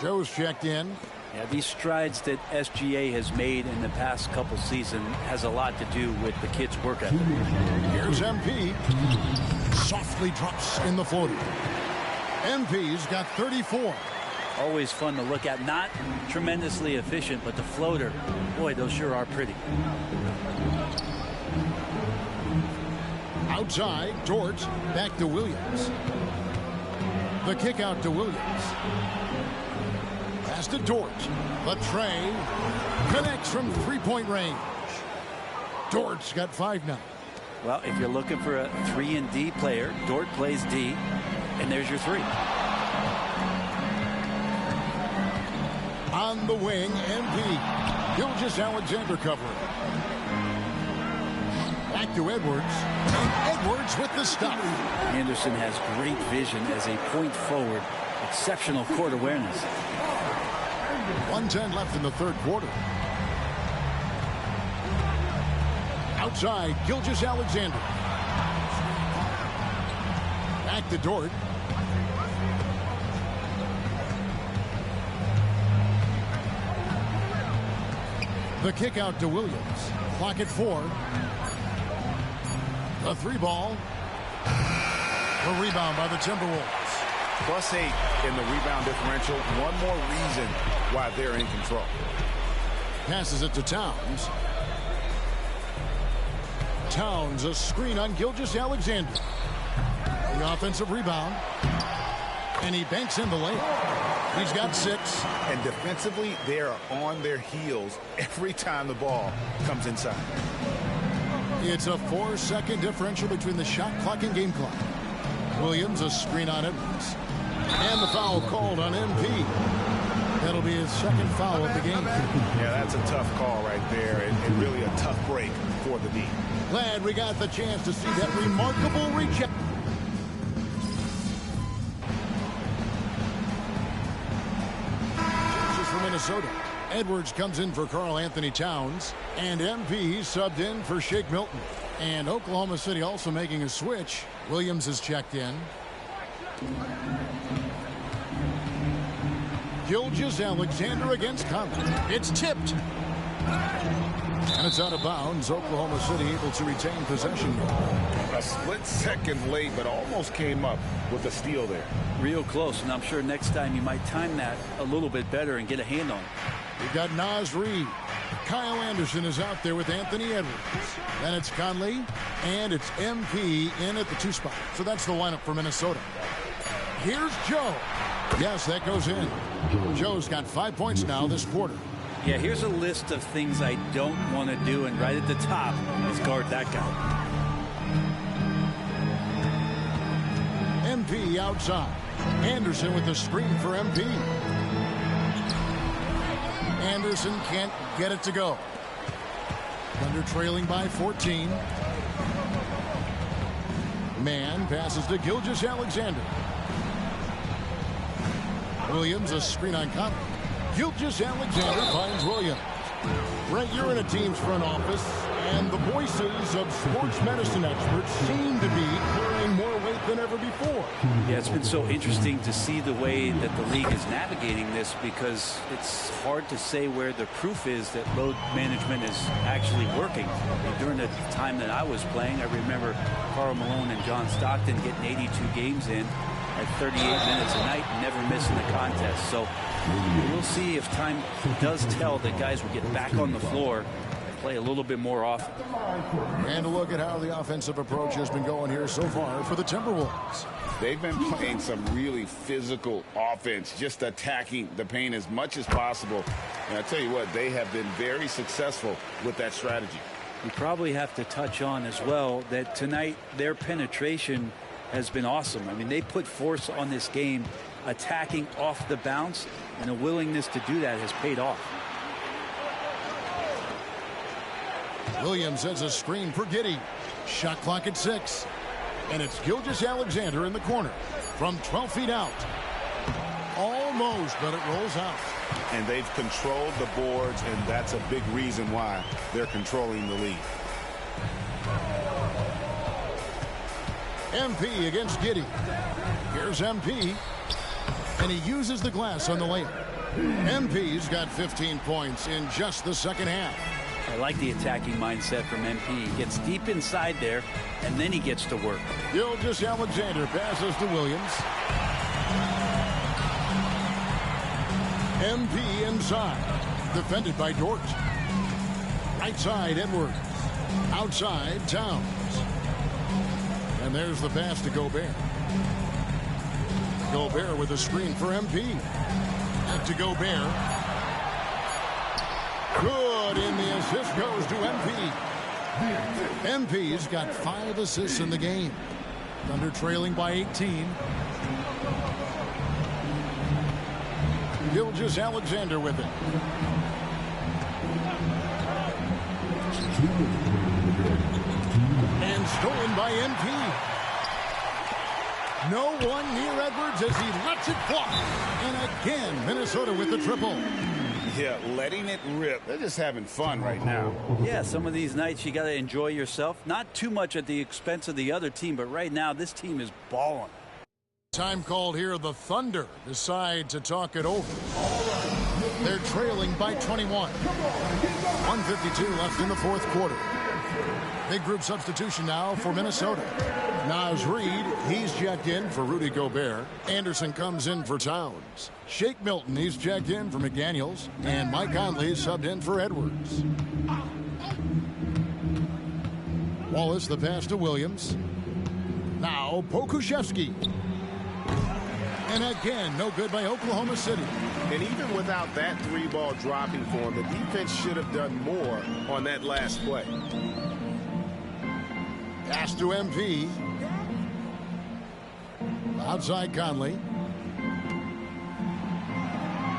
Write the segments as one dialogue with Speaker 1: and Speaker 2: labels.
Speaker 1: Joe's checked in.
Speaker 2: Yeah, these strides that SGA has made in the past couple seasons has a lot to do with the kids' work ethic.
Speaker 1: Here's MP. Softly drops in the floater. MP's got 34.
Speaker 2: Always fun to look at. Not tremendously efficient, but the floater, boy, those sure are pretty.
Speaker 1: Outside, Dort. Back to Williams. The kick out to Williams. Pass to Dort. The tray connects from three-point range. Dort's got 5 now.
Speaker 2: Well, if you're looking for a 3-and-D player, Dort plays D, and there's your 3.
Speaker 1: On the wing, MP. Gilgeous-Alexander covering. Back to Edwards. And Edwards with the stop.
Speaker 2: Anderson has great vision as a point forward. Exceptional court awareness.
Speaker 1: 1:10 left in the third quarter. Outside, Gilgeous-Alexander. Back to Dort. The kick out to Williams. Clock at 4. The 3 ball. The rebound by the Timberwolves.
Speaker 3: +8 in the rebound differential. One more reason why they're in control.
Speaker 1: Passes it to Towns. Towns, a screen on Gilgeous-Alexander. The offensive rebound. And he banks in the layup. He's got 6.
Speaker 3: And defensively, they are on their heels every time the ball comes inside.
Speaker 1: It's a 4-second differential between the shot clock and game clock. Williams, a screen on Edwards. And the foul called on MP. That'll be his second foul of the game.
Speaker 3: Yeah, that's a tough call right there, and really a tough break for the D.
Speaker 1: Glad we got the chance to see that remarkable reject. Changes for Minnesota. Edwards comes in for Karl-Anthony Towns. And MP subbed in for Shake Milton. And Oklahoma City also making a switch. Williams is checked in. Gilgeous-Alexander against Conley. It's tipped. And it's out of bounds. Oklahoma City able to retain possession.
Speaker 3: A split second late, but almost came up with a steal there.
Speaker 2: Real close, and I'm sure next time you might time that a little bit better and get a hand on it.
Speaker 1: We've got Naz Reid. Kyle Anderson is out there with Anthony Edwards. Then it's Conley, and it's MP in at the 2 spot. So that's the lineup for Minnesota. Here's Joe. Yes, that goes in. Joe's got 5 points now this quarter.
Speaker 2: Yeah, here's a list of things I don't want to do, and right at the top is guard that guy.
Speaker 1: MP outside. Anderson with the screen for MP. Anderson can't get it to go. Thunder trailing by 14. Man passes to Gilgeous-Alexander. Williams, a screen on Conley. Gilgeous-Alexander finds Williams. Brent, you're in a team's front office, and the voices of sports medicine experts seem to be carrying more weight than ever before.
Speaker 2: Yeah, it's been so interesting to see the way that the league is navigating this, because it's hard to say where the proof is that load management is actually working. During the time that I was playing, I remember Karl Malone and John Stockton getting 82 games in at 38 minutes a night, never missing a contest. So we'll see if time does tell that guys will get back on the floor and play a little bit more often.
Speaker 1: And a look at how the offensive approach has been going here so far for the Timberwolves.
Speaker 3: They've been playing some really physical offense, just attacking the paint as much as possible. And I tell you what, they have been very successful with that strategy.
Speaker 2: You probably have to touch on as well that tonight their penetration has been awesome. I mean, they put force on this game, attacking off the bounce, and a willingness to do that has paid off.
Speaker 1: Williams has a screen for Giddey. Shot clock at 6. And it's Gilgeous-Alexander in the corner from 12 feet out. Almost, but it rolls out.
Speaker 3: And they've controlled the boards, and that's a big reason why they're controlling the lead.
Speaker 1: MP against Giddey. Here's MP. And he uses the glass on the layup. MP's got 15 points in just the second half.
Speaker 2: I like the attacking mindset from MP. He gets deep inside there, and then he gets to work.
Speaker 1: Gilgeous-Alexander passes to Williams. MP inside. Defended by Dort. Right side, Edwards. Outside, Towns. And there's the pass to Gobert. Gobert with a screen for MP. Back to Gobert. Good, and the assist goes to MP. MP's got 5 assists in the game. Thunder trailing by 18. Gilgeous-Alexander with it. And stolen by MP. No one near Edwards as he lets it fly. And again, Minnesota with the triple.
Speaker 3: Yeah, letting it rip. They're just having fun right now.
Speaker 2: Yeah, some of these nights you got to enjoy yourself. Not too much at the expense of the other team, but right now this team is balling.
Speaker 1: Time called here. The Thunder decide to talk it over. They're trailing by 21. 1:52 left in the fourth quarter. Big group substitution now for Minnesota. Naz Reid, he's checked in for Rudy Gobert. Anderson comes in for Towns. Shake Milton, he's checked in for McDaniels. And Mike Conley subbed in for Edwards. Wallace, the pass to Williams. Now Pokusevski. And again, no good by Oklahoma City.
Speaker 4: And even without that 3-ball dropping for him, the defense should have done more on that last play.
Speaker 1: Pass to MP. Outside Conley.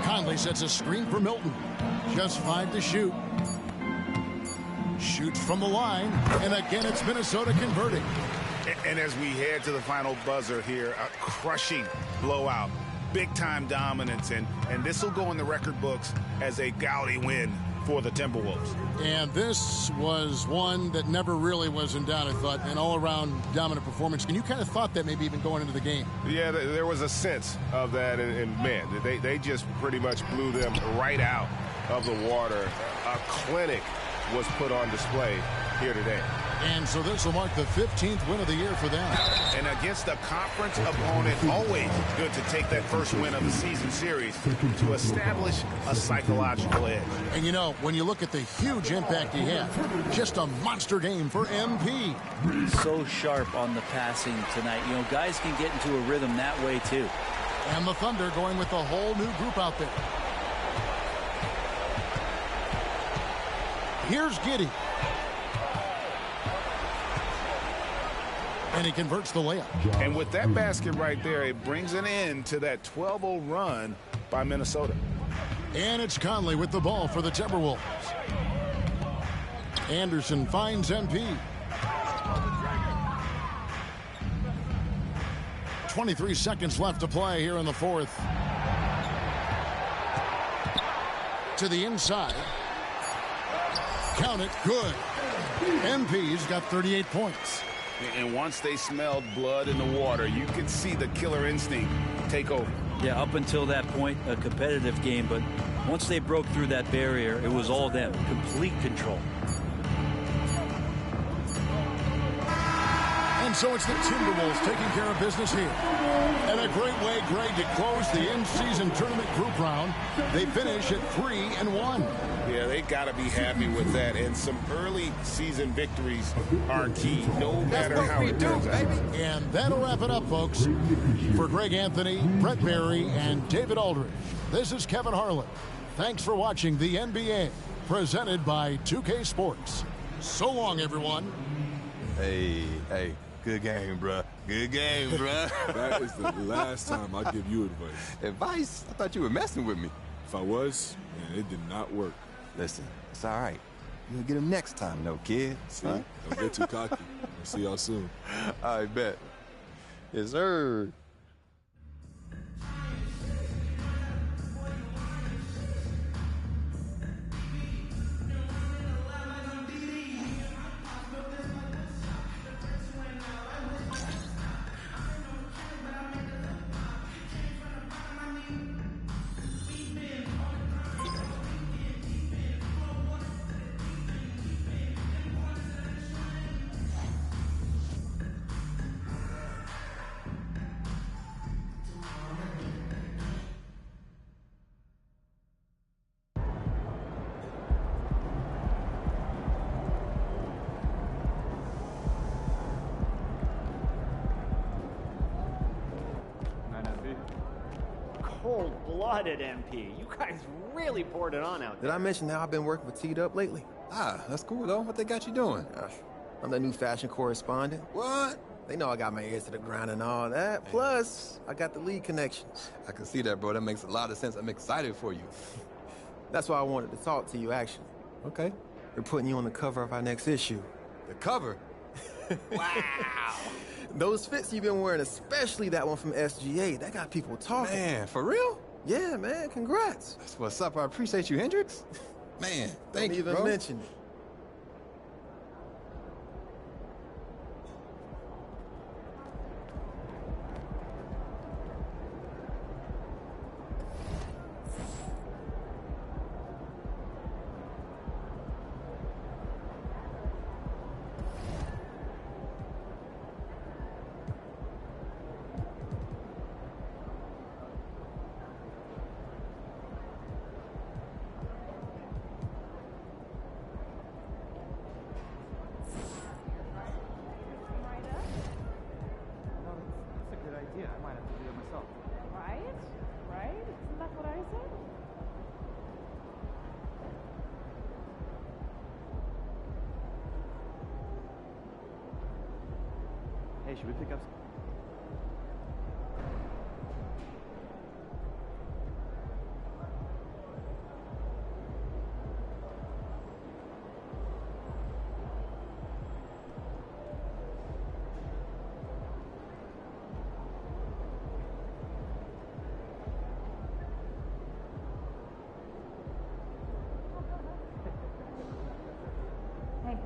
Speaker 1: Conley sets a screen for Milton. Just 5 to shoot. Shoots from the line. And again, it's Minnesota converting.
Speaker 4: And as we head to the final buzzer here, a crushing blowout. Big-time dominance. And this will go in the record books as a gaudy win for the Timberwolves.
Speaker 1: And this was one that never really was in doubt, I thought, an all-around dominant performance. And you kind of thought that maybe even going into the game.
Speaker 4: Yeah, there was a sense of that, and man, they just pretty much blew them right out of the water. A clinic was put on display here today.
Speaker 1: And so this will mark the 15th win of the year for them.
Speaker 4: And against a conference opponent, always good to take that first win of the season series to establish a psychological edge.
Speaker 1: And you know, when you look at the huge impact he had, just a monster game for MP.
Speaker 2: So sharp on the passing tonight. You know, guys can get into a rhythm that way too.
Speaker 1: And the Thunder going with a whole new group out there. Here's Giddey. And he converts the layup.
Speaker 4: And with that basket right there, it brings an end to that 12-0 run by Minnesota.
Speaker 1: And it's Conley with the ball for the Timberwolves. Anderson finds MP. 23 seconds left to play here in the fourth. To the inside. Count it. Good. MP's got 38 points.
Speaker 3: And once they smelled blood in the water, you could see the killer instinct take over.
Speaker 2: Yeah, up until that point, a competitive game, but once they broke through that barrier, it was all them. Complete control.
Speaker 1: And so it's the Timberwolves taking care of business here. And a great way, Greg, to close the in-season tournament group round. They finish at 3-1.
Speaker 3: Yeah, they got to be happy with that. And some early season victories are key, no matter how it turns out.
Speaker 1: And that'll wrap it up, folks. For Greg Anthony, Brett Barry, and David Aldridge, this is Kevin Harlan. Thanks for watching the NBA, presented by 2K Sports. So long, everyone.
Speaker 5: Hey, good game, bruh. Good game, bruh.
Speaker 6: That is the last time I give you advice.
Speaker 5: Advice? I thought you were messing with me.
Speaker 6: If I was, man, it did not work.
Speaker 5: Listen, it's all right. You'll get him next time, no kid.
Speaker 6: See, don't get too cocky. I'll see y'all soon.
Speaker 5: I bet. Yes, sir.
Speaker 7: Cold-blooded, MP. You guys really poured it on out there.
Speaker 8: Did I mention how I've been working with Teed Up lately?
Speaker 5: Ah, that's cool, though. What they got you doing?
Speaker 8: Gosh, I'm the new fashion correspondent.
Speaker 5: What?
Speaker 8: They know I got my ears to the ground and all that. Plus, I got the lead connections.
Speaker 5: I can see that, bro. That makes a lot of sense. I'm excited for you.
Speaker 8: That's why I wanted to talk to you, actually.
Speaker 5: Okay.
Speaker 8: We're putting you on the cover of our next issue.
Speaker 5: The cover?
Speaker 8: Wow! Those fits you've been wearing, especially that one from SGA, that got people talking.
Speaker 5: Man, for real?
Speaker 8: Yeah, man, congrats.
Speaker 5: That's what's up. I appreciate you, Hendrix. Man, thank you,
Speaker 8: Don't
Speaker 5: bro.
Speaker 8: even mention it.
Speaker 7: Hey, should we pick up?
Speaker 9: Hey.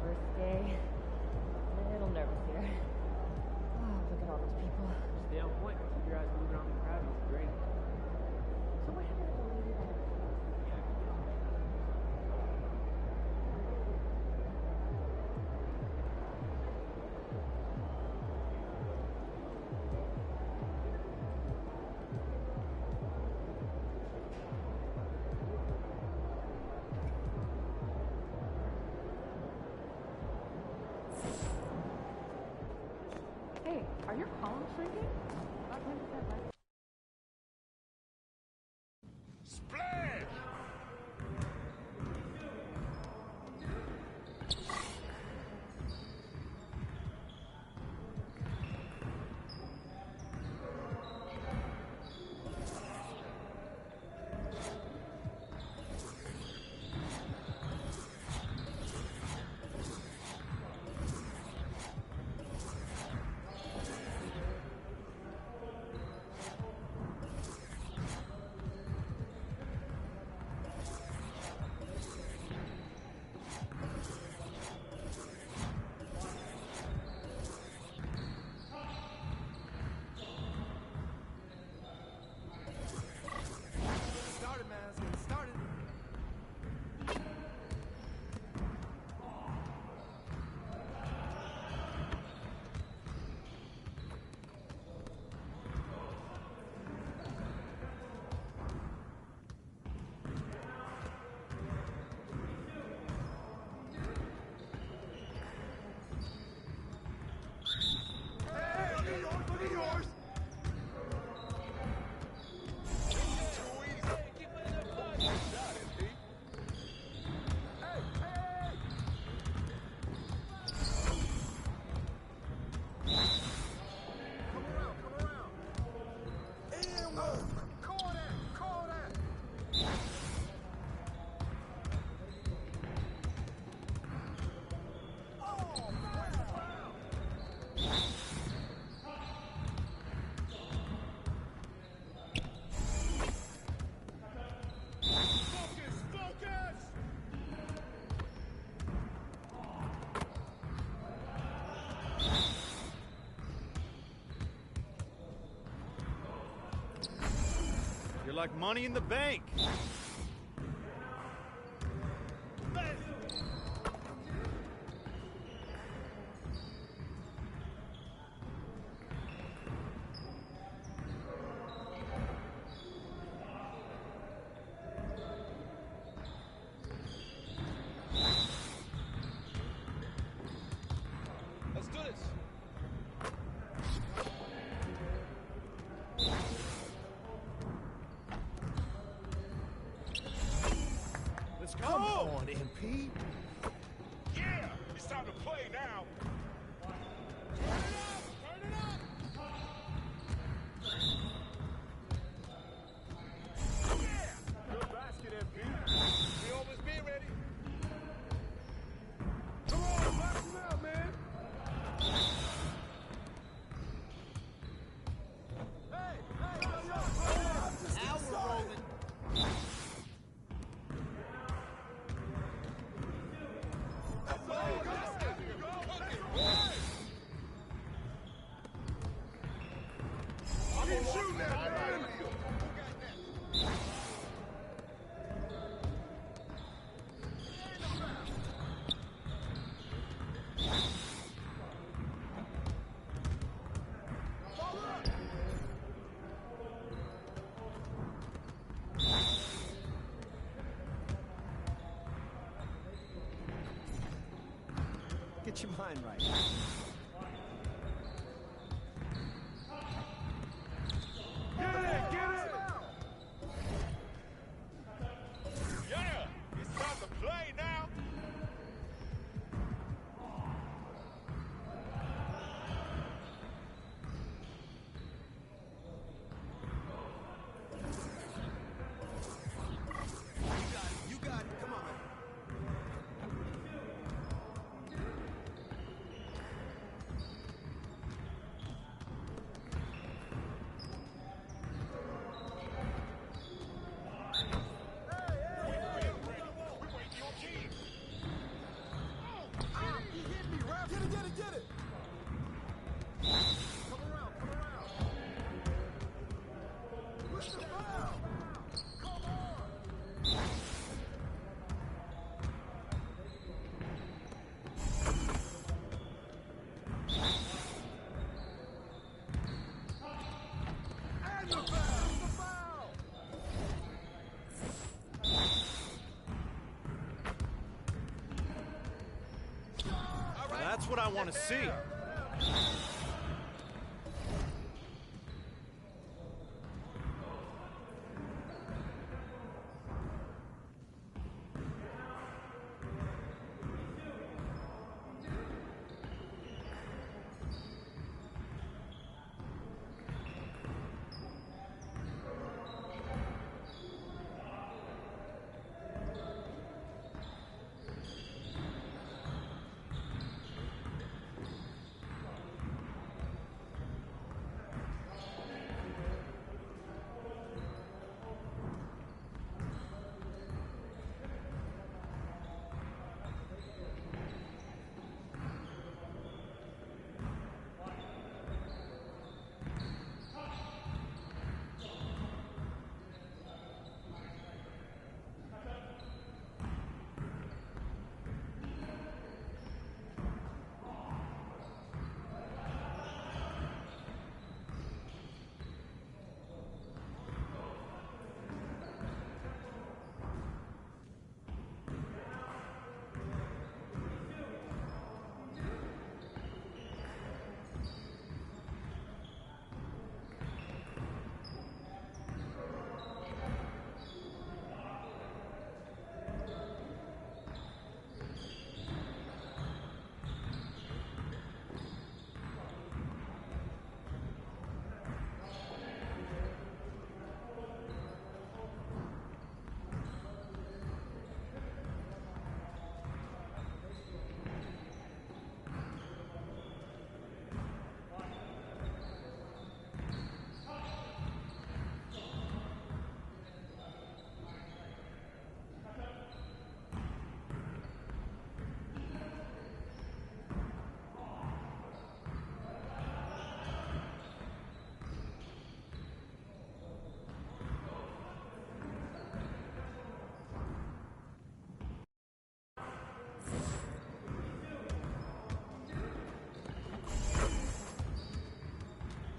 Speaker 9: Risque. A little nervous here. Oh, look at all those people.
Speaker 7: Stay on point. Keep your eyes moving on the crowd. It's great.
Speaker 9: So what happened to the lady that... Hey, are your columns shrinking? About 10%, right?
Speaker 10: like Money in the Bank.
Speaker 11: Let's do this.
Speaker 10: Let's go.
Speaker 11: Come on, MP.
Speaker 4: Yeah, it's time to play now.
Speaker 11: Good basket, MP. We almost be ready. Come on, blast him out, man.
Speaker 7: Now we're rolling.
Speaker 11: Keep shooting that, man.
Speaker 7: Get your mind right.
Speaker 11: Get it, get it.
Speaker 4: Yeah, it's time to play now.
Speaker 8: You got it. Come on, man. Get it. Come around. Push the foul. Come on. And the foul.
Speaker 10: That's what I want to see.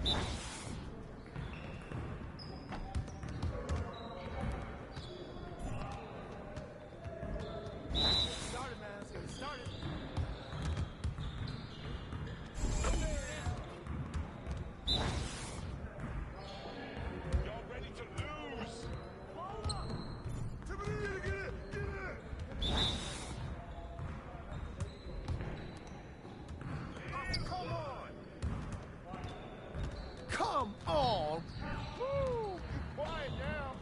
Speaker 11: Started, man. Let's get it started. Y'all ready to lose? Hold up. Tiffany, get it. Come on.
Speaker 1: Come on!
Speaker 11: Woo! Quiet now.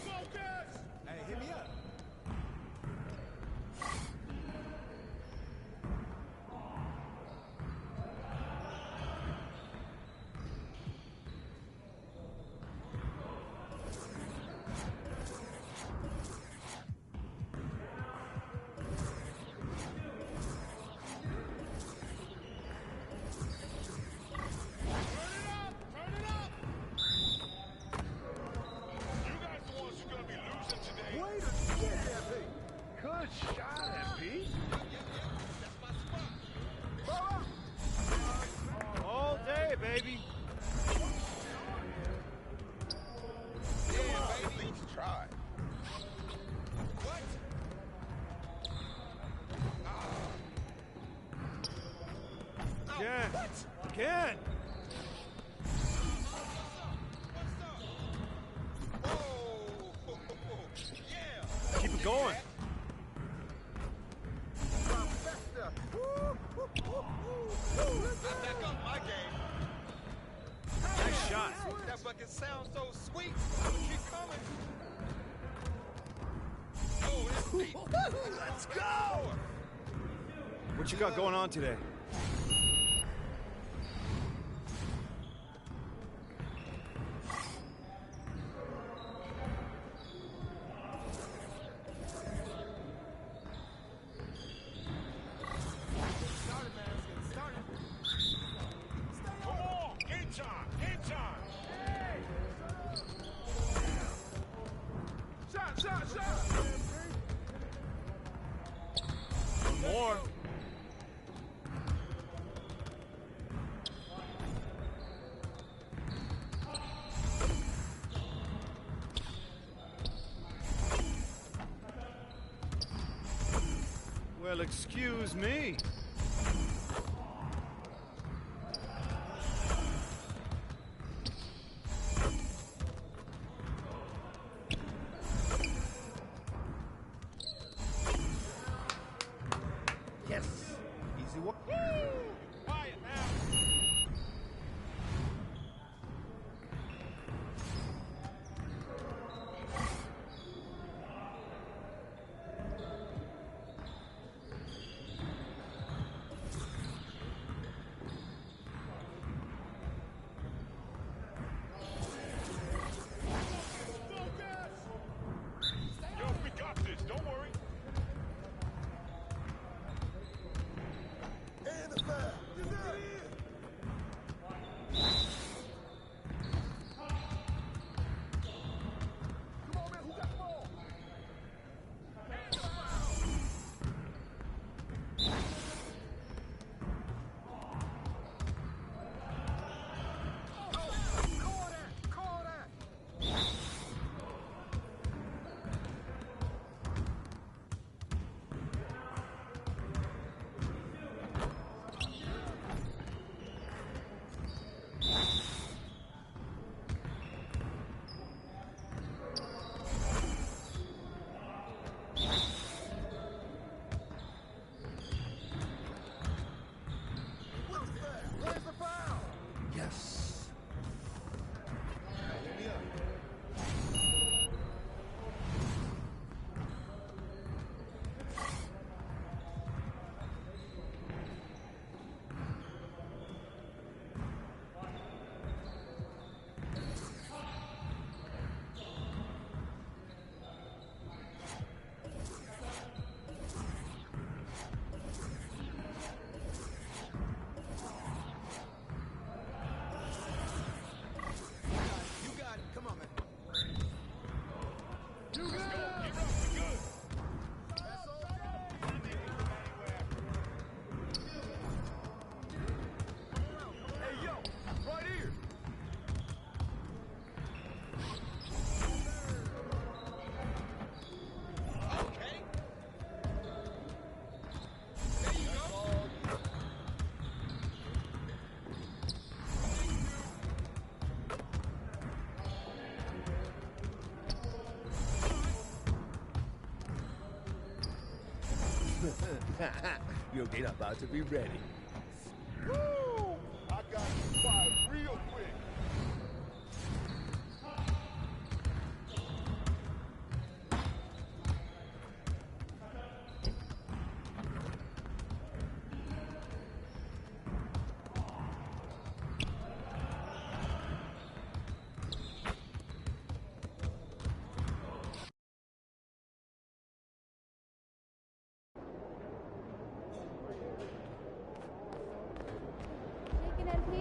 Speaker 11: Focus.
Speaker 10: Hey, hit me up.
Speaker 11: Turn it up. You guys the ones who are gonna be losing today.
Speaker 10: Wait a minute.
Speaker 11: Good shot, MP.
Speaker 10: All day, baby.
Speaker 11: Try.
Speaker 10: Again. Keep it going.
Speaker 11: Back up my game.
Speaker 10: Nice shot.
Speaker 11: That bucket sounds so sweet. Keep coming. Oh, it's deep. Let's go.
Speaker 10: What you got going on today?
Speaker 11: Started, man. Let's get it started. Come on. Game time. Game time. Shot.
Speaker 10: More. Well, excuse me.
Speaker 11: Yes. Easy work. Quiet now.
Speaker 12: You'll get about to be ready.
Speaker 11: Woo! I got quiet real quick.
Speaker 9: Take an MP.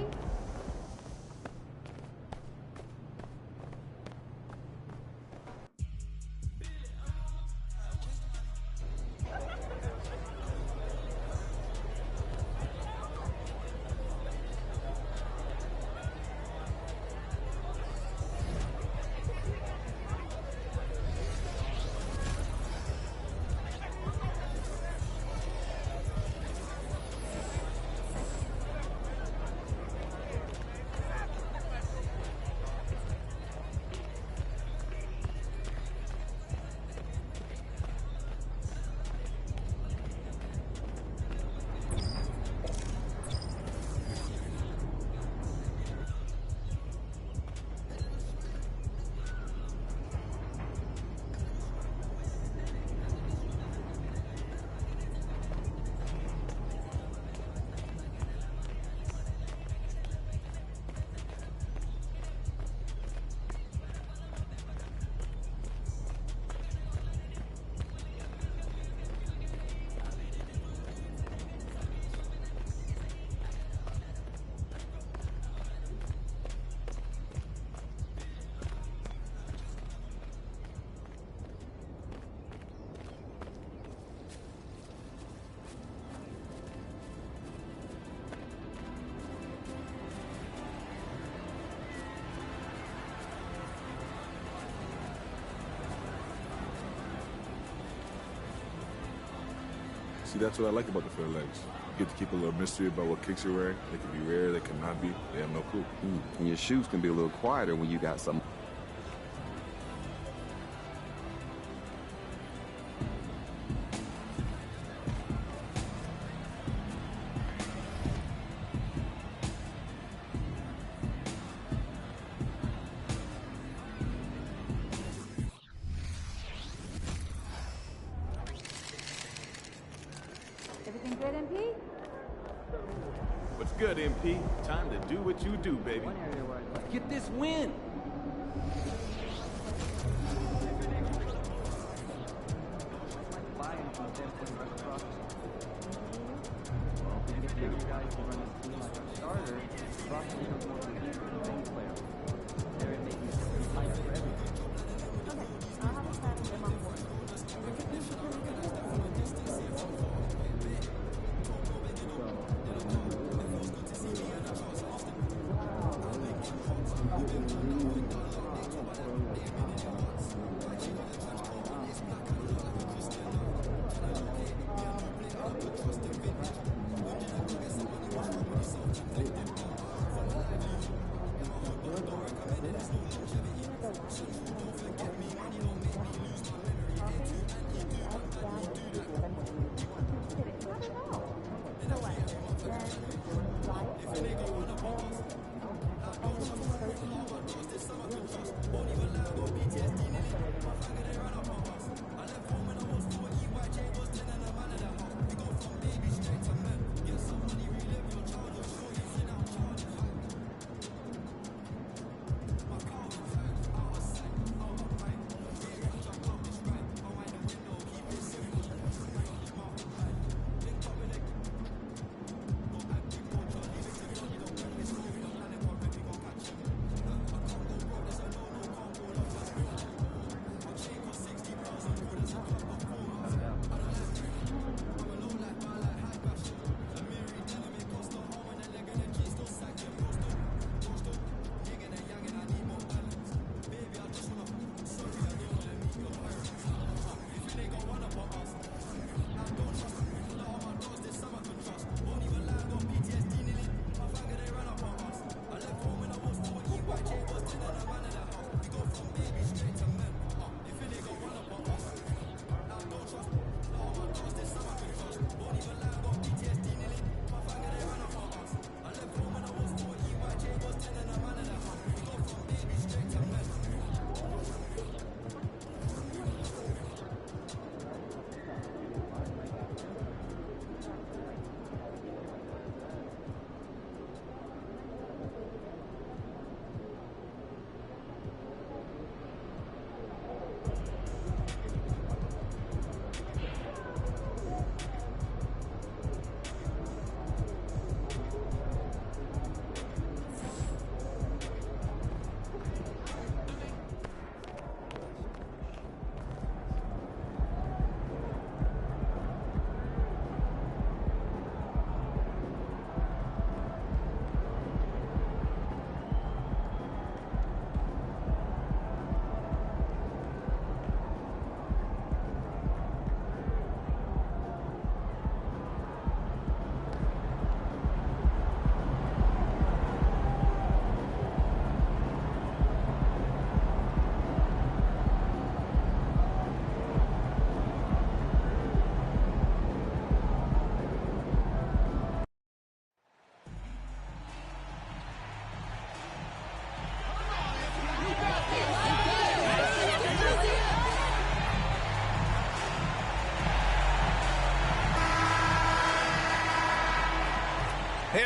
Speaker 6: See, that's what I like about the fair legs. You get to keep a little mystery about what kicks you're wearing. They can be rare, they cannot be. They have no clue.
Speaker 13: And your shoes can be a little quieter when you got some.
Speaker 9: Everything good, MP?
Speaker 10: What's good, MP? Time to do what you do, baby.
Speaker 2: Let's get this win.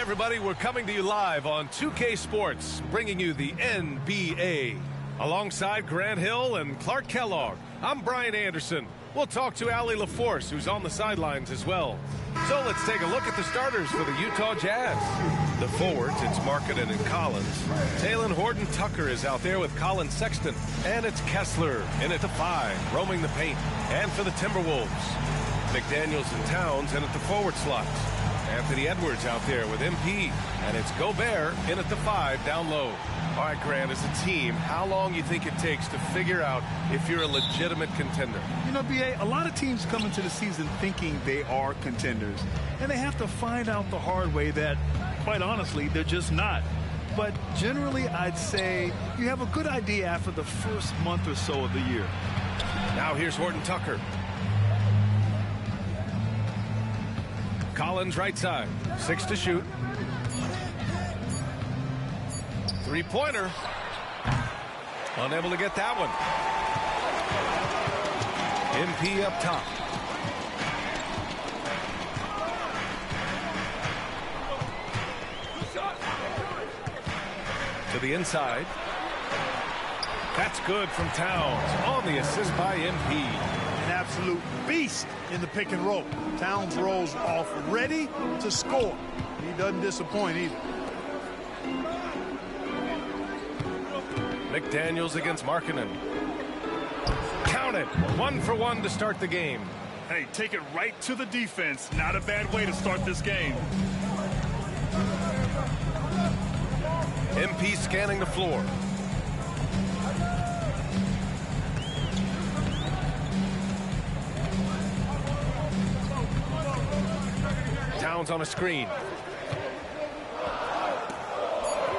Speaker 14: everybody. We're coming to you live on 2K Sports, bringing you the NBA. Alongside Grant Hill and Clark Kellogg, I'm Brian Anderson. We'll talk to Allie LaForce, who's on the sidelines as well. So let's take a look at the starters for the Utah Jazz. The forwards, it's Markkanen and Collins. Talen Horton-Tucker is out there with Colin Sexton. And it's Kessler in at the 5, roaming the paint. And for the Timberwolves, McDaniels and Towns in at the forward slots. Anthony Edwards out there with MP. And it's Gobert in at the 5 down low. All right, Grant, as a team, how long do you think it takes to figure out if you're a legitimate contender?
Speaker 15: You know, B.A., a lot of teams come into the season thinking they are contenders. And they have to find out the hard way that, quite honestly, they're just not. But generally, I'd say you have a good idea after the first month or so of the year.
Speaker 14: Now here's Horton-Tucker. Collins right side. 6 to shoot. Three-pointer. Unable to get that one. MP up top. To the inside. That's good from Towns on the assist by MP.
Speaker 16: An absolute beast in the pick and roll. Towns rolls off ready to score. He doesn't disappoint either.
Speaker 14: McDaniels against Markkanen. Count it. 1 for 1 to start the game.
Speaker 15: Hey, take it right to the defense. Not a bad way to start this game.
Speaker 14: MP scanning the floor. Towns on a screen.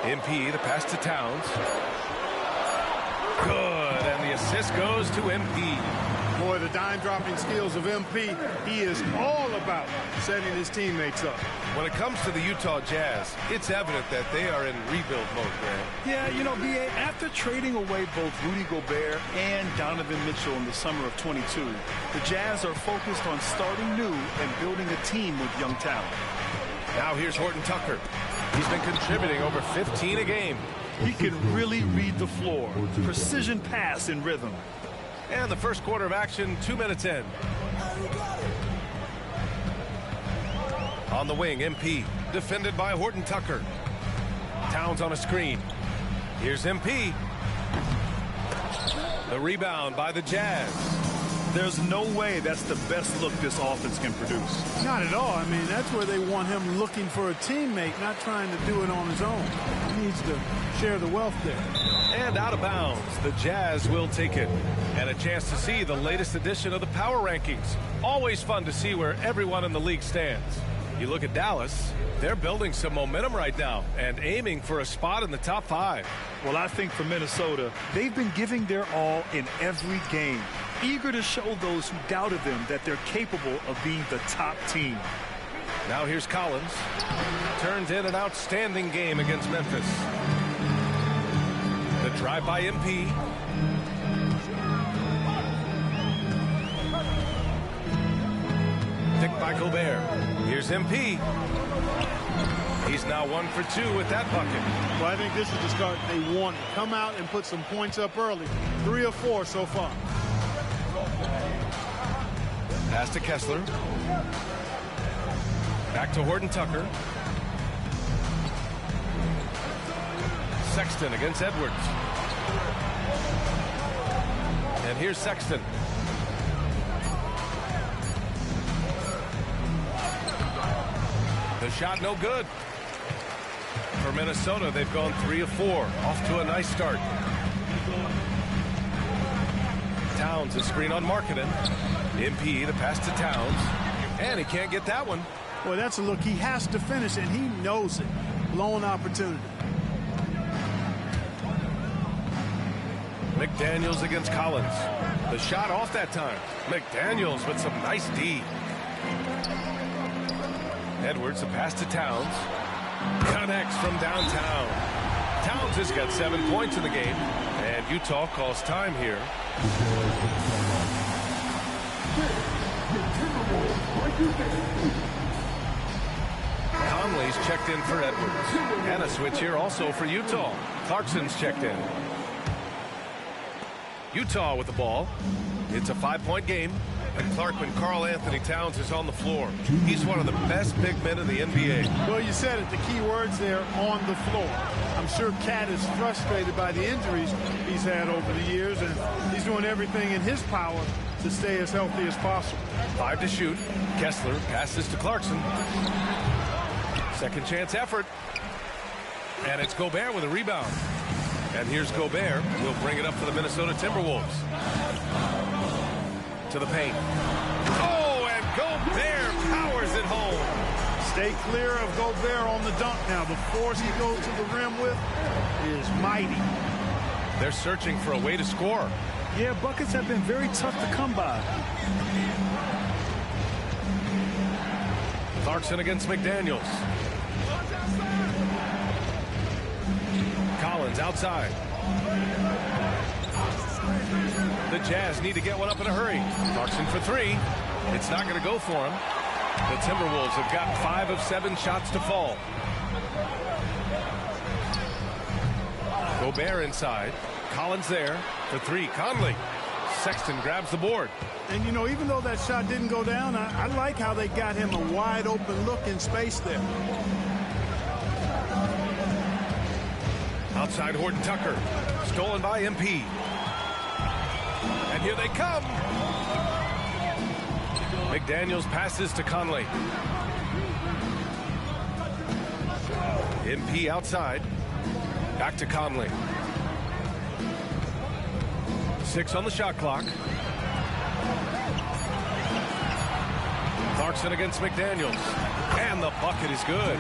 Speaker 14: MP, the pass to Towns. Good, and the assist goes to MP.
Speaker 16: Boy, the dime-dropping skills of MP, he is all about setting his teammates up.
Speaker 14: When it comes to the Utah Jazz, it's evident that they are in rebuild mode, Grant.
Speaker 15: Yeah, you know, B.A., after trading away both Rudy Gobert and Donovan Mitchell in the summer of 22, the Jazz are focused on starting new and building a team with young talent.
Speaker 14: Now here's Horton-Tucker. He's been contributing over 15 a game.
Speaker 15: He can really read the floor. Precision pass in rhythm.
Speaker 14: And the first quarter of action, 2 minutes in. On the wing, MP, defended by Horton-Tucker. Towns on a screen. Here's MP. The rebound by the Jazz.
Speaker 15: There's no way that's the best look this offense can produce.
Speaker 16: Not at all. I mean, that's where they want him looking for a teammate, not trying to do it on his own. He needs to share the wealth there.
Speaker 14: And out of bounds, the Jazz will take it. And a chance to see the latest edition of the Power Rankings. Always fun to see where everyone in the league stands. You look at Dallas, they're building some momentum right now and aiming for a spot in the top 5.
Speaker 15: Well, I think for Minnesota, they've been giving their all in every game. Eager to show those who doubted them that they're capable of being the top team.
Speaker 14: Now here's Collins. Turns in an outstanding game against Memphis. The drive by MP. Picked by Gobert. Here's MP. He's now 1 for 2 with that bucket.
Speaker 16: Well, I think this is the start they want. Come out and put some points up early. 3 or 4 so far.
Speaker 14: Pass to Kessler. Back to Horton-Tucker. Sexton against Edwards. And here's Sexton. The shot no good. For Minnesota, they've gone 3 of 4. Off to a nice start. Towns, a screen on Markkanen. MP, the pass to Towns. And he can't get that one.
Speaker 16: Boy, that's a look. He has to finish, and he knows it. Blown opportunity.
Speaker 14: McDaniels against Collins. The shot off that time. McDaniels with some nice D. Edwards, the pass to Towns. Connects from downtown. Towns has got 7 points in the game. And Utah calls time here. Conley's checked in for Edwards. And a switch here also for Utah. Clarkson's checked in. Utah with the ball. It's a 5-point game. And Clark, when Karl Anthony Towns is on the floor, he's one of the best big men in the NBA.
Speaker 16: Well, you said it, the key words there, on the floor. I'm sure Cat is frustrated by the injuries he's had over the years, and he's doing everything in his power to stay as healthy as possible. 5 to shoot.
Speaker 14: Kessler passes to Clarkson. Second chance effort. And it's Gobert with a rebound. And here's Gobert. We'll bring it up for the Minnesota Timberwolves. To the paint. Oh, and Gobert powers it home.
Speaker 16: Stay clear of Gobert on the dunk now. The force he goes to the rim with is mighty.
Speaker 14: They're searching for a way to score.
Speaker 15: Yeah, buckets have been very tough to come by.
Speaker 14: Clarkson against McDaniels. Collins outside. The Jazz need to get one up in a hurry. Clarkson for 3. It's not going to go for him. The Timberwolves have got 5 of 7 shots to fall. Gobert inside. Collins there for 3. Conley. Sexton grabs the board.
Speaker 16: And, you know, even though that shot didn't go down, I like how they got him a wide open look in space there.
Speaker 14: Outside Horton Tucker. Stolen by MP. And here they come. McDaniels passes to Conley. MP outside. Back to Conley. 6 on the shot clock. Clarkson against McDaniels. And the bucket is good.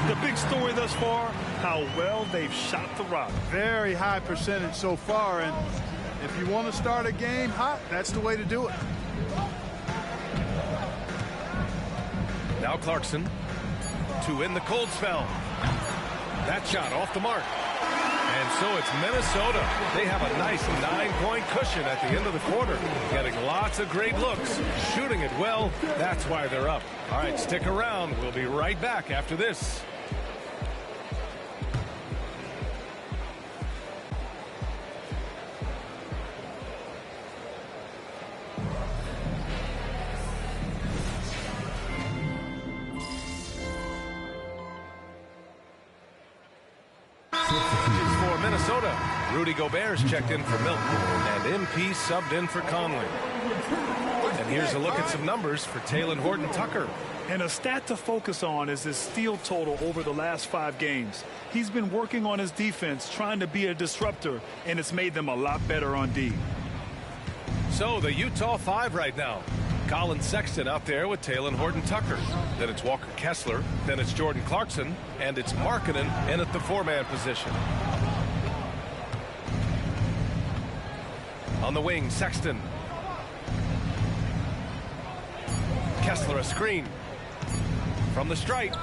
Speaker 15: The big story thus far, how well they've shot the rock.
Speaker 16: Very high percentage so far, and if you want to start a game hot, that's the way to do it.
Speaker 14: Now Clarkson to end the cold spell. That shot off the mark. And so it's Minnesota. They have a nice 9-point cushion at the end of the quarter. Getting lots of great looks. Shooting it well. That's why they're up. All right, stick around. We'll be right back after this. For Minnesota, Rudy Gobert's checked in for Milton, and MP subbed in for Conley. And here's a look at some numbers for Talen Horton Tucker.
Speaker 15: And a stat to focus on is his steal total over the last 5 games. He's been working on his defense, trying to be a disruptor, and it's made them a lot better on D.
Speaker 14: So the Utah 5 right now. Colin Sexton out there with Talen Horton Tucker. Then it's Walker Kessler. Then it's Jordan Clarkson. And it's Markkanen in at the 4-man position. On the wing, Sexton. Kessler a screen. From the stripe.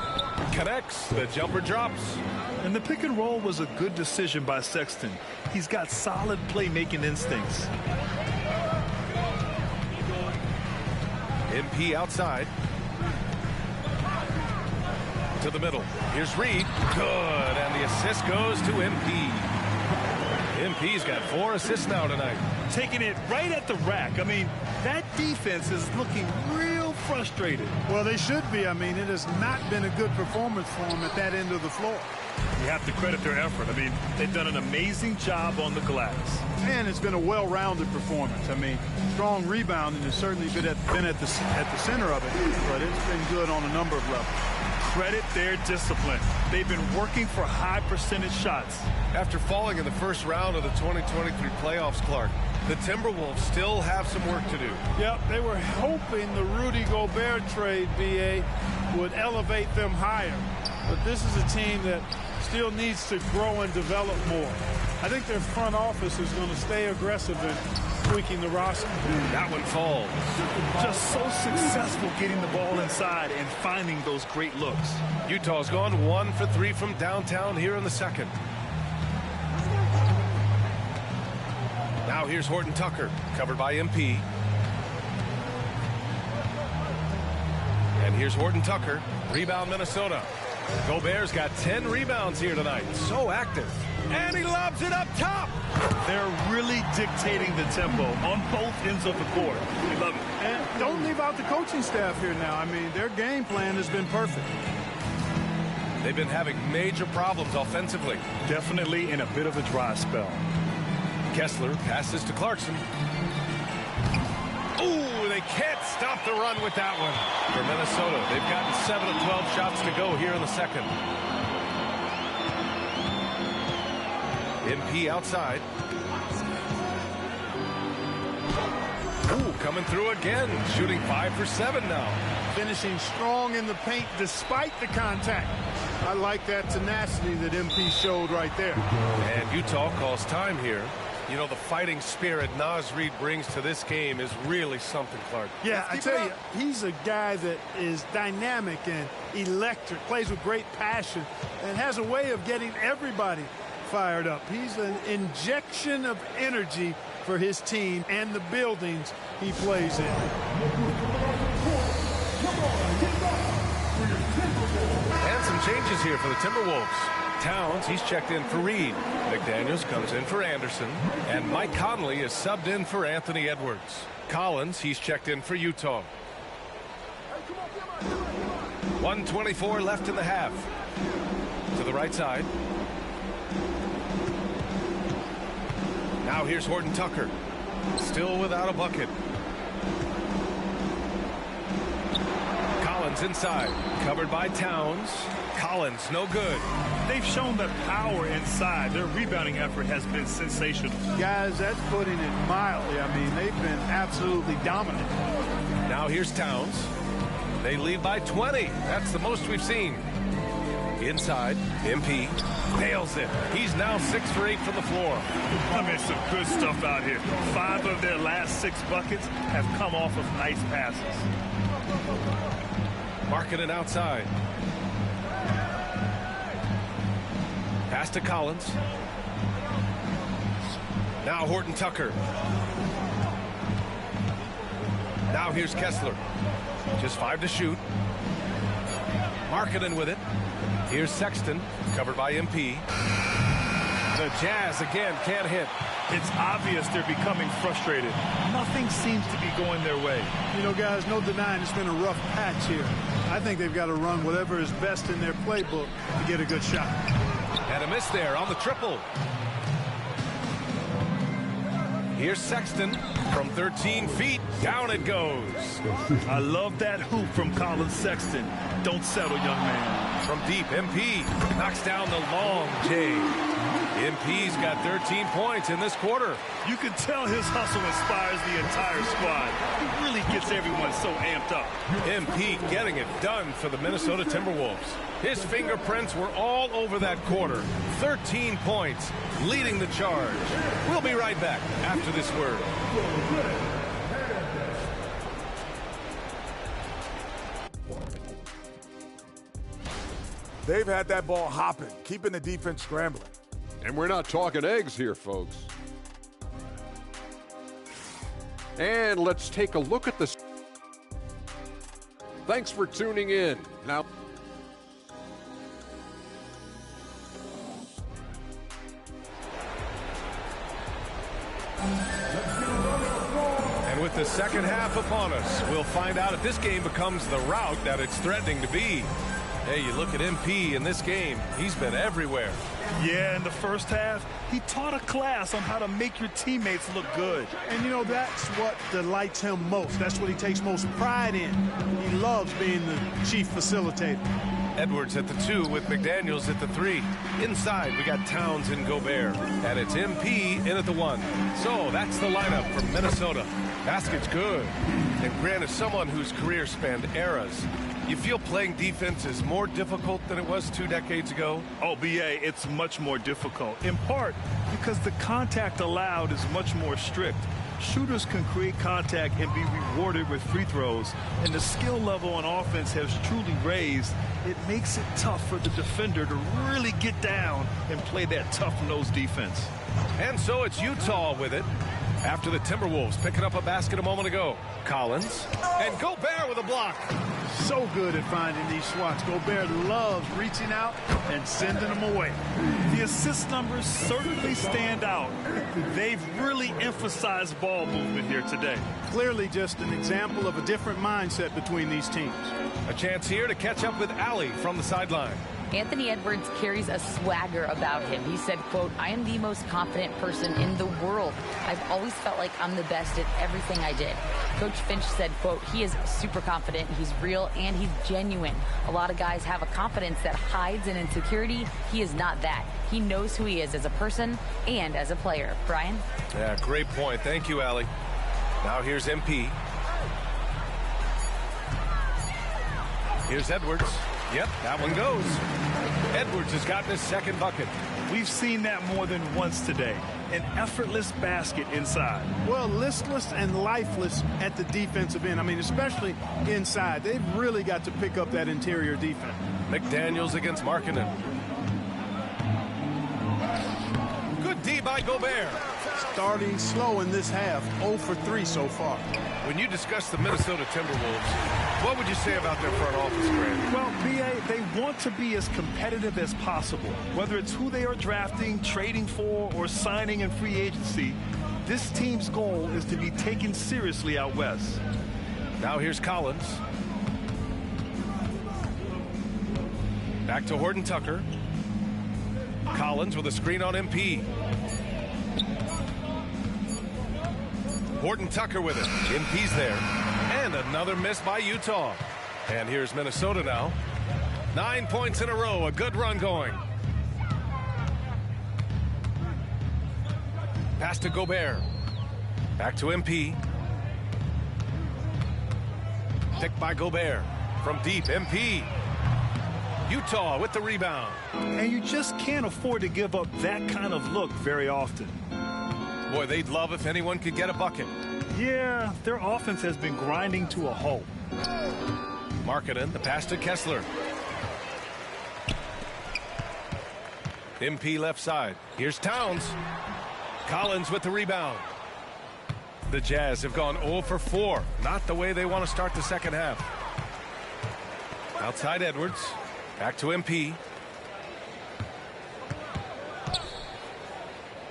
Speaker 14: Connects. The jumper drops.
Speaker 15: And the pick and roll was a good decision by Sexton. He's got solid playmaking instincts.
Speaker 14: MP outside. To the middle. Here's Reed. Good. And the assist goes to MP. MP's got 4 assists now tonight.
Speaker 15: Taking it right at the rack. I mean, that defense is looking real frustrated.
Speaker 16: Well, they should be. I mean, it has not been a good performance for them at that end of the floor.
Speaker 15: You have to credit their effort. I mean, they've done an amazing job on the glass.
Speaker 16: And it's been a well-rounded performance. I mean, strong rebounding has certainly been at the center of it, but it's been good on a number of levels.
Speaker 15: Credit their discipline. They've been working for high percentage shots.
Speaker 14: After falling in the first round of the 2023 playoffs, Clark, the Timberwolves still have some work to do.
Speaker 16: Yep, they were hoping the Rudy Gobert trade, BA, would elevate them higher. But this is a team that still needs to grow and develop more. I think their front office is going to stay aggressive in tweaking the roster.
Speaker 14: That one falls.
Speaker 15: Just so successful getting the ball inside and finding those great looks.
Speaker 14: Utah's gone 1 for 3 from downtown here in the second. Now here's Horton Tucker, covered by MP. And here's Horton Tucker, rebound Minnesota. Gobert's got 10 rebounds here tonight. So active. And he lobs it up top.
Speaker 15: They're really dictating the tempo on both ends of the court. We love it.
Speaker 16: And don't leave out the coaching staff here now. I mean, their game plan has been perfect.
Speaker 14: They've been having major problems offensively.
Speaker 15: Definitely in a bit of a dry spell.
Speaker 14: Kessler passes to Clarkson. Ooh, they can't stop the run with that one. For Minnesota, they've gotten 7 of 12 shots to go here in the second. MP outside. Ooh, coming through again. Shooting 5 for 7 now.
Speaker 16: Finishing strong in the paint despite the contact. I like that tenacity that MP showed right there.
Speaker 14: And Utah calls time here. You know, the fighting spirit Naz Reid brings to this game is really something, Clark.
Speaker 16: Yeah, I tell you, he's a guy that is dynamic and electric, plays with great passion, and has a way of getting everybody fired up. He's an injection of energy for his team and the buildings he plays in.
Speaker 14: And some changes here for the Timberwolves. Towns, he's checked in for Reed. McDaniels comes in for Anderson. And Mike Conley is subbed in for Anthony Edwards. Collins, he's checked in for Utah. 1:24 left in the half. To the right side. Now here's Horton Tucker. Still without a bucket. Collins inside. Covered by Towns. Collins, no good.
Speaker 15: They've shown that power inside. Their rebounding effort has been sensational.
Speaker 16: Guys, that's putting it mildly. I mean, they've been absolutely dominant.
Speaker 14: Now here's Towns. They lead by 20. That's the most we've seen. Inside, MP nails it. He's now 6 for 8 from the floor.
Speaker 15: I mean, some good stuff out here. 5 of their last 6 buckets have come off of nice passes.
Speaker 14: Markkanen outside. Pass to Collins. Now Horton Tucker. Now here's Kessler. Just 5 to shoot. Markkanen with it. Here's Sexton, covered by MP. The Jazz again can't hit.
Speaker 15: It's obvious they're becoming frustrated. Nothing seems to be going their way.
Speaker 16: You know, guys, no denying it's been a rough patch here. I think they've got to run whatever is best in their playbook to get a good shot.
Speaker 14: And a miss there on the triple. Here's Sexton from 13 feet. Down it goes.
Speaker 15: I love that hoop from Colin Sexton. Don't settle, young man.
Speaker 14: From deep, MP knocks down the long J. MP's got 13 points in this quarter.
Speaker 15: You can tell his hustle inspires the entire squad. He really gets everyone so amped up.
Speaker 14: MP getting it done for the Minnesota Timberwolves. His fingerprints were all over that quarter. 13 points, leading the charge. We'll be right back after this word.
Speaker 17: They've had that ball hopping, keeping the defense scrambling.
Speaker 18: And we're not talking eggs here, folks. And let's take a look at this. Thanks for tuning in. Now,
Speaker 14: and with the second half upon us, we'll find out if this game becomes the rout that it's threatening to be. Hey, you look at MP in this game, he's been everywhere.
Speaker 15: Yeah, in the first half, he taught a class on how to make your teammates look good.
Speaker 16: And, you know, that's what delights him most. That's what he takes most pride in. He loves being the chief facilitator.
Speaker 14: Edwards at the 2 with McDaniels at the 3. Inside, we got Towns and Gobert. And it's MP in at the 1. So that's the lineup for Minnesota. Basket's good. And Grant, as someone whose career spanned eras, you feel playing defense is more difficult than it was 2 decades ago?
Speaker 15: Oh, BA, it's much more difficult, in part because the contact allowed is much more strict. Shooters can create contact and be rewarded with free throws, and the skill level on offense has truly raised. It makes it tough for the defender to really get down and play that tough-nosed defense.
Speaker 14: And so it's Utah with it. After the Timberwolves picking up a basket a moment ago. Collins and Gobert with a block.
Speaker 16: So good at finding these swats. Gobert loves reaching out and sending them away.
Speaker 15: The assist numbers certainly stand out. They've really emphasized ball movement here today.
Speaker 16: Clearly just an example of a different mindset between these teams.
Speaker 14: A chance here to catch up with Allie from the sideline.
Speaker 19: Anthony Edwards carries a swagger about him. He said, quote, "I am the most confident person in the world. I've always felt like I'm the best at everything I did." Coach Finch said, quote, "He is super confident, he's real, and he's genuine. A lot of guys have a confidence that hides an insecurity. He is not that. He knows who he is as a person and as a player." Brian?
Speaker 14: Yeah, great point. Thank you, Allie. Now here's MP. Here's Edwards. Yep, that one goes. Edwards has gotten his second bucket.
Speaker 15: We've seen that more than once today. An effortless basket inside.
Speaker 16: Well, listless and lifeless at the defensive end. I mean, especially inside. They've really got to pick up that interior defense.
Speaker 14: McDaniels against Markkanen. Good D by Gobert.
Speaker 16: Starting slow in this half, 0 for 3 so far.
Speaker 14: When you discuss the Minnesota Timberwolves, what would you say about their front office, Grant?
Speaker 15: Well, BA, they want to be as competitive as possible. Whether it's who they are drafting, trading for, or signing in free agency, this team's goal is to be taken seriously out west.
Speaker 14: Now here's Collins. Back to Horton Tucker. Collins with a screen on MP. Horton Tucker with it. MP's there. And another miss by Utah. And here's Minnesota now. 9 points in a row. A good run going. Pass to Gobert. Back to MP. Picked by Gobert. From deep, MP. Utah with the rebound.
Speaker 15: And you just can't afford to give up that kind of look very often.
Speaker 14: Boy, they'd love if anyone could get a bucket.
Speaker 15: Yeah, their offense has been grinding to a halt.
Speaker 14: Markkanen, the pass to Kessler. MP left side. Here's Towns. Collins with the rebound. The Jazz have gone 0 for 4. Not the way they want to start the second half. Outside Edwards. Back to MP.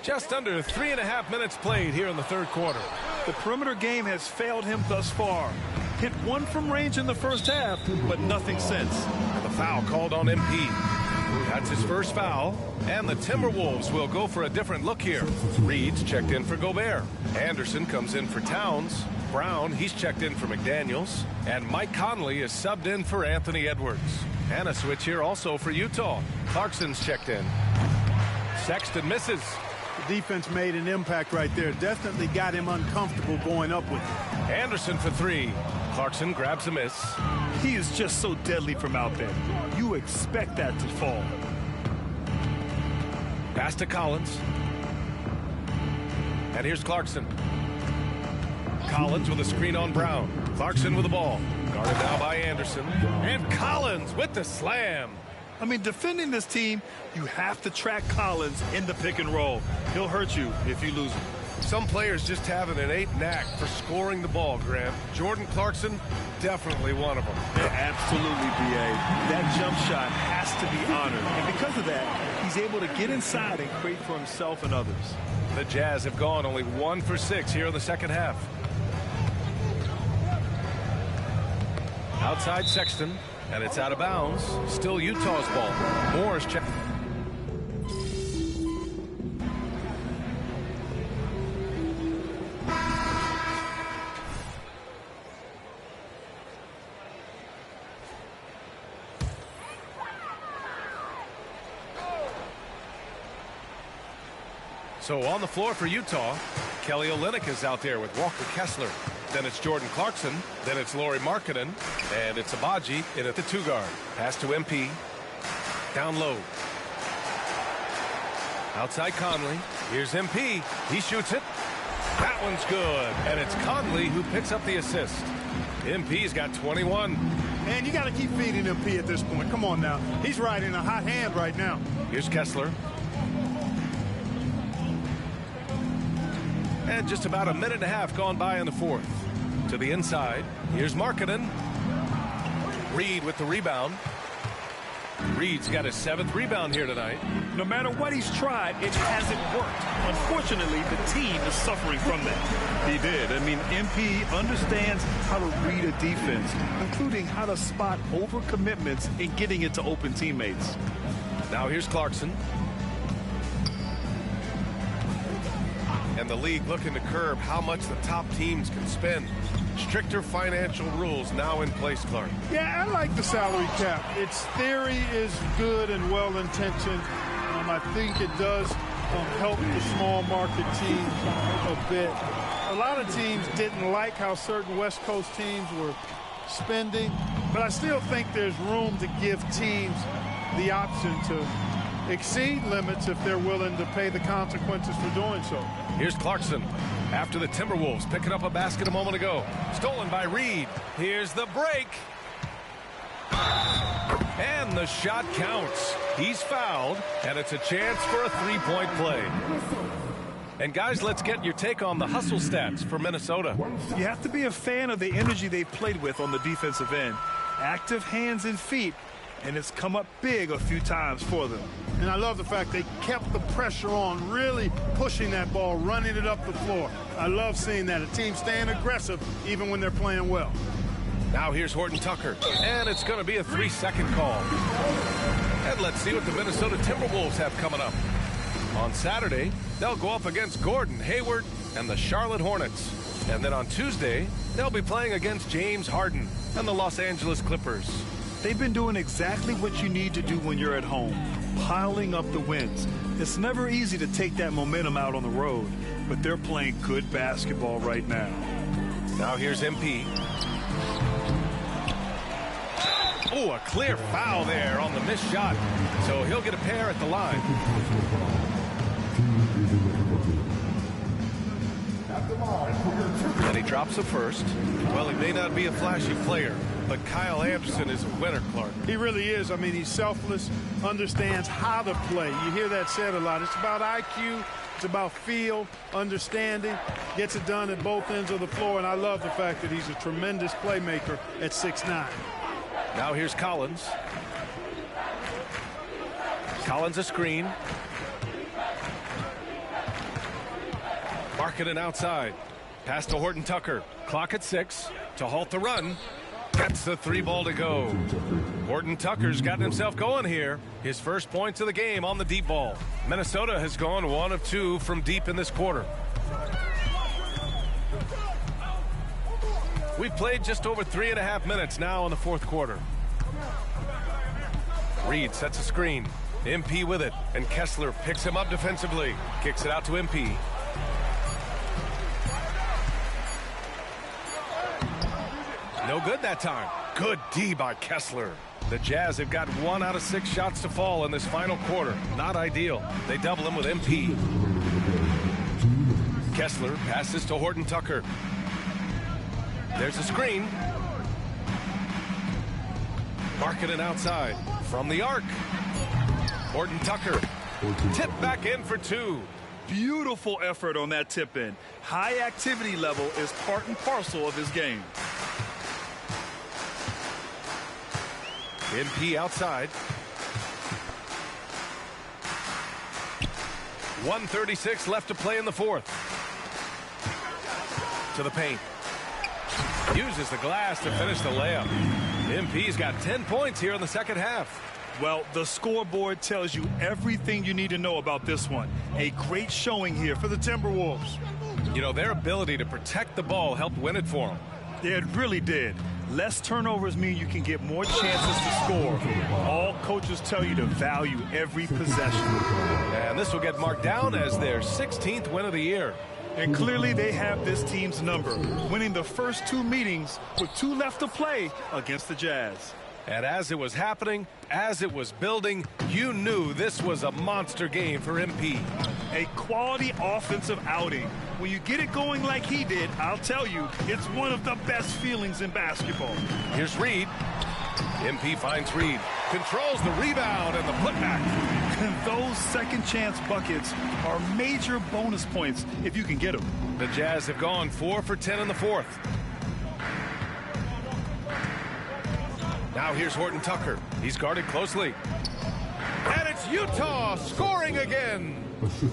Speaker 14: Just under 3.5 minutes played here in the third quarter.
Speaker 15: The perimeter game has failed him thus far. Hit one from range in the first half, but nothing since.
Speaker 14: And the foul called on MP. That's his first foul. And the Timberwolves will go for a different look here. Reed's checked in for Gobert. Anderson comes in for Towns. Brown, he's checked in for McDaniels. And Mike Conley is subbed in for Anthony Edwards. And a switch here also for Utah. Clarkson's checked in. Sexton misses.
Speaker 16: The defense made an impact right there. Definitely got him uncomfortable going up with it.
Speaker 14: Anderson for 3. Clarkson grabs a miss.
Speaker 15: He is just so deadly from out there. You expect that to fall.
Speaker 14: Pass to Collins. And here's Clarkson. Collins with a screen on Brown. Clarkson with the ball. Guarded now by Anderson. And Collins with the slam.
Speaker 15: I mean, defending this team, you have to track Collins in the pick and roll. He'll hurt you if you lose him.
Speaker 14: Some players just have an innate knack for scoring the ball, Grant. Jordan Clarkson, definitely one of them.
Speaker 15: Yeah, absolutely, B.A. That jump shot has to be honored. And because of that, he's able to get inside and create for himself and others.
Speaker 14: The Jazz have gone only 1 for 6 here in the second half. Outside Sexton, and it's out of bounds. Still Utah's ball. Moore's check. So on the floor for Utah, Kelly Olynyk is out there with Walker Kessler. Then it's Jordan Clarkson. Then it's Lauri Markkanen. And it's Abaji in at the 2-guard. Pass to MP. Down low. Outside Conley. Here's MP. He shoots it. That one's good. And it's Conley who picks up the assist. MP's got 21.
Speaker 16: Man, you got to keep feeding MP at this point. Come on now. He's riding a hot hand right now.
Speaker 14: Here's Kessler. And just about a minute and a half gone by in the fourth. To the inside. Here's Markkanen. Reed with the rebound. Reed's got his 7th rebound here tonight.
Speaker 15: No matter what he's tried, it hasn't worked. Unfortunately, the team is suffering from that. He did. I mean, MP understands how to read a defense, including how to spot overcommitments and getting it to open teammates.
Speaker 14: Now here's Clarkson. And the league looking to curb how much the top teams can spend. Stricter financial rules now in place, Clark.
Speaker 16: Yeah, I like the salary cap. Its theory is good and well-intentioned. I think it does help the small market teams a bit. A lot of teams didn't like how certain West Coast teams were spending, but I still think there's room to give teams the option to exceed limits if they're willing to pay the consequences for doing so.
Speaker 14: Here's Clarkson after the Timberwolves picking up a basket a moment ago. Stolen by Reed. Here's the break. And the shot counts. He's fouled, and it's a chance for a three-point play. And guys, let's get your take on the hustle stats for Minnesota.
Speaker 15: You have to be a fan of the energy they've played with on the defensive end. Active hands and feet, and it's come up big a few times for them.
Speaker 16: And I love the fact they kept the pressure on, really pushing that ball, running it up the floor. I love seeing that. A team staying aggressive even when they're playing well.
Speaker 14: Now here's Horton Tucker, and it's going to be a 3-second call. And let's see what the Minnesota Timberwolves have coming up. On Saturday, they'll go up against Gordon Hayward and the Charlotte Hornets. And then on Tuesday, they'll be playing against James Harden and the Los Angeles Clippers.
Speaker 15: They've been doing exactly what you need to do when you're at home, piling up the wins. It's never easy to take that momentum out on the road, but they're playing good basketball right now.
Speaker 14: Now here's MP. Oh, a clear foul there on the missed shot. So he'll get a pair at the line. And he drops a first. Well, he may not be a flashy player, but Kyle Anderson is a winner, Clark.
Speaker 16: He really is. I mean, he's selfless, understands how to play. You hear that said a lot. It's about IQ. It's about feel, understanding, gets it done at both ends of the floor, and I love the fact that he's a tremendous playmaker at 6'9".
Speaker 14: Now here's Collins. Collins a screen. Markkanen outside. Pass to Horton Tucker. Clock at 6 to halt the run. Gets the 3 ball to go. Horton Tucker's gotten himself going here. His first points of the game on the deep ball. Minnesota has gone 1 of 2 from deep in this quarter. We've played just over 3.5 minutes now in the fourth quarter. Reed sets a screen. MP with it, and Kessler picks him up defensively. Kicks it out to MP. No good that time. Good D by Kessler. The Jazz have got 1 out of 6 shots to fall in this final quarter. Not ideal. They double him with MP. Kessler passes to Horton Tucker. There's a screen. Markkanen outside. From the arc. Horton Tucker. Tip back in for 2.
Speaker 15: beautiful effort on that tip in. High activity level is part and parcel of his game.
Speaker 14: MP outside. 1:36 left to play in the fourth. To the paint. Uses the glass to finish the layup. MP's got 10 points here in the second half.
Speaker 15: Well, the scoreboard tells you everything you need to know about this one. A great showing here for the Timberwolves.
Speaker 14: You know, their ability to protect the ball helped win it for them.
Speaker 15: Yeah, it really did. Less turnovers mean you can get more chances to score. All coaches tell you to value every possession.
Speaker 14: And this will get marked down as their 16th win of the year.
Speaker 15: And clearly they have this team's number, winning the first 2 meetings with 2 left to play against the Jazz.
Speaker 14: And as it was happening, as it was building, you knew this was a monster game for MP.
Speaker 15: A quality offensive outing. When you get it going like he did, I'll tell you, it's one of the best feelings in basketball.
Speaker 14: Here's Reed. MP finds Reed. Controls the rebound and the putback.
Speaker 15: Those second chance buckets are major bonus points if you can get them.
Speaker 14: The Jazz have gone 4 for 10 in the fourth. Now here's Horton Tucker. He's guarded closely. And it's Utah scoring again.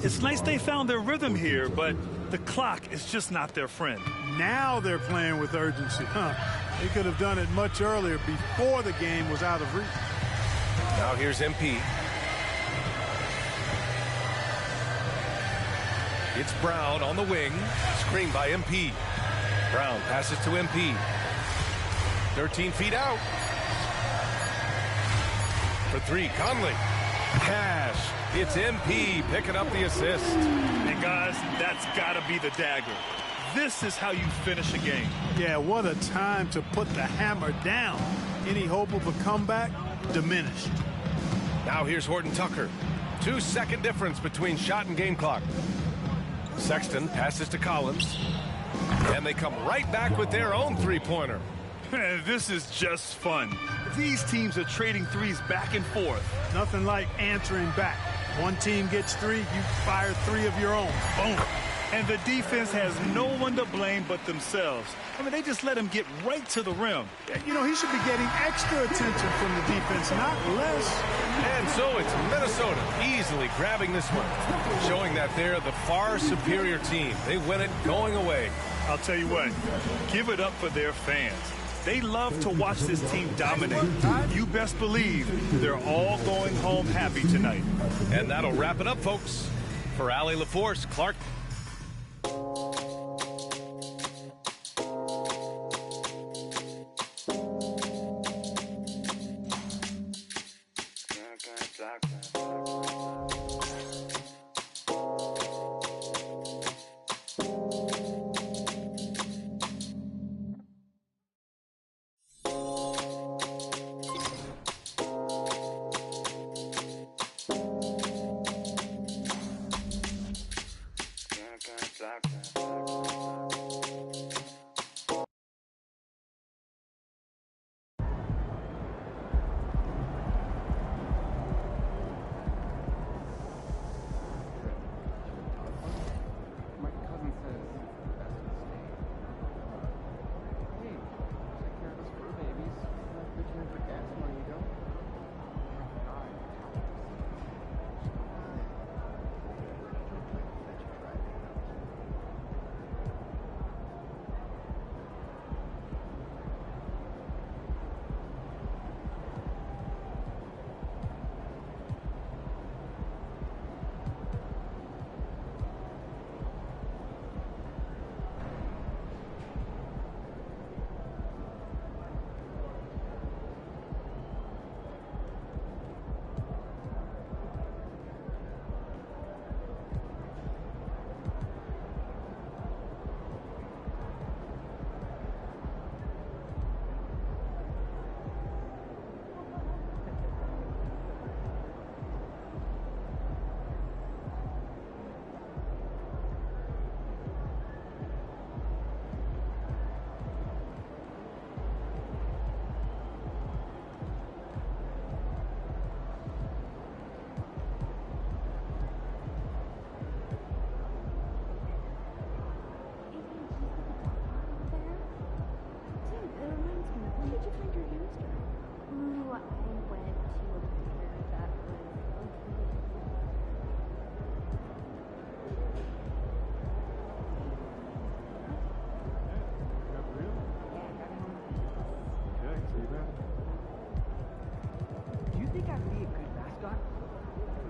Speaker 15: It's nice they found their rhythm here, but the clock is just not their friend.
Speaker 16: Now they're playing with urgency. They could have done it much earlier before the game was out of reach.
Speaker 14: Now here's MP. It's Brown on the wing. Screened by MP. Brown passes to MP. 13 feet out. For 3, Conley. Cash. It's MP picking up the assist.
Speaker 15: And guys, that's got to be the dagger. This is how you finish a game.
Speaker 16: Yeah, what a time to put the hammer down. Any hope of a comeback diminished.
Speaker 14: Now here's Horton Tucker. 2-second difference between shot and game clock. Sexton passes to Collins. And they come right back with their own three-pointer.
Speaker 15: This is just fun. These teams are trading threes back and forth.
Speaker 16: Nothing like answering back. One team gets 3, you fire 3 of your own. Boom.
Speaker 15: And the defense has no one to blame but themselves. I mean, they just let him get right to the rim.
Speaker 16: You know, he should be getting extra attention from the defense, not less.
Speaker 14: And so it's Minnesota easily grabbing this one, showing that they're the far superior team. They win it going away.
Speaker 15: I'll tell you what, give it up for their fans. They love to watch this team dominate. You best believe they're all going home happy tonight.
Speaker 14: And that'll wrap it up, folks. For Allie LaForce, Clark.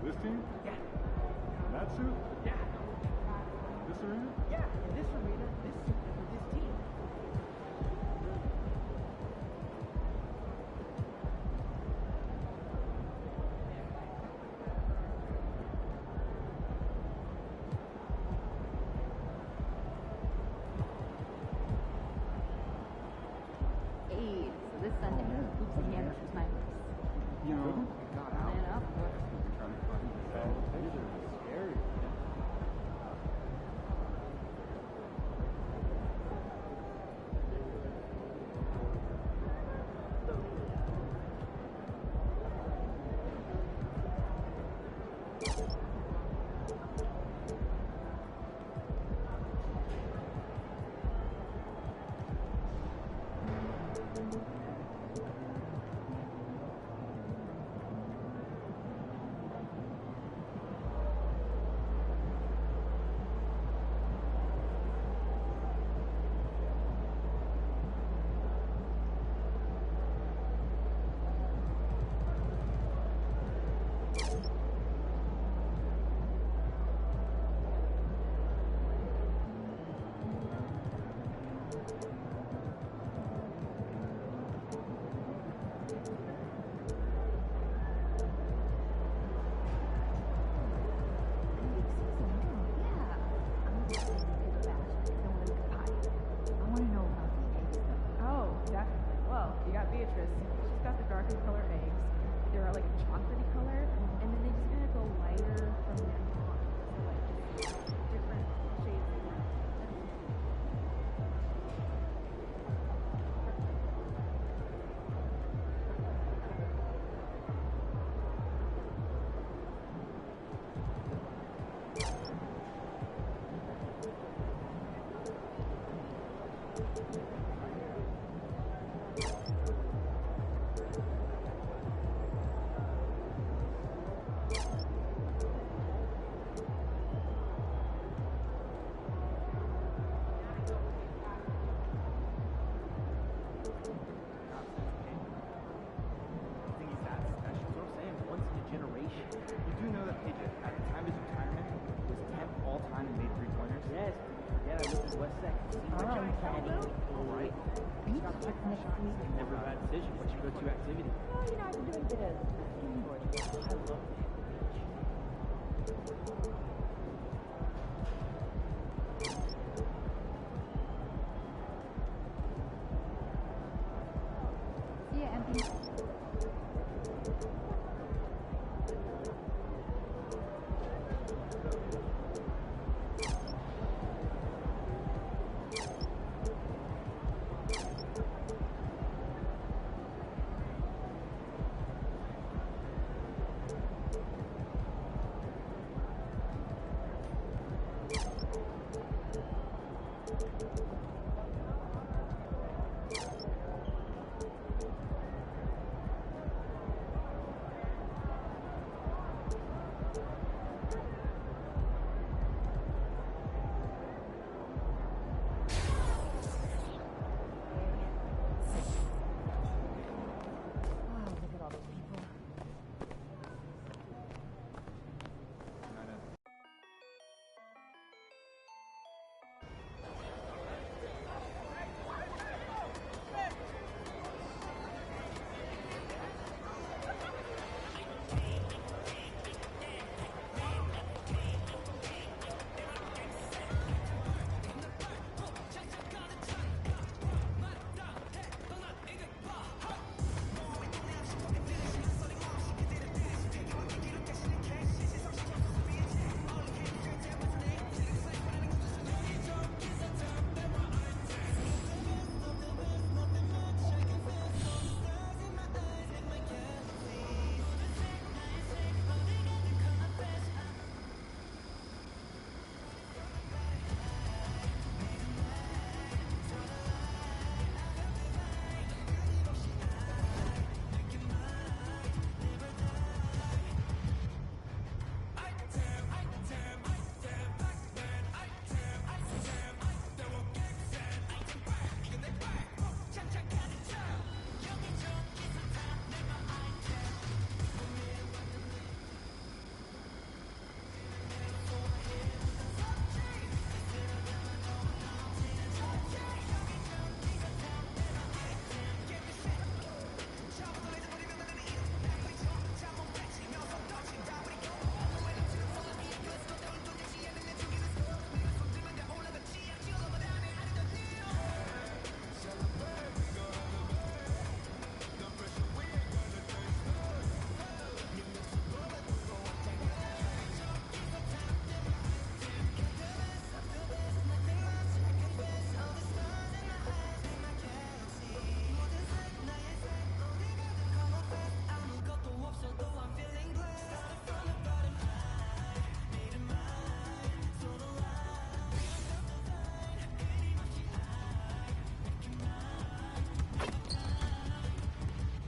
Speaker 16: This team?
Speaker 20: Yeah.
Speaker 16: That suit?
Speaker 20: Yeah.
Speaker 16: This arena?
Speaker 20: Yeah, in this arena, this suit is for this team.
Speaker 9: Hey, so this Sunday, Hoops and Hammers was my place.
Speaker 20: You know, got out.
Speaker 9: Man up.
Speaker 20: Trying to find these are scary.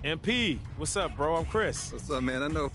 Speaker 21: MP, what's up, bro? I'm Chris.
Speaker 13: What's up, man? I know.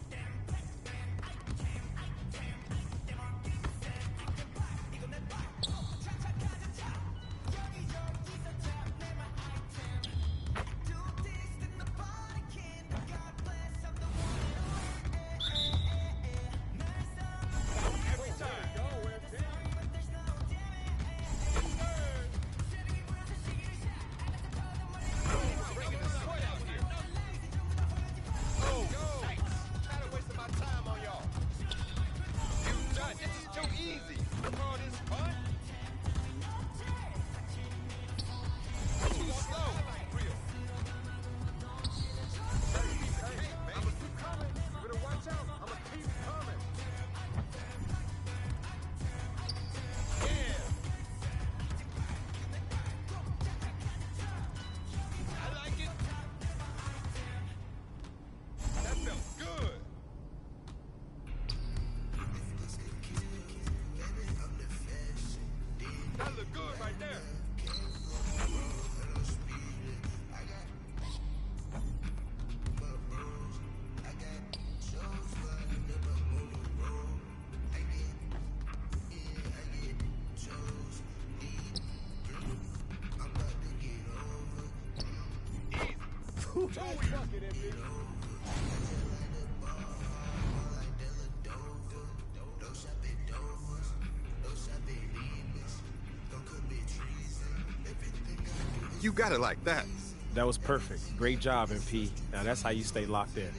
Speaker 13: You got it like that.
Speaker 21: That was perfect. Great job, MP. Now that's how you stay locked in.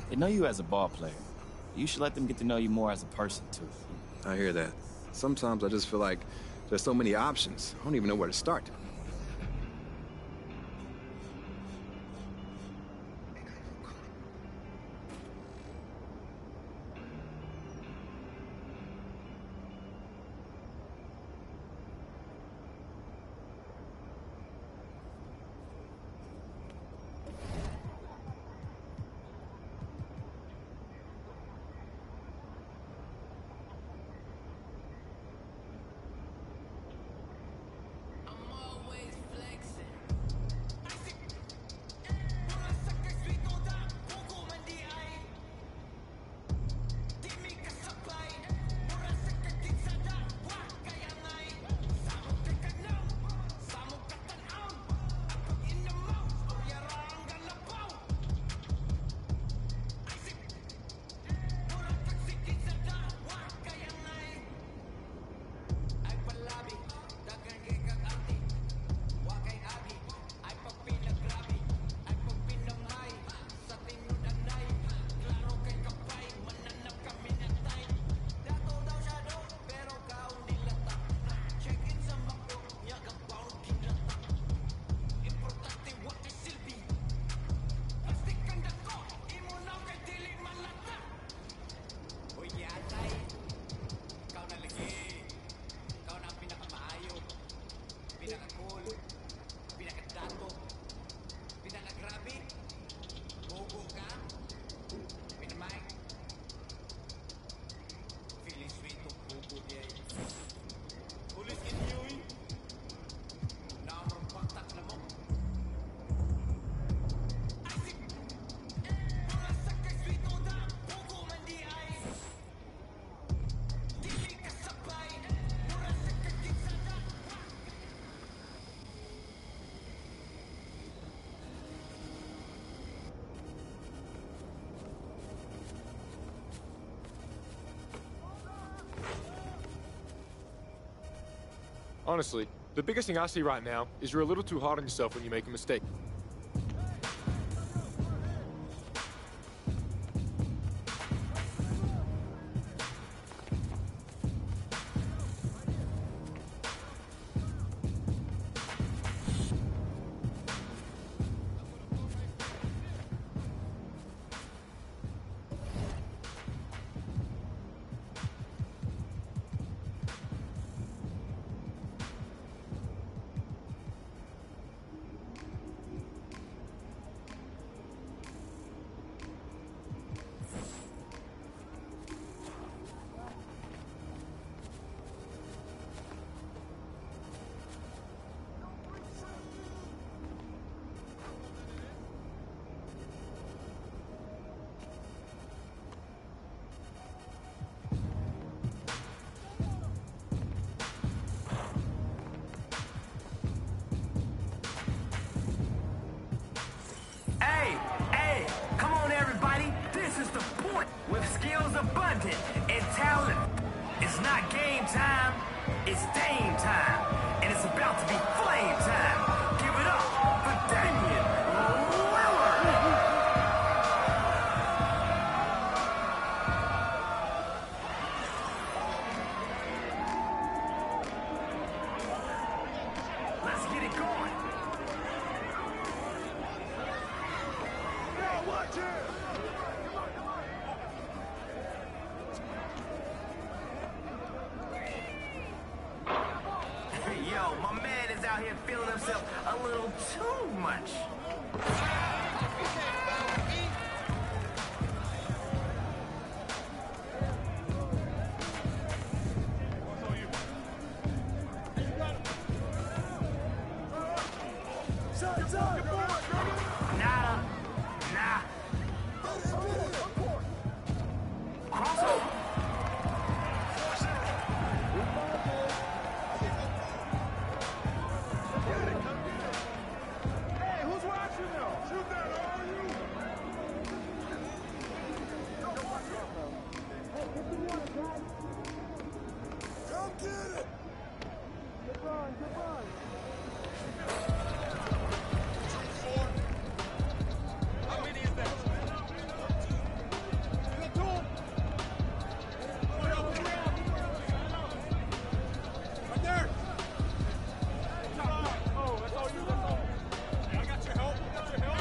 Speaker 22: They know you as a ball player. You should let them get to know you more as a person, too.
Speaker 13: I hear that. Sometimes I just feel like there's so many options. I don't even know where to start.
Speaker 3: Honestly, the biggest thing I see right now is you're a little too hard on yourself when you make a mistake.
Speaker 5: abundant and talent. It's not game time, it's Dame time. And it's about to be flame time. Give it up for Damian Lillard. Let's get it going.
Speaker 11: Now watch it.
Speaker 5: Yo, my man is out here feeling himself a little too much. Nada. Nah. Crossover.
Speaker 11: Hey, who's watching now? Shoot that, are you? Come get it! Good run, good run. How many is that? Right there! Oh, that's all you, that's all. I got your help, I got your help.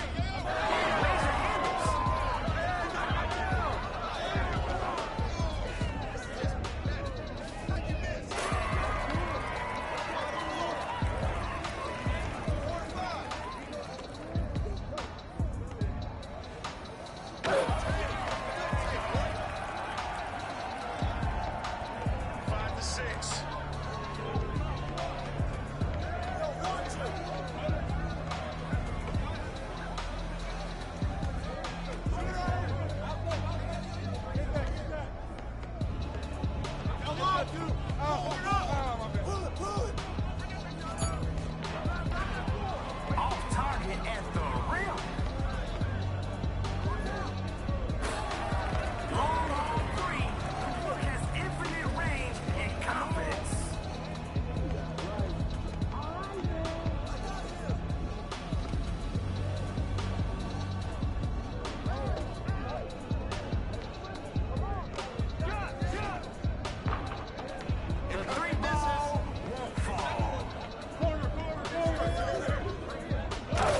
Speaker 5: Off target at the rim. Long on three. Look has infinite range and confidence. The three ball won't fall. All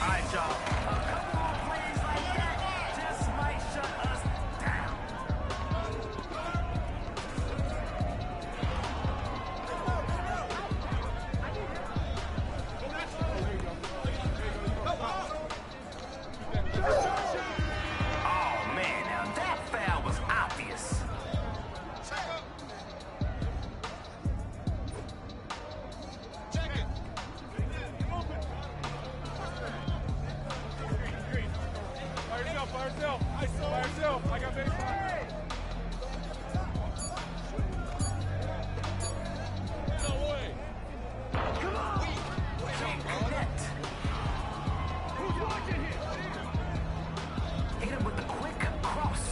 Speaker 5: right, y'all. A couple more plays like that just might shut us down. Oh, man, now that foul was obvious.
Speaker 11: Fire yourself, fire yourself. Fire yourself. I got baseline. No way.
Speaker 5: Come on! Can't connect.
Speaker 11: Who's watching here?
Speaker 5: Hit him with the quick cross.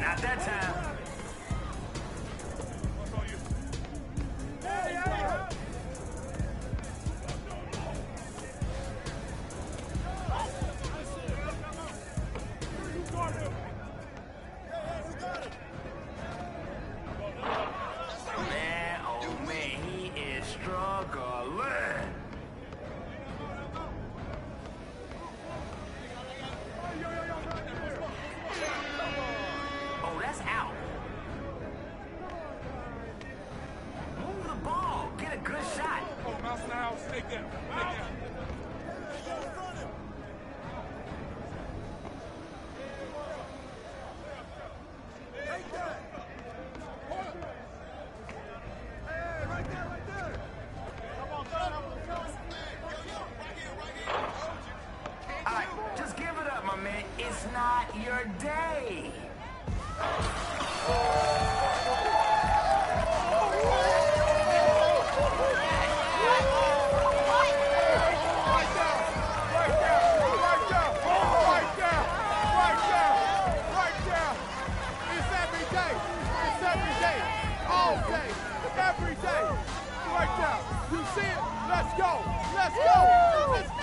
Speaker 5: Not that time. Man, oh man, he is struggling. Oh, that's out. Move the ball. Get a good shot.
Speaker 11: Oh, mouse now. Snake down. Snake down.
Speaker 5: All right, just give it up, my man. It's not your day.
Speaker 11: You see it? Let's go! Let's go! Let's go!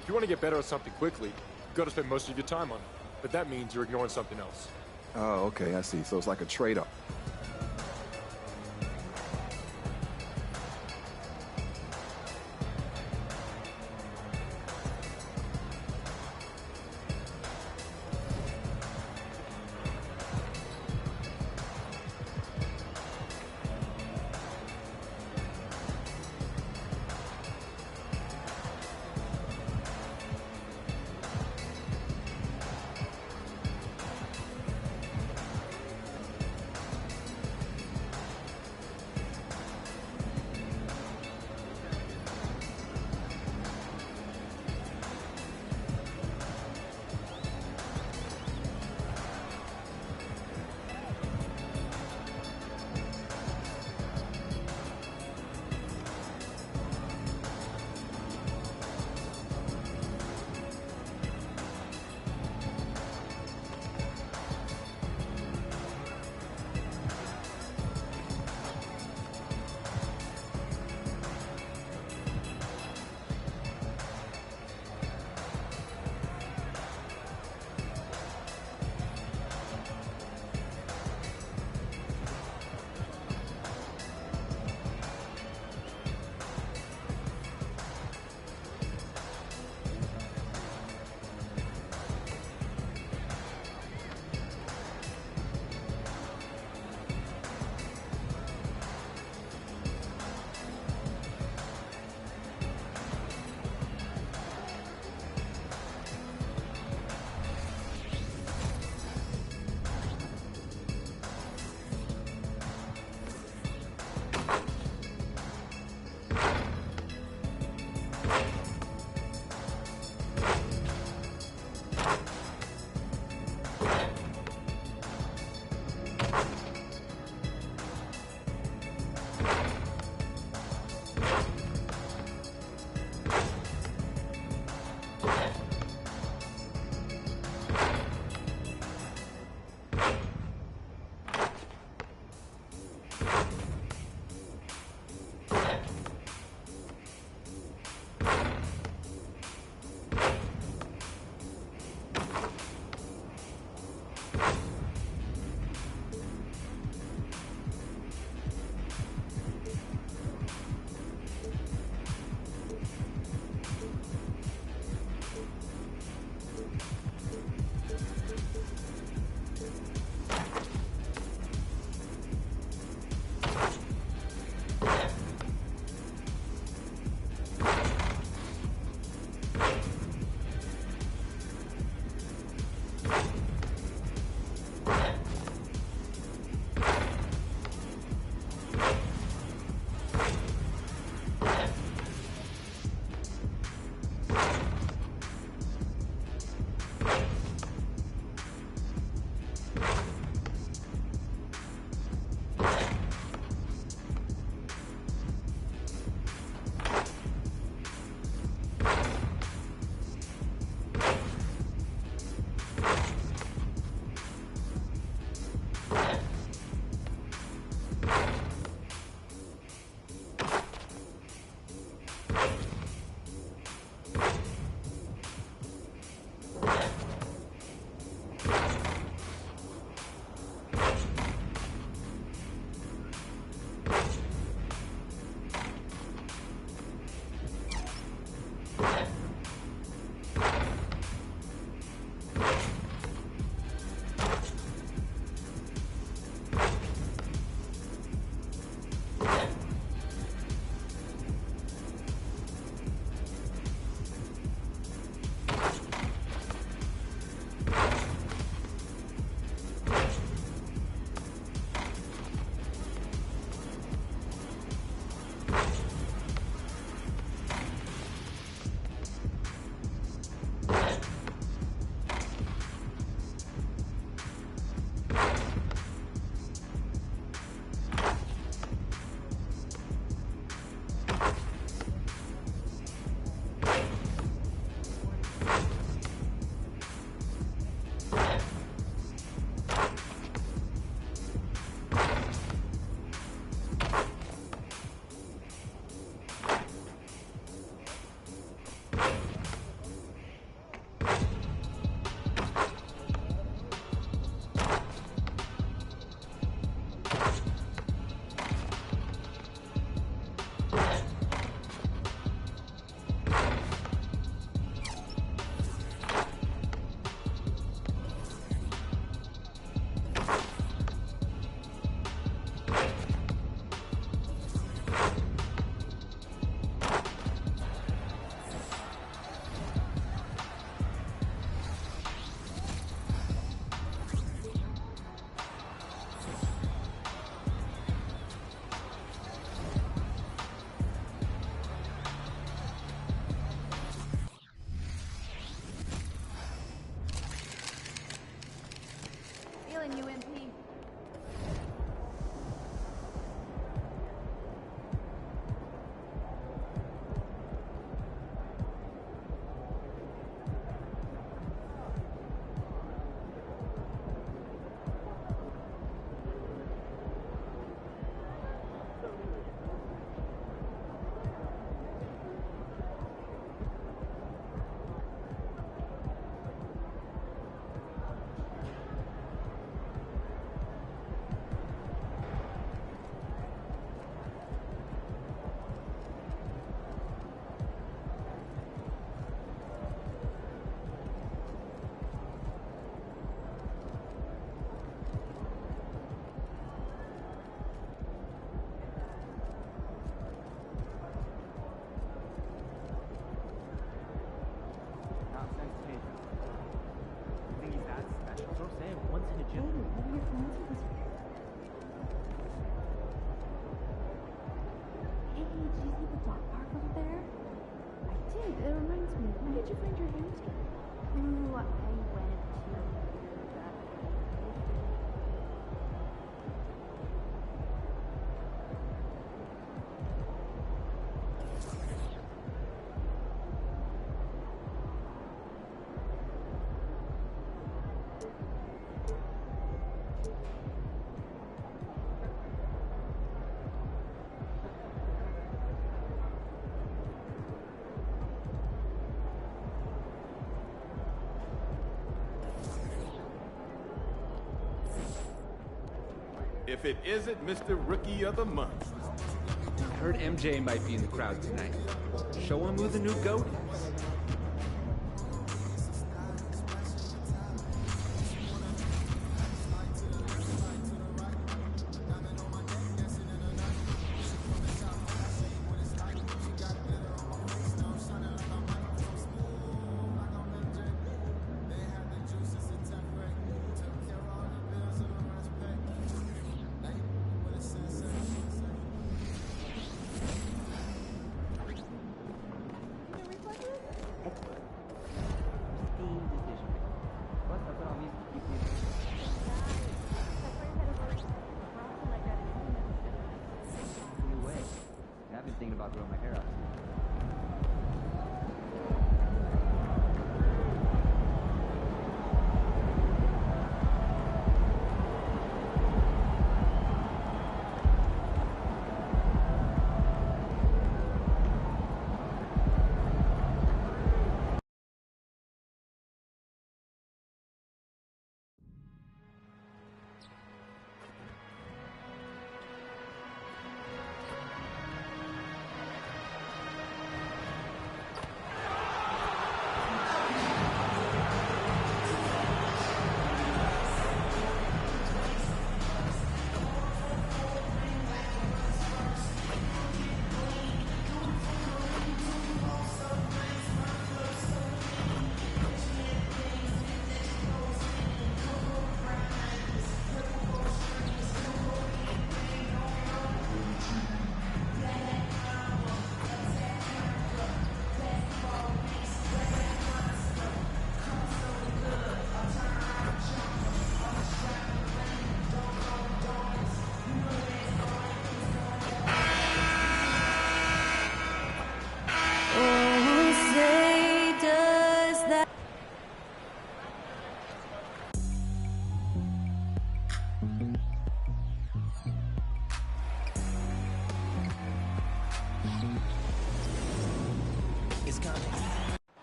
Speaker 3: If you want to get better at something quickly, you've got to spend most of your time on it. But that means you're ignoring something else.
Speaker 13: Oh, okay, I see. So it's like a trade-off.
Speaker 9: me, where did you find your hamster? Ooh, I went to
Speaker 10: If it isn't Mr. Rookie of the Month.
Speaker 4: I heard MJ might be in the crowd tonight. Show him who the new GOAT is.
Speaker 20: Thinking about growing my hair out.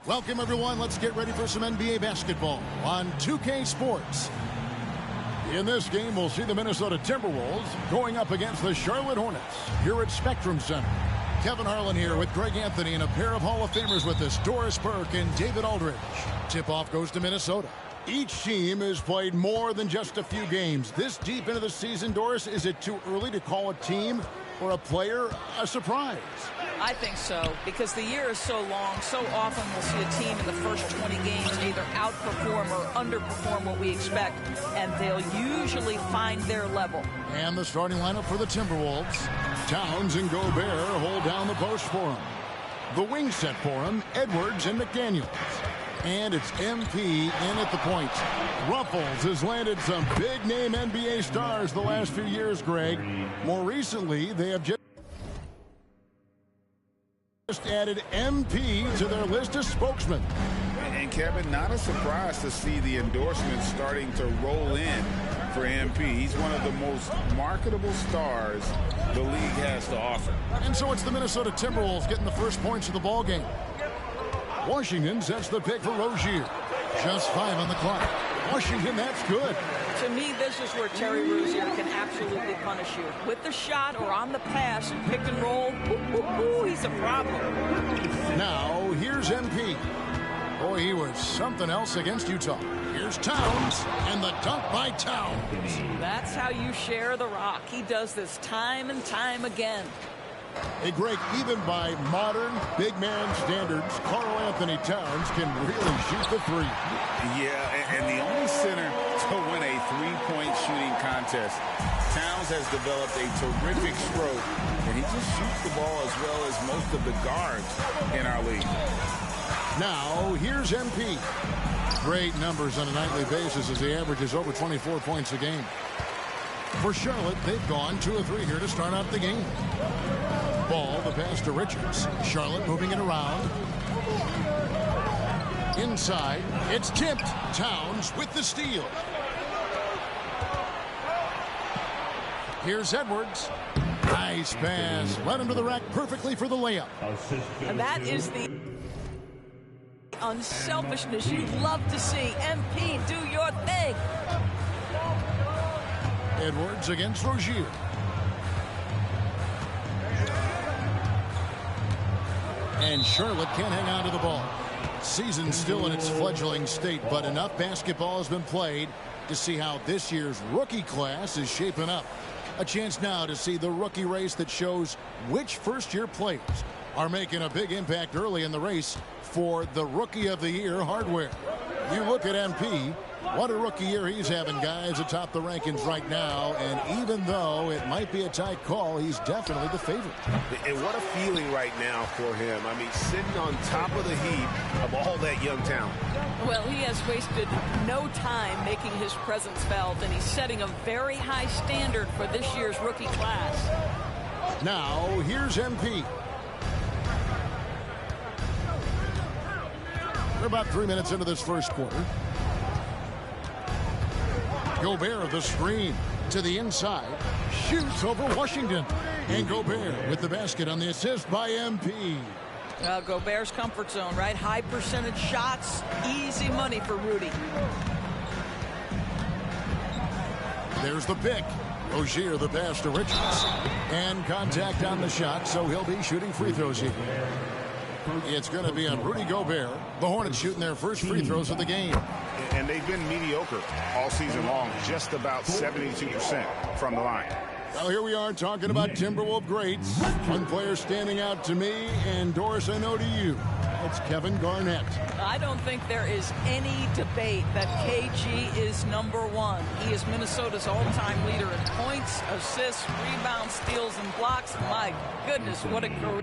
Speaker 1: Welcome, everyone. Let's get ready for some NBA basketball on 2K Sports. In this game, we'll see the Minnesota Timberwolves going up against the Charlotte Hornets here at Spectrum Center. Kevin Harlan here with Greg Anthony and a pair of Hall of Famers with us, Doris Burke and David Aldridge. Tip-off goes to Minnesota. Each team has played more than just a few games. This deep into the season, Doris, is it too early to call a team or a player a surprise?
Speaker 7: I think so, because the year is so long. So often we'll see a team in the first 20 games either outperform or underperform what we expect, and they'll usually find their level.
Speaker 1: And the starting lineup for the Timberwolves. Towns and Gobert hold down the post for him. The wing set for him, Edwards and McDaniels. And it's MP in at the point. Ruffles has landed some big-name NBA stars the last few years, Greg. More recently, they have just added MP to their list of spokesmen.
Speaker 23: And Kevin, not a surprise to see the endorsements starting to roll in for MP. He's one of the most marketable stars the league has to offer.
Speaker 1: And so it's the Minnesota Timberwolves getting the first points of the ball game. Washington sets the pick for Rozier. Just 5 on the clock. Washington, that's good.
Speaker 7: To me, this is where Terry Rozier can absolutely punish you. With the shot or on the pass and pick and roll, he's a problem.
Speaker 1: Now, here's MP. Boy, he was something else against Utah. Here's Towns, and the dunk by Towns.
Speaker 7: That's how you share the rock. He does this time and time again.
Speaker 1: Hey, Greg, even by modern big man standards, Karl Anthony Towns can really shoot the three.
Speaker 23: Yeah, and the only center to win a three-point shooting contest. Towns has developed a terrific stroke, and he just shoots the ball as well as most of the guards in our league.
Speaker 1: Now, here's MP. Great numbers on a nightly basis as he averages over 24 points a game. For Charlotte, they've gone 2 of 3 here to start out the game. Ball, the pass to Richards. Charlotte moving it around. Inside, it's tipped. Towns with the steal. Here's Edwards. Nice pass. Led him to the rack perfectly for the layup.
Speaker 7: And that is the unselfishness you'd love to see. MP, do your thing.
Speaker 1: Edwards against Rozier. And Charlotte can't hang on to the ball. Season still in its fledgling state, but enough basketball has been played to see how this year's rookie class is shaping up. A chance now to see the rookie race that shows which first-year players are making a big impact early in the race for the Rookie of the Year hardware. You look at MP, what a rookie year he's having, guys, atop the rankings right now. And even though it might be a tight call, he's definitely the favorite.
Speaker 6: And what a feeling right now for him. I mean, sitting on top of the heap of all that young talent.
Speaker 7: Well, he has wasted no time making his presence felt, and he's setting a very high standard for this year's rookie class.
Speaker 1: Now, here's MP. We're about 3 minutes into this first quarter. Gobert the screen to the inside. Shoots over Washington. And Gobert with the basket on the assist by MP.
Speaker 7: Gobert's comfort zone, right? High percentage shots. Easy money for Rudy.
Speaker 1: There's the pick. Rozier the pass to Richards. And contact on the shot, so he'll be shooting free throws here. It's going to be on Rudy Gobert. The Hornets shooting their first free throws of the game.
Speaker 23: And they've been mediocre all season long, just about 72% from the line.
Speaker 1: Well, here we are talking about Timberwolves greats. One player standing out to me, and Doris, I know to you. It's Kevin Garnett.
Speaker 7: I don't think there is any debate that KG is #1. He is Minnesota's all-time leader in points, assists, rebounds, steals, and blocks. My goodness, what a career.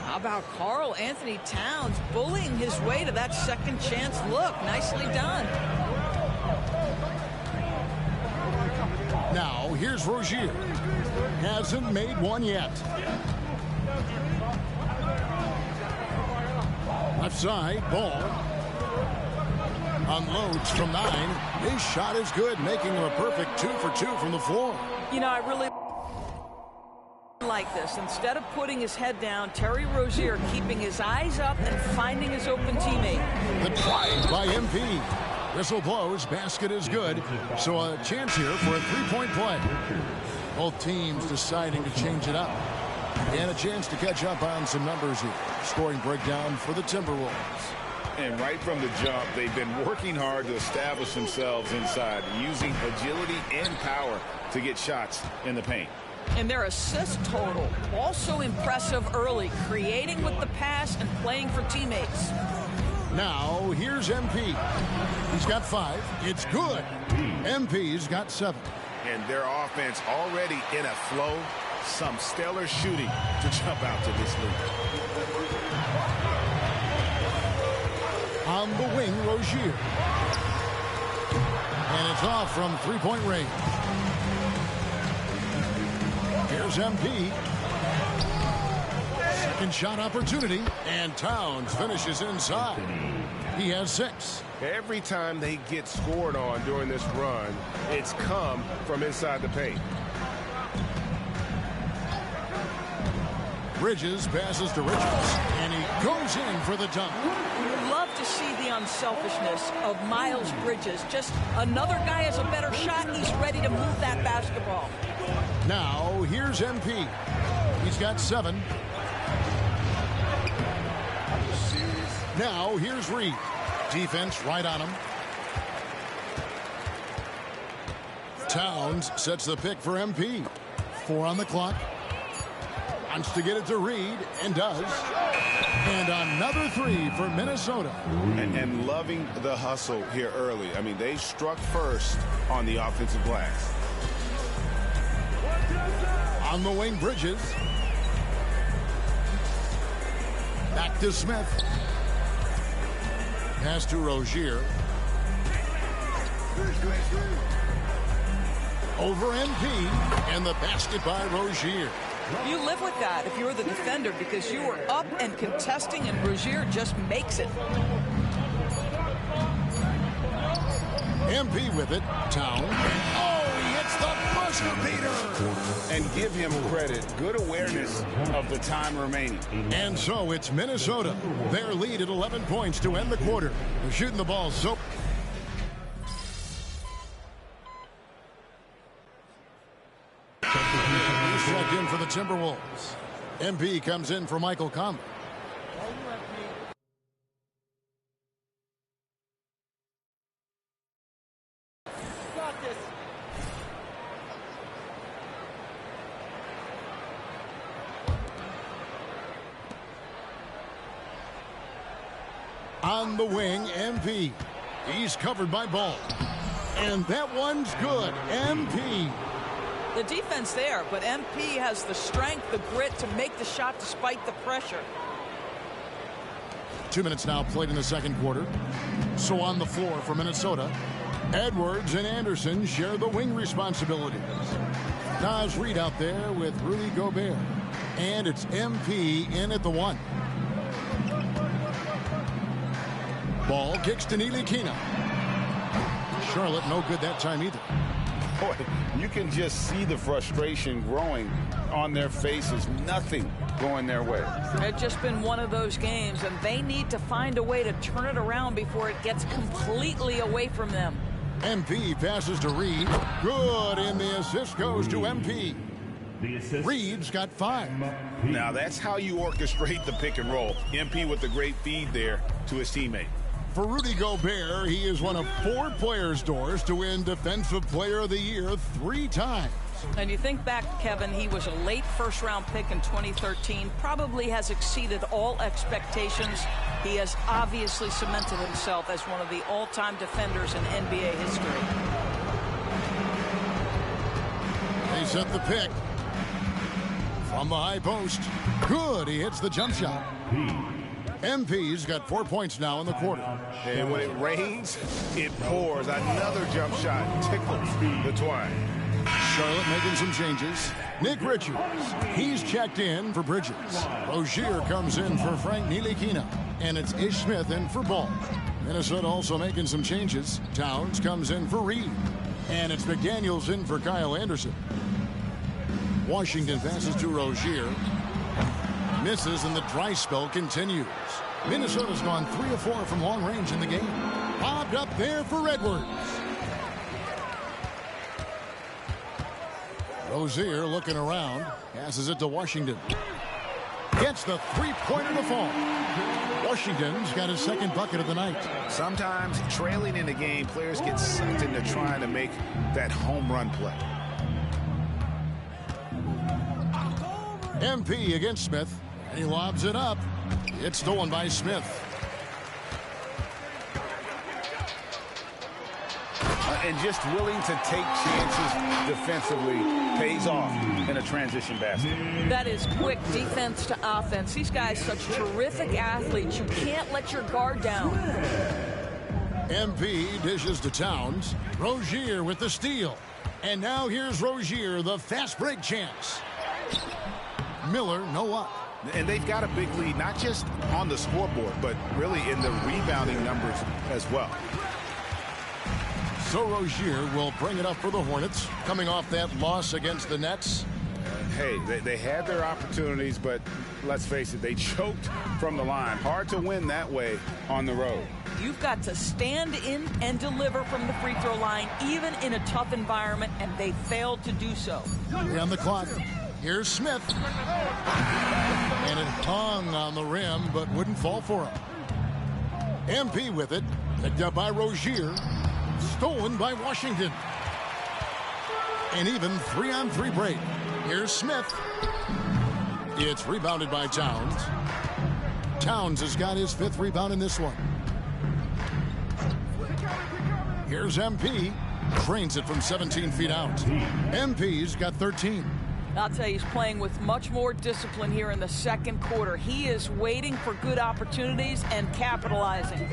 Speaker 7: How about Karl Anthony Towns bullying his way to that second chance look? Nicely done.
Speaker 1: Now, here's Rozier. Hasn't made one yet. Left side, Ball. Unloads from 9. His shot is good, making him a perfect 2 for 2 from the floor.
Speaker 7: You know, I really like this. Instead of putting his head down, Terry Rozier keeping his eyes up and finding his open teammate.
Speaker 1: The drive by MP. Whistle blows, basket is good. So a chance here for a three-point play. Both teams deciding to change it up. And a chance to catch up on some numbers here. Scoring breakdown for the Timberwolves.
Speaker 23: And right from the jump, they've been working hard to establish themselves inside, using agility and power to get shots in the paint.
Speaker 7: And their assist total, also impressive early, creating with the pass and playing for teammates.
Speaker 1: Now, here's MP. He's got 5. It's good. MP's got 7.
Speaker 23: And their offense already in a flow. Some stellar shooting to jump out to this lead.
Speaker 1: On the wing, Rozier. And it's off from three-point range. Here's MP. Second shot opportunity, and Towns finishes inside. He has 6.
Speaker 6: Every time they get scored on during this run, it's come from inside the paint.
Speaker 1: Bridges passes to Richards, and he goes in for the dunk.
Speaker 7: You love to see the unselfishness of Miles Bridges. Just another guy has a better shot, he's ready to move that basketball.
Speaker 1: Now, here's MP. He's got 7. Now, here's Reed. Defense right on him. Towns sets the pick for MP. 4 on the clock. Wants to get it to Reed, and does. And another three for Minnesota.
Speaker 23: And loving the hustle here early. I mean, they struck first on the offensive glass.
Speaker 1: On the wing, Bridges. Back to Smith. Pass to Rozier. Over MP, and the basket by Rozier.
Speaker 7: You live with that if you're the defender because you were up and contesting, and Rozier just makes it.
Speaker 1: MP with it. Town. Oh, he hits the buzzer beater.
Speaker 23: And give him credit. Good awareness of the time remaining.
Speaker 1: And so it's Minnesota. Their lead at 11 points to end the quarter. They're shooting the ball so... Check in for the Timberwolves. MP comes in for Michael Conley. On the wing, MP. He's covered by Ball. And that one's good. MP.
Speaker 7: The defense there, but MP has the strength, the grit to make the shot despite the pressure.
Speaker 1: 2 minutes now played in the second quarter. So on the floor for Minnesota, Edwards and Anderson share the wing responsibilities. Naz Reid out there with Rudy Gobert. And it's MP in at the one. Ball kicks to Ntilikina. Charlotte no good that time either.
Speaker 23: Boy, you can just see the frustration growing on their faces. Nothing going their way.
Speaker 7: It's just been one of those games, and they need to find a way to turn it around before it gets completely away from them.
Speaker 1: MP passes to Reid. Good, and the assist goes to MP. Reid's got 5.
Speaker 23: Now that's how you orchestrate the pick and roll. MP with the great feed there to his teammate.
Speaker 1: For Rudy Gobert, he is one of 4 players, Doris, to win Defensive Player of the Year 3 times.
Speaker 7: And you think back, Kevin, he was a late first-round pick in 2013, probably has exceeded all expectations. He has obviously cemented himself as one of the all-time defenders in NBA history.
Speaker 1: They set the pick. From the high post. Good, he hits the jump shot. MP's got 4 points now in the quarter.
Speaker 23: And when it rains, it pours. Another jump shot tickles the twine.
Speaker 1: Charlotte making some changes. Nick Richards, he's checked in for Bridges. Rozier comes in for Frank Ntilikina. And it's Ish Smith in for Ball. Minnesota also making some changes. Towns comes in for Reid. And it's McDaniels in for Kyle Anderson. Washington passes to Rozier. Misses, and the dry spell continues. Minnesota's gone 3 of 4 from long range in the game. Bobbed up there for Edwards. Rozier looking around. Passes it to Washington. Gets the three-pointer to fall. Washington's got his second bucket of the night.
Speaker 23: Sometimes trailing in the game, players get sucked into trying to make that home run play.
Speaker 1: MP against Smith. And he lobs it up. It's stolen by Smith.
Speaker 23: And just willing to take chances defensively pays off in a transition basket.
Speaker 7: That is quick defense to offense. These guys such terrific athletes. You can't let your guard down.
Speaker 1: MP dishes to Towns. Rozier with the steal. And now here's Rozier, the fast break chance. Miller, no up.
Speaker 23: And they've got a big lead, not just on the scoreboard, but really in the rebounding numbers as well.
Speaker 1: So Rozier will bring it up for the Hornets, coming off that loss against the Nets.
Speaker 23: Hey, they had their opportunities, but let's face it, they choked from the line. Hard to win that way on the road.
Speaker 7: You've got to stand in and deliver from the free throw line, even in a tough environment, and they failed to do so.
Speaker 1: 3 on the clock. Here's Smith. And it hung on the rim, but wouldn't fall for him. MP with it. Picked up by Rozier. Stolen by Washington. And even 3-on-3 break. Here's Smith. It's rebounded by Towns. Towns has got his 5th rebound in this one. Here's MP. Drains it from 17 feet out. MP's got 13.
Speaker 7: I'll tell you, he's playing with much more discipline here in the second quarter. He is waiting for good opportunities and capitalizing.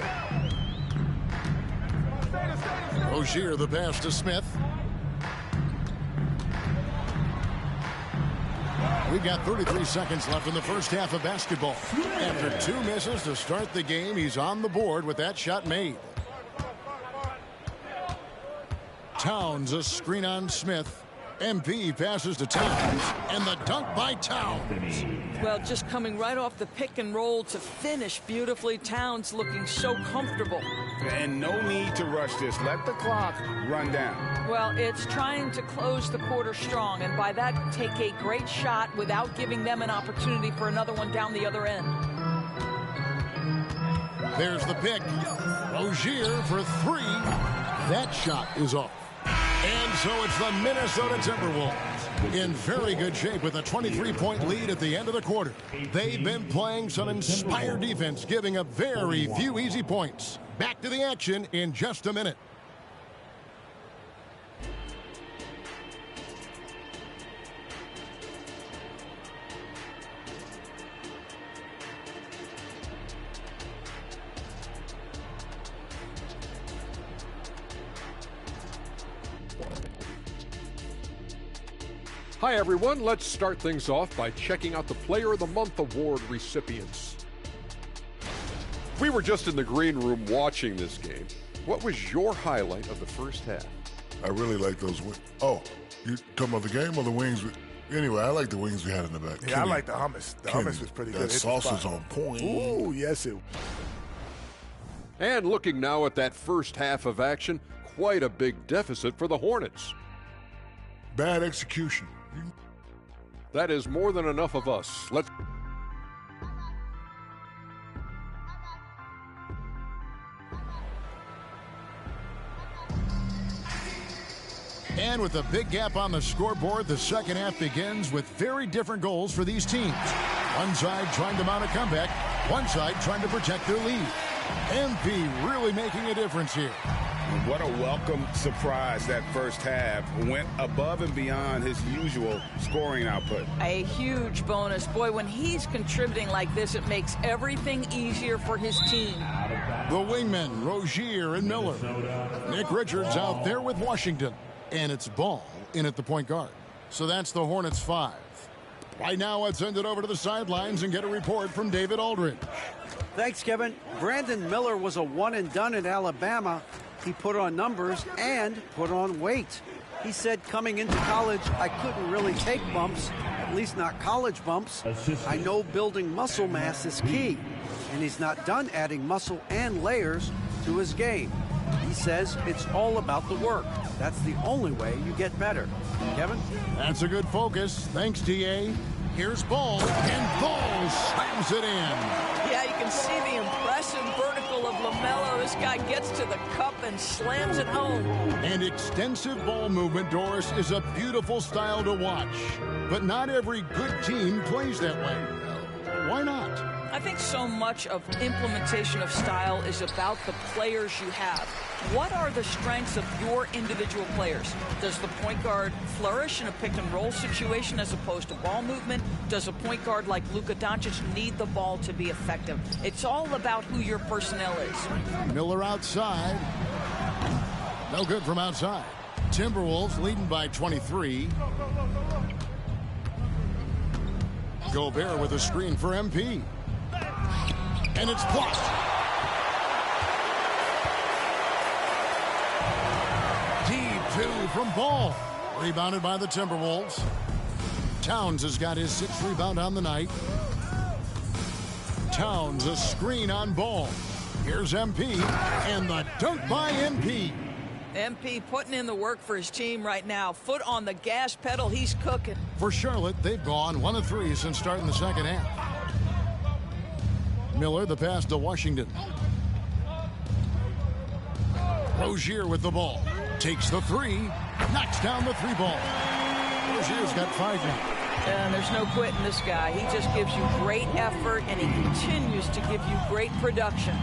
Speaker 1: Rozier, the pass to Smith. We've got 33 seconds left in the first half of basketball. After 2 misses to start the game, he's on the board with that shot made. Towns, a screen on Smith. MP passes to Towns, and the dunk by Towns.
Speaker 7: Well, just coming right off the pick and roll to finish beautifully. Towns looking so comfortable.
Speaker 23: And no need to rush this. Let the clock run down.
Speaker 7: Well, it's trying to close the quarter strong, and by that, take a great shot without giving them an opportunity for another one down the other end.
Speaker 1: There's the pick. Rozier for 3. That shot is off. And so it's the Minnesota Timberwolves in very good shape with a 23-point lead at the end of the quarter. They've been playing some inspired defense, giving up very few easy points. Back to the action in just a minute.
Speaker 18: Hi, everyone. Let's start things off by checking out the Player of the Month award recipients. We were just in the green room watching this game. What was your highlight of the first half?
Speaker 2: I really like those wings. Oh, you talking about the game or the wings? Anyway, I like the wings we had in the back.
Speaker 17: Yeah, I like the hummus. The hummus was pretty good.
Speaker 2: That sauce was on point.
Speaker 17: Ooh, yes, it.
Speaker 18: And looking now at that first half of action, quite a big deficit for the Hornets.
Speaker 2: Bad execution.
Speaker 18: That is more than enough of us. Let's.
Speaker 1: And with a big gap on the scoreboard, the second half begins with very different goals for these teams. One side trying to mount a comeback, one side trying to protect their lead. MP really making a difference here.
Speaker 23: What a welcome surprise that first half. Went above and beyond his usual scoring output.
Speaker 7: A huge bonus. Boy, when he's contributing like this, it makes everything easier for his team.
Speaker 1: The wingmen, Rozier and Miller. Nick Richards out there with Washington. And it's Ball in at the point guard. So that's the Hornets 5. Right now, let's send it over to the sidelines and get a report from David Aldridge.
Speaker 8: Thanks, Kevin. Brandon Miller was a one-and-done at Alabama. He put on numbers and put on weight. He said coming into college, I couldn't really take bumps, at least not college bumps. I know building muscle mass is key, and he's not done adding muscle and layers to his game. He says it's all about the work. That's the only way you get better. Kevin?
Speaker 1: That's a good focus. Thanks, D.A. Here's Ball, and Ball slams it in.
Speaker 7: Yeah, you can see the impressive vertical of LaMelo. This guy gets to the cup and slams it home.
Speaker 1: And extensive ball movement, Doris, is a beautiful style to watch. But not every good team plays that way. Why not?
Speaker 7: I think so much of implementation of style is about the players you have. What are the strengths of your individual players? Does the point guard flourish in a pick and roll situation as opposed to ball movement? Does a point guard like Luka Doncic need the ball to be effective? It's all about who your personnel is.
Speaker 1: Miller outside. No good from outside. Timberwolves leading by 23. Gobert with a screen for MP. And it's blocked. D2 from Ball. Rebounded by the Timberwolves. Towns has got his 6th rebound on the night. Towns a screen on Ball. Here's MP. And the dunk by MP.
Speaker 7: MP putting in the work for his team right now. Foot on the gas pedal. He's cooking.
Speaker 1: For Charlotte, they've gone 1 of 3 since starting the second half. Miller, the pass to Washington. Rozier with the ball. Takes the 3. Knocks down the 3 ball. Rozier's got 5 now.
Speaker 7: And there's no quitting this guy. He just gives you great effort, and he continues to give you great production.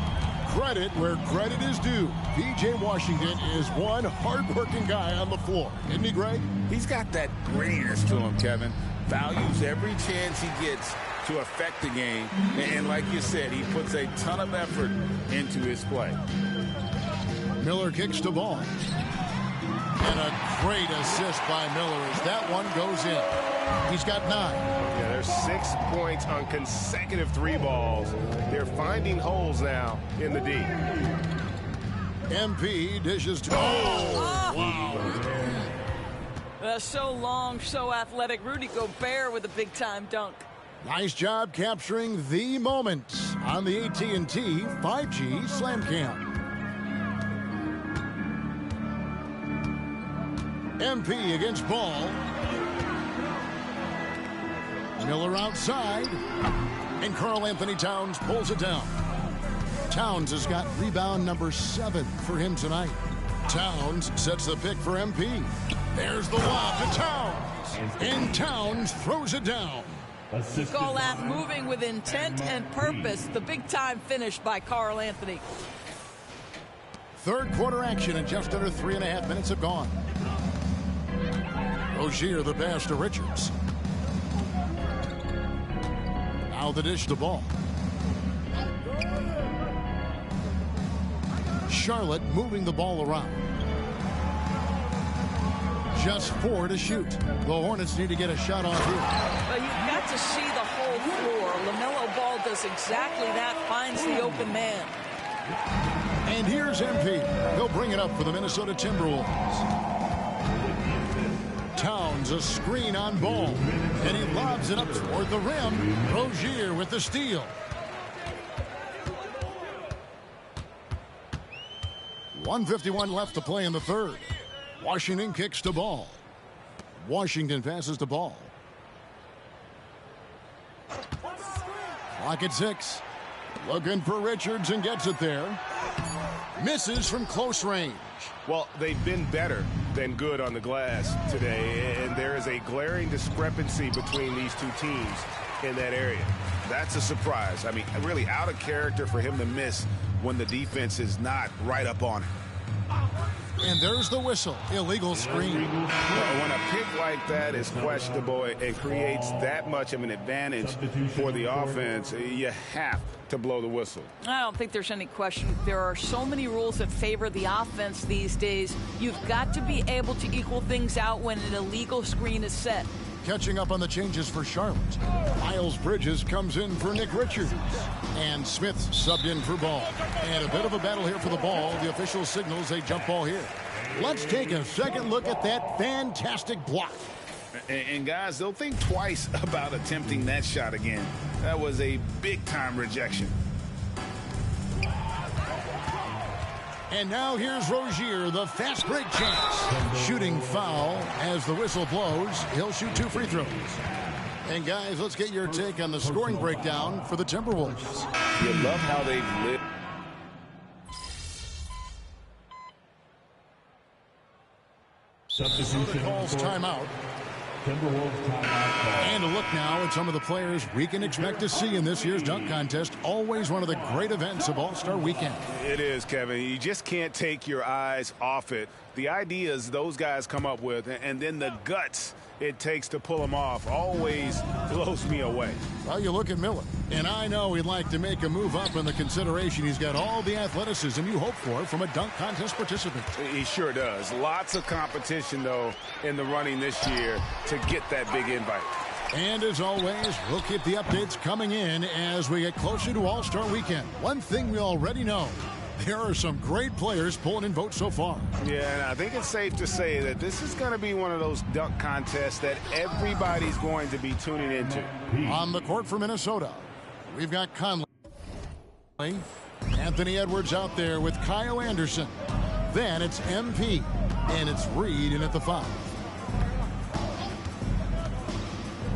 Speaker 1: Credit where credit is due. P.J. Washington is one hard-working guy on the floor. Isn't he, Greg?
Speaker 23: He's got that grittiness to him, Kevin. Values every chance he gets to affect the game. And like you said, he puts a ton of effort into his play.
Speaker 1: Miller kicks the ball. And a great assist by Miller as that one goes in. He's got 9.
Speaker 6: Yeah, there's 6 points on consecutive 3 balls. They're finding holes now in the D.
Speaker 1: MP dishes to... Oh! Wow.
Speaker 7: So long, so athletic. Rudy Gobert with a big-time dunk.
Speaker 1: Nice job capturing the moments on the AT&T 5G Slam Cam. MP against Ball. Miller outside. And Karl Anthony Towns pulls it down. Towns has got rebound number 7 for him tonight. Towns sets the pick for MP. There's the lob to Towns. And Towns throws it down.
Speaker 7: You call that moving with intent and purpose. The big-time finish by Karl Anthony.
Speaker 1: Third quarter action and just under 3.5 minutes have gone. Rozier the pass to Richards. Now the dish to Ball. Charlotte moving the ball around. Just 4 to shoot. The Hornets need to get a shot off here.
Speaker 7: But you've got to see the whole floor. LaMelo Ball does exactly that, finds the open man.
Speaker 1: And here's MP. He'll bring it up for the Minnesota Timberwolves. Towns a screen on Ball. And he lobs it up toward the rim. Rozier with the steal. .151 left to play in the third. Washington kicks the ball. Washington passes the ball. Clock at 6. Looking for Richards and gets it there. Misses from close range.
Speaker 6: Well, they've been better than good on the glass today, and there is a glaring discrepancy between these two teams in that area. That's a surprise. I mean, really out of character for him to miss when the defense is not right up on him.
Speaker 1: And there's the whistle. Illegal screen.
Speaker 6: Well, when a pick like that is questionable and creates that much of an advantage for the offense, you have to blow the whistle.
Speaker 7: I don't think there's any question. There are so many rules that favor the offense these days. You've got to be able to equal things out when an illegal screen is set.
Speaker 1: Catching up on the changes for Charlotte. Miles Bridges comes in for Nick Richards. And Smith subbed in for Ball. And a bit of a battle here for the ball. The official signals a jump ball here. Let's take a second look at that fantastic block.
Speaker 23: And guys, they'll think twice about attempting that shot again. That was a big-time rejection.
Speaker 1: And now here's Rozier, the fast break chance. Shooting foul as the whistle blows. He'll shoot 2 free throws. And guys, let's get your take on the scoring breakdown for the Timberwolves.
Speaker 23: You love how they've lived.
Speaker 1: Minnesota calls timeout. And a look now at some of the players we can expect to see in this year's dunk contest. Always one of the great events of All-Star Weekend.
Speaker 6: It is, Kevin. You just can't take your eyes off it. The ideas those guys come up with, and then the guts it takes to pull them off, always blows me away.
Speaker 1: Well, you look at Miller, and I know he'd like to make a move up in the consideration. He's got all the athleticism you hope for from a dunk contest participant.
Speaker 6: He sure does. Lots of competition, though, in the running this year to get that big invite.
Speaker 1: And as always, we'll keep the updates coming in as we get closer to All-Star Weekend. One thing we already know, there are some great players pulling in votes so far.
Speaker 6: Yeah, and I think it's safe to say that this is going to be one of those dunk contests that everybody's going to be tuning into.
Speaker 1: On the court for Minnesota, we've got Conley. Anthony Edwards out there with Kyle Anderson. Then it's MP, and it's Reed in at the 5.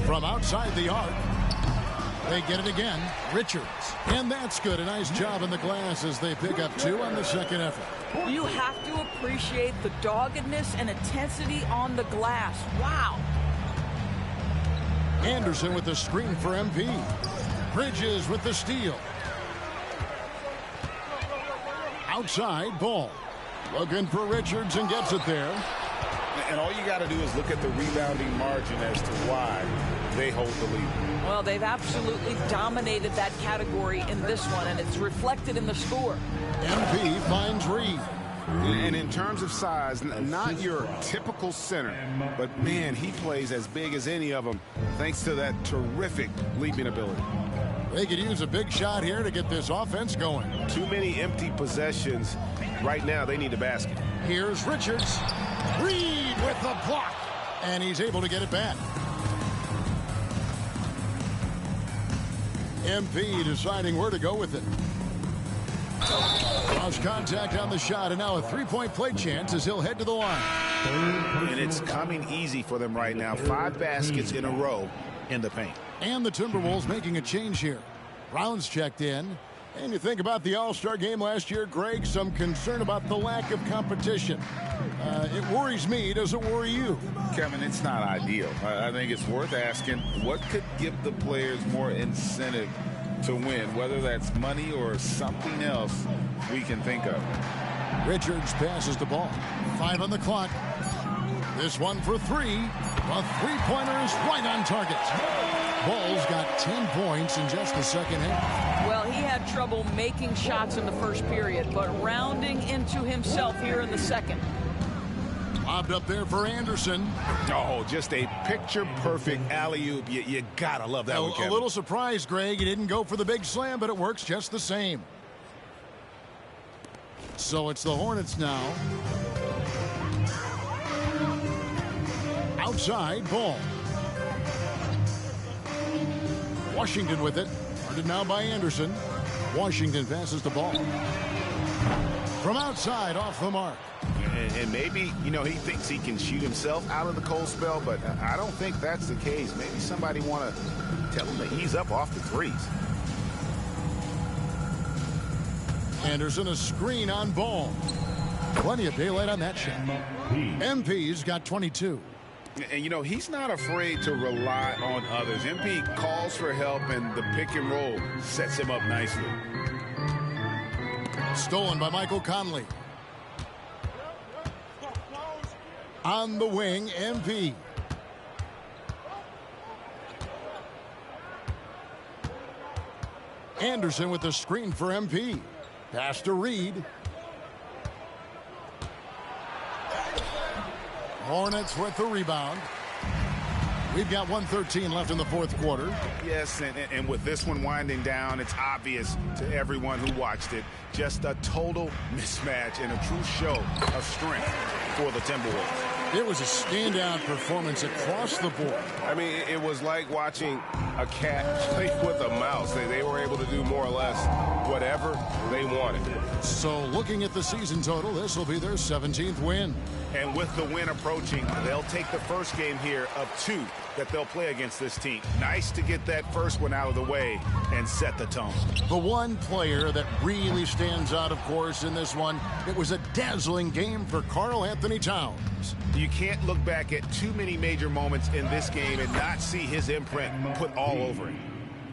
Speaker 1: From outside the arc, they get it again. Richards. And that's good. A nice job in the glass as they pick up 2 on the second effort.
Speaker 7: You have to appreciate the doggedness and intensity on the glass. Wow.
Speaker 1: Anderson with the screen for MP. Bridges with the steal. Outside ball. Looking for Richards and gets it there.
Speaker 23: And all you got to do is look at the rebounding margin as to why they hold the lead.
Speaker 7: Well, they've absolutely dominated that category in this one, and it's reflected in the score.
Speaker 1: MP finds Reed.
Speaker 23: And in terms of size, not your typical center, but man, he plays as big as any of them thanks to that terrific leaping ability.
Speaker 1: They could use a big shot here to get this offense going.
Speaker 6: Too many empty possessions. Right now, they need a basket.
Speaker 1: Here's Richards. Reed with the block. And he's able to get it back. MP deciding where to go with it. Lost contact on the shot, and now a three-point play chance as he'll head to the line.
Speaker 23: And it's coming easy for them right now. 5 baskets in a row in the paint.
Speaker 1: And the Timberwolves making a change here. Brown's checked in. And you think about the All-Star game last year, Greg, some concern about the lack of competition. It worries me. Does it worry you?
Speaker 23: Kevin, it's not ideal. I think it's worth asking what could give the players more incentive to win, whether that's money or something else we can think of.
Speaker 1: Richards passes the ball. 5 on the clock. This one for 3. The three-pointer is right on target. Bulls got 10 points in just the second half.
Speaker 7: Well, he had trouble making shots in the first period, but rounding into himself here in the second.
Speaker 1: Lobbed up there for Anderson.
Speaker 23: Oh, just a picture-perfect alley-oop. You gotta love that one, Kevin.
Speaker 1: A little surprised, Greg. He didn't go for the big slam, but it works just the same. So it's the Hornets now. Outside ball. Washington with it. Guarded now by Anderson. Washington passes the ball. From outside, off the mark.
Speaker 23: And maybe, you know, he thinks he can shoot himself out of the cold spell, but I don't think that's the case. Maybe somebody want to tell him to ease up off the threes.
Speaker 1: Anderson, a screen on ball. Plenty of daylight on that shot. MP's got 22.
Speaker 23: And, you know, he's not afraid to rely on others. MP calls for help, and the pick and roll sets him up nicely.
Speaker 1: Stolen by Michael Conley. On the wing, MP. Anderson with the screen for MP. Pass to Reed. Hornets with the rebound. We've got 1:13 left in the fourth quarter.
Speaker 23: Yes, and with this one winding down, it's obvious to everyone who watched it. Just a total mismatch and a true show of strength for the Timberwolves.
Speaker 1: It was a standout performance across the board.
Speaker 6: I mean, it was like watching a cat play with a mouse. They were able to do more or less whatever they wanted.
Speaker 1: So looking at the season total, this will be their 17th win.
Speaker 23: And with the win approaching, they'll take the first game here of 2 that they'll play against this team. Nice to get that first one out of the way and set the tone.
Speaker 1: The one player that really stands out, of course, in this one, it was a dazzling game for Karl Anthony Towns.
Speaker 23: You can't look back at too many major moments in this game and not see his imprint put all over it.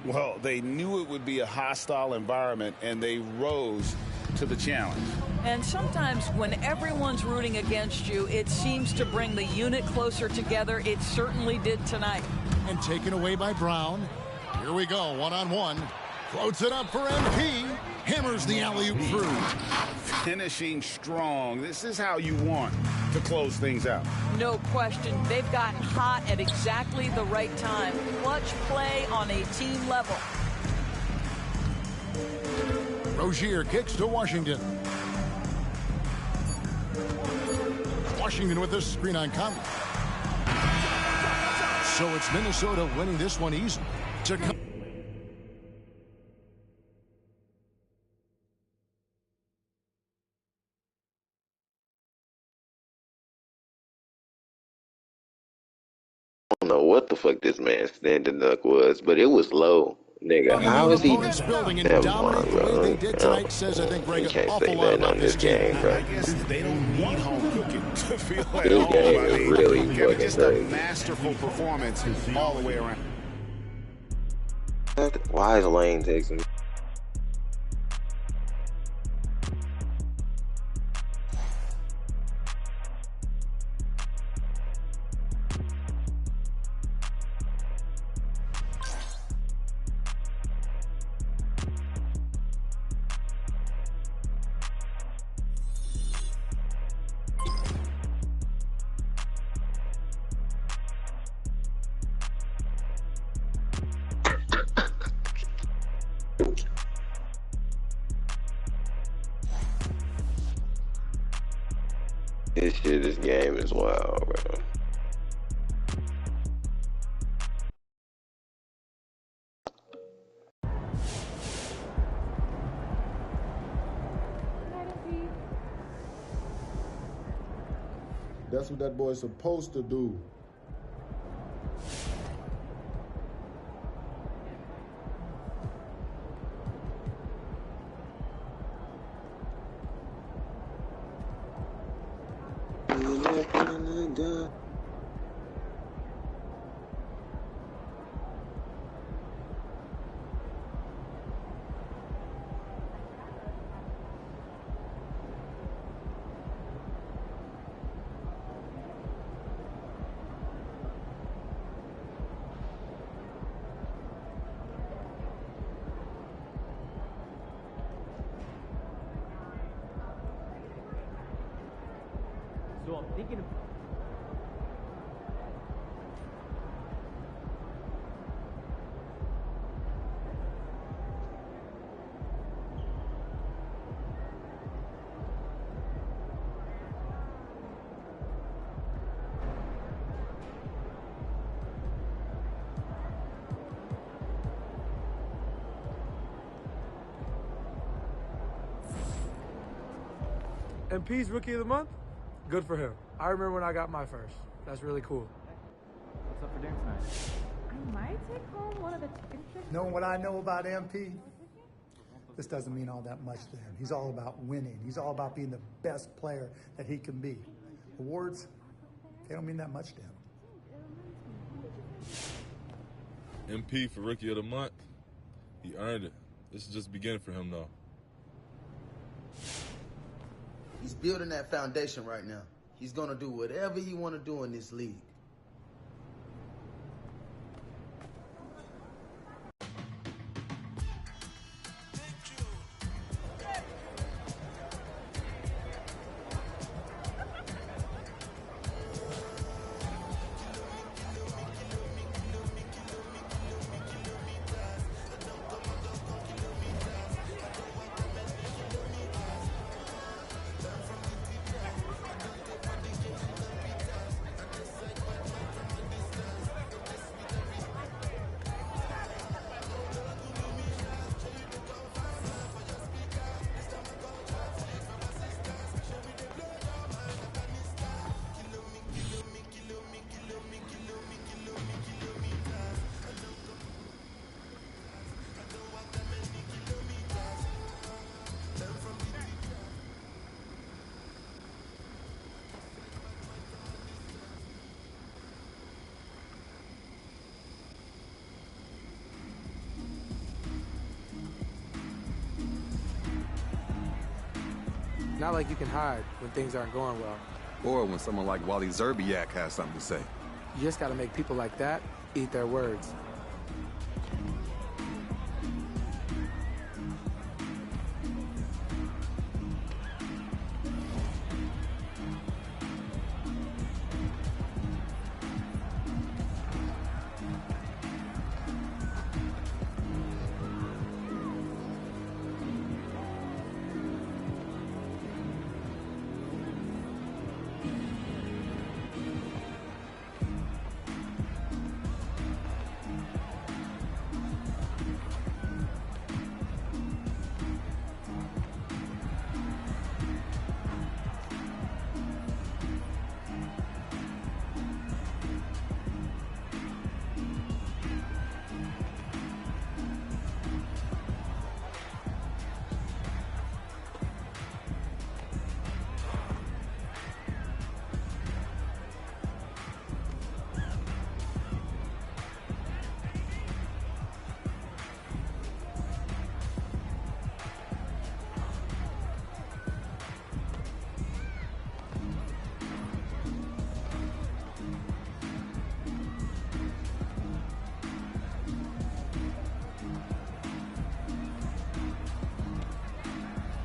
Speaker 23: Well, they knew it would be a hostile environment, and they rose to the challenge.
Speaker 7: And sometimes when everyone's rooting against you, it seems to bring the unit closer together. It certainly did tonight.
Speaker 1: And taken away by Brown. Here we go, one-on-one. Floats it up for MP. Hammers the alley-oop through.
Speaker 23: Finishing strong. This is how you want to close things out.
Speaker 7: No question. They've gotten hot at exactly the right time. Clutch play on a team level.
Speaker 1: Rozier kicks to Washington. Washington with this screen on Conley. So it's Minnesota winning this one easy.
Speaker 12: I don't know what the fuck this man's standing duck was, but it was low. Nigga, how is he?
Speaker 1: Building and dominating the way they did tonight says, I think, Greg, an awful lot about this game,
Speaker 12: bro.
Speaker 23: I guess they don't need home cooking to feel at
Speaker 12: This
Speaker 23: home.
Speaker 12: game is really fucking
Speaker 23: just a
Speaker 12: crazy.
Speaker 23: masterful performance all the way around.
Speaker 12: Why is Lane texting me? This game is wild, bro.
Speaker 14: That's what that boy's supposed to do.
Speaker 20: So I'm thinking of...
Speaker 15: MP's Rookie of the Month? Good for him. I remember when I got my first. That's really cool.
Speaker 20: What's up for dinner tonight?
Speaker 9: I might take home one of the chicken strips.
Speaker 19: Knowing what I know about MP, this doesn't mean all that much to him. He's all about winning. He's all about being the best player that he can be. Awards, they don't mean that much to him.
Speaker 24: MP for Rookie of the Month, he earned it. This is just beginning for him, though.
Speaker 25: He's building that foundation right now. He's going to do whatever he want to do in this league.
Speaker 15: Not like you can hide when things aren't going well.
Speaker 13: Or when someone like Wally Zerbiak has something to say.
Speaker 15: You just gotta make people like that eat their words.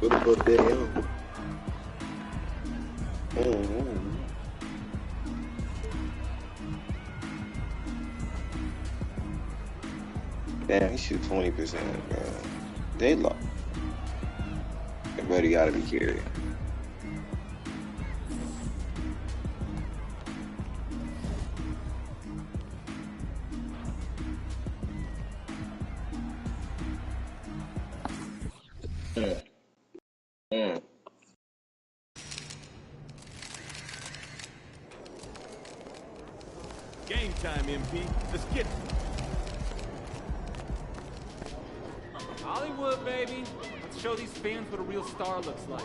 Speaker 12: What the fuck that is? Damn, he shoot 20%, bro. They lost. Everybody gotta be carried.
Speaker 10: Game time, MP. Let's get it.
Speaker 4: Hollywood, baby. Let's show these fans what a real star looks like.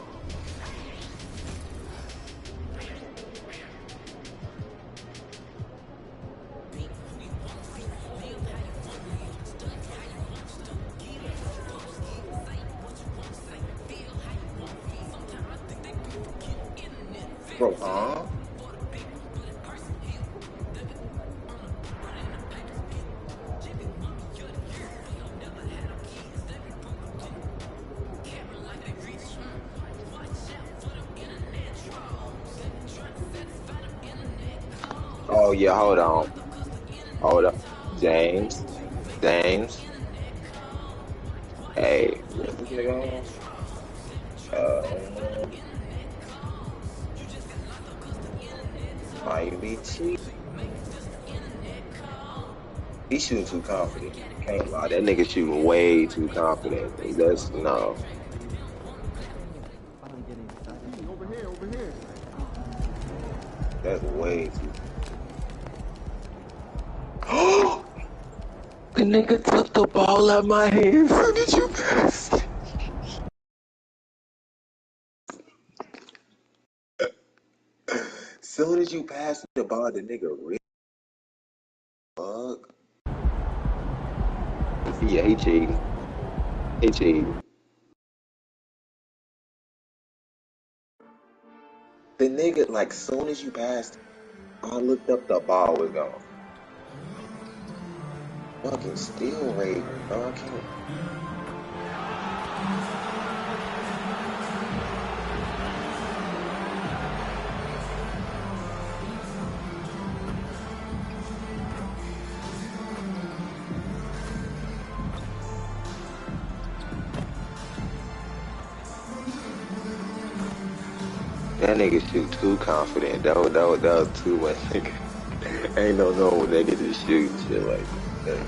Speaker 12: Bro, huh? Oh yeah, hold on. Hold up. James. Hey, what's this nigga on? Might be cheap. He's shooting too confident. Can't lie. That nigga shooting way too confident. That's no.
Speaker 20: Over here.
Speaker 12: That's way too. The nigga took the ball out my hands. How did you pass? Soon as you pass the ball, the nigga really fuck. Yeah, he cheating. The nigga, like, soon as you passed, I looked up, the ball was gone. Fucking still raving, bro. I can't. That nigga shoot too confident. That was too much, nigga. Ain't no normal nigga to shoot shit like that.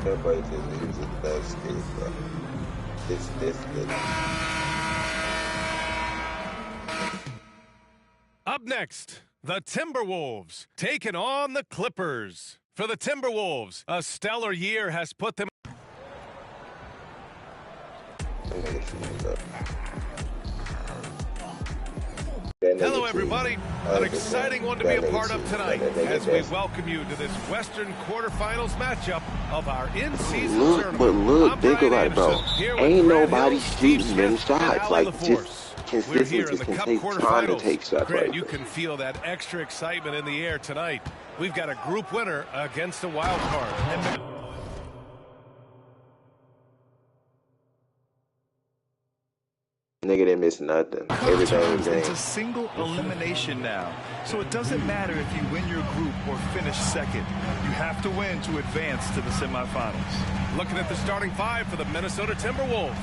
Speaker 12: Everybody just leaves it the best kid, bro. It's this good.
Speaker 5: Up next, the Timberwolves taking on the Clippers. For the Timberwolves, a stellar year has put them. Hello, everybody. An exciting one to be a part of tonight as we welcome you to this Western quarterfinals matchup of our in-season tournament.
Speaker 12: But look, think about it, bro. Ain't nobody shooting them shots. Like, just consistency can take time to take shots.
Speaker 5: Grant, you can feel that extra excitement in the air tonight. We've got a group winner against a wild card.
Speaker 12: Nigga didn't miss nothing. Everything was
Speaker 11: It's a single elimination now. So it doesn't matter if you win your group or finish second. You have to win to advance to the semifinals.
Speaker 5: Looking at the starting five for the Minnesota Timberwolves.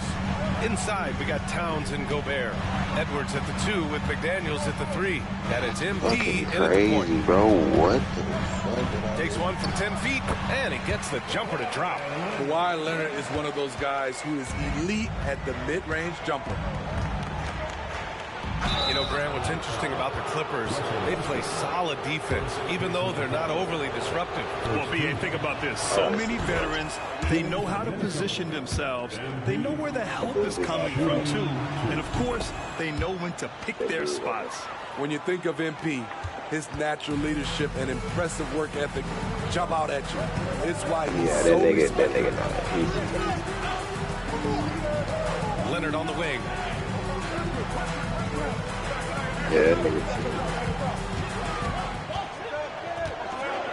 Speaker 5: Inside, we got Towns and Gobert. Edwards at the 2 with McDaniels at the 3. And it's MP in at the point.
Speaker 12: Bro, what the fuck?
Speaker 5: Takes one from 10 feet, and he gets the jumper to drop.
Speaker 24: Kawhi Leonard is one of those guys who is elite at the mid-range jumper.
Speaker 5: You know, Grant, what's interesting about the Clippers, they play solid defense, even though they're not overly disruptive.
Speaker 11: Well, B.A., think about this. So many veterans, they know how to position themselves. They know where the help is coming from, too. And, of course, they know when to pick their spots.
Speaker 24: When you think of MP, his natural leadership and impressive work ethic jump out at you. It's why he's
Speaker 12: that nigga,
Speaker 5: Leonard on the wing.
Speaker 12: Yeah, that nigga.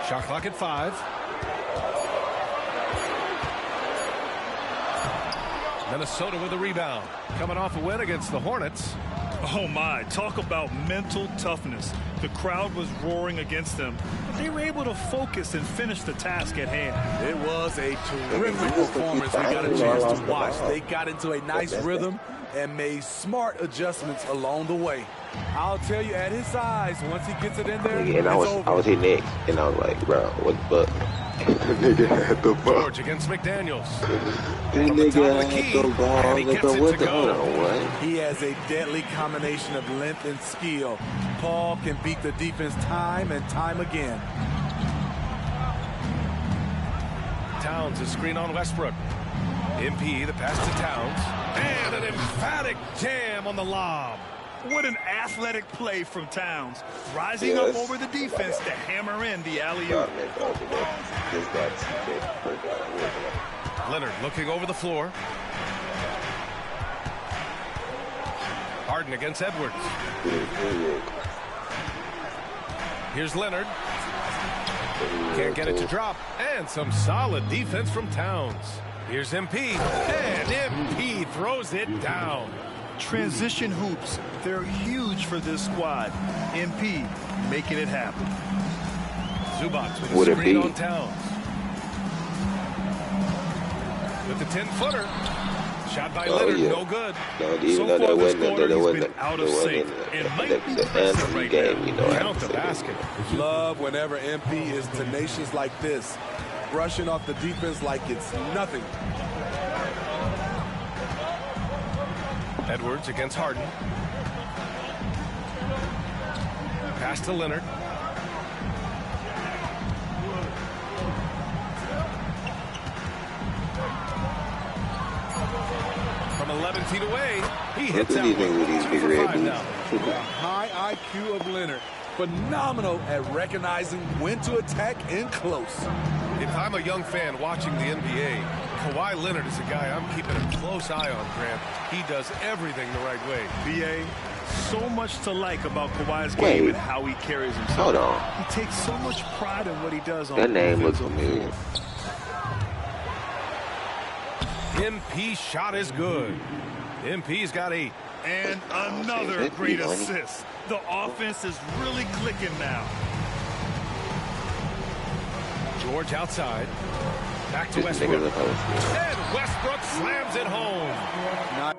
Speaker 5: Shot clock at 5. Minnesota with a rebound. Coming off a win against the Hornets.
Speaker 11: Oh my, talk about mental toughness. The crowd was roaring against them, but they were able to focus and finish the task at hand.
Speaker 3: It was a terrific performance we got a chance to watch. They got into a nice rhythm and made smart adjustments along the way. I'll tell you, at his size, once he gets it in there,
Speaker 12: Yeah, and I was hitting X, and I was like, bro, what the fuck? Nigga had the ball.
Speaker 5: George against McDaniels.
Speaker 12: This nigga had the ball.
Speaker 5: And he gets
Speaker 12: Bro,
Speaker 5: it
Speaker 12: what
Speaker 5: to
Speaker 12: the
Speaker 5: go.
Speaker 12: hold on, what?
Speaker 3: he has a deadly combination of length and skill. Paul can beat the defense time and time again.
Speaker 5: Towns is screen on Westbrook. MP, the pass to Towns. And an emphatic jam on the lob.
Speaker 11: What an athletic play from Towns, rising
Speaker 12: Yes.
Speaker 11: up over the defense to hammer in the alley-oop.
Speaker 5: Leonard looking over the floor. Harden against Edwards. Here's Leonard. Can't get it to drop. And some solid defense from Towns. Here's MP. And MP throws it down.
Speaker 11: Transition hoops, they're huge for this squad. MP making it happen.
Speaker 5: Zubac with
Speaker 12: Would
Speaker 5: a
Speaker 12: it
Speaker 5: screen
Speaker 12: be?
Speaker 5: on Towns. With the 10-footer. Shot by Leonard,
Speaker 12: yeah.
Speaker 5: no good.
Speaker 12: No, even
Speaker 11: So
Speaker 12: though
Speaker 11: far
Speaker 12: that
Speaker 11: this
Speaker 12: wasn't,
Speaker 11: quarter,
Speaker 12: that
Speaker 11: he's
Speaker 12: wasn't,
Speaker 11: been out
Speaker 12: it
Speaker 11: of
Speaker 12: wasn't
Speaker 11: sync and might be
Speaker 12: the
Speaker 11: impressive
Speaker 12: Anthony
Speaker 11: right
Speaker 12: game,
Speaker 11: now.
Speaker 12: you know.
Speaker 5: Count the basket.
Speaker 3: Love whenever MP is tenacious like this, brushing off the defense like it's nothing.
Speaker 5: Edwards against Harden. Pass to Leonard. From 11 feet away, he hits
Speaker 12: Look
Speaker 5: out
Speaker 12: at these niggas with these big
Speaker 5: 2 for
Speaker 12: red
Speaker 5: 5 now.
Speaker 12: boots.
Speaker 3: The high IQ of Leonard, phenomenal at recognizing when to attack in close.
Speaker 5: If I'm a young fan watching the NBA, Kawhi Leonard is a guy I'm keeping a close eye on, Grant. He does everything the right way.
Speaker 11: BA, so much to like about Kawhi's game
Speaker 12: Wait.
Speaker 11: and how he carries himself.
Speaker 12: Hold on.
Speaker 11: He takes so much pride in what he does on
Speaker 12: That name looks
Speaker 11: offense.
Speaker 12: familiar.
Speaker 5: MP shot is good. MP's got 8.
Speaker 11: And another great assist. The offense is really clicking now.
Speaker 5: George outside. Back to
Speaker 12: This nigga
Speaker 5: Westbrook.
Speaker 12: look like
Speaker 5: And Westbrook slams it home.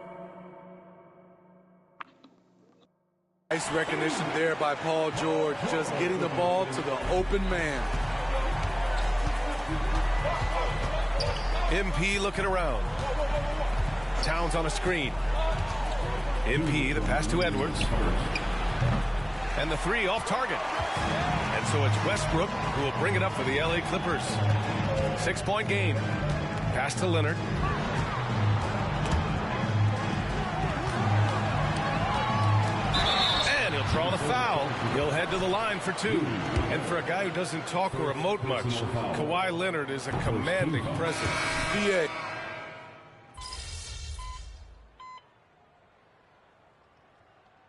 Speaker 3: Nice recognition there by Paul George, just getting the ball to the open man.
Speaker 5: MP looking around. Towns on a screen. MP, the pass to Edwards. And the 3 off target. And so it's Westbrook who will bring it up for the LA Clippers. 6-point game. Pass to Leonard. And he'll draw the foul. He'll head to the line for 2. And for a guy who doesn't talk or emote much, Kawhi Leonard is a commanding presence.
Speaker 3: BA.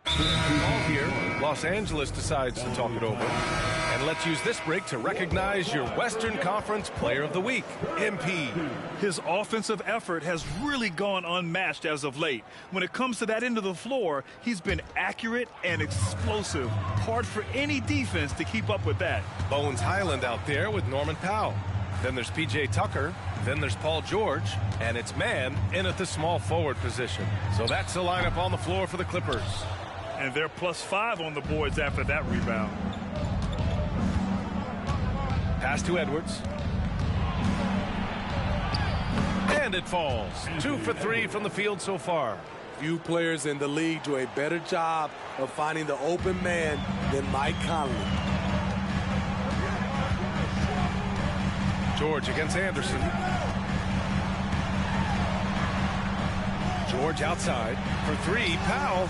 Speaker 5: All here, Los Angeles decides to talk it over. And let's use this break to recognize your Western Conference Player of the Week, MP.
Speaker 11: His offensive effort has really gone unmatched as of late. When it comes to that end of the floor, he's been accurate and explosive. Hard for any defense to keep up with that.
Speaker 5: Bones Highland out there with Norman Powell. Then there's P.J. Tucker. Then there's Paul George. And it's man in at the small forward position. So that's the lineup on the floor for the Clippers.
Speaker 11: And they're +5 on the boards after that rebound.
Speaker 5: Pass to Edwards. And it falls. 2 for 3 from the field so far.
Speaker 3: Few players in the league do a better job of finding the open man than Mike Conley.
Speaker 5: George against Anderson. George outside for 3. Powell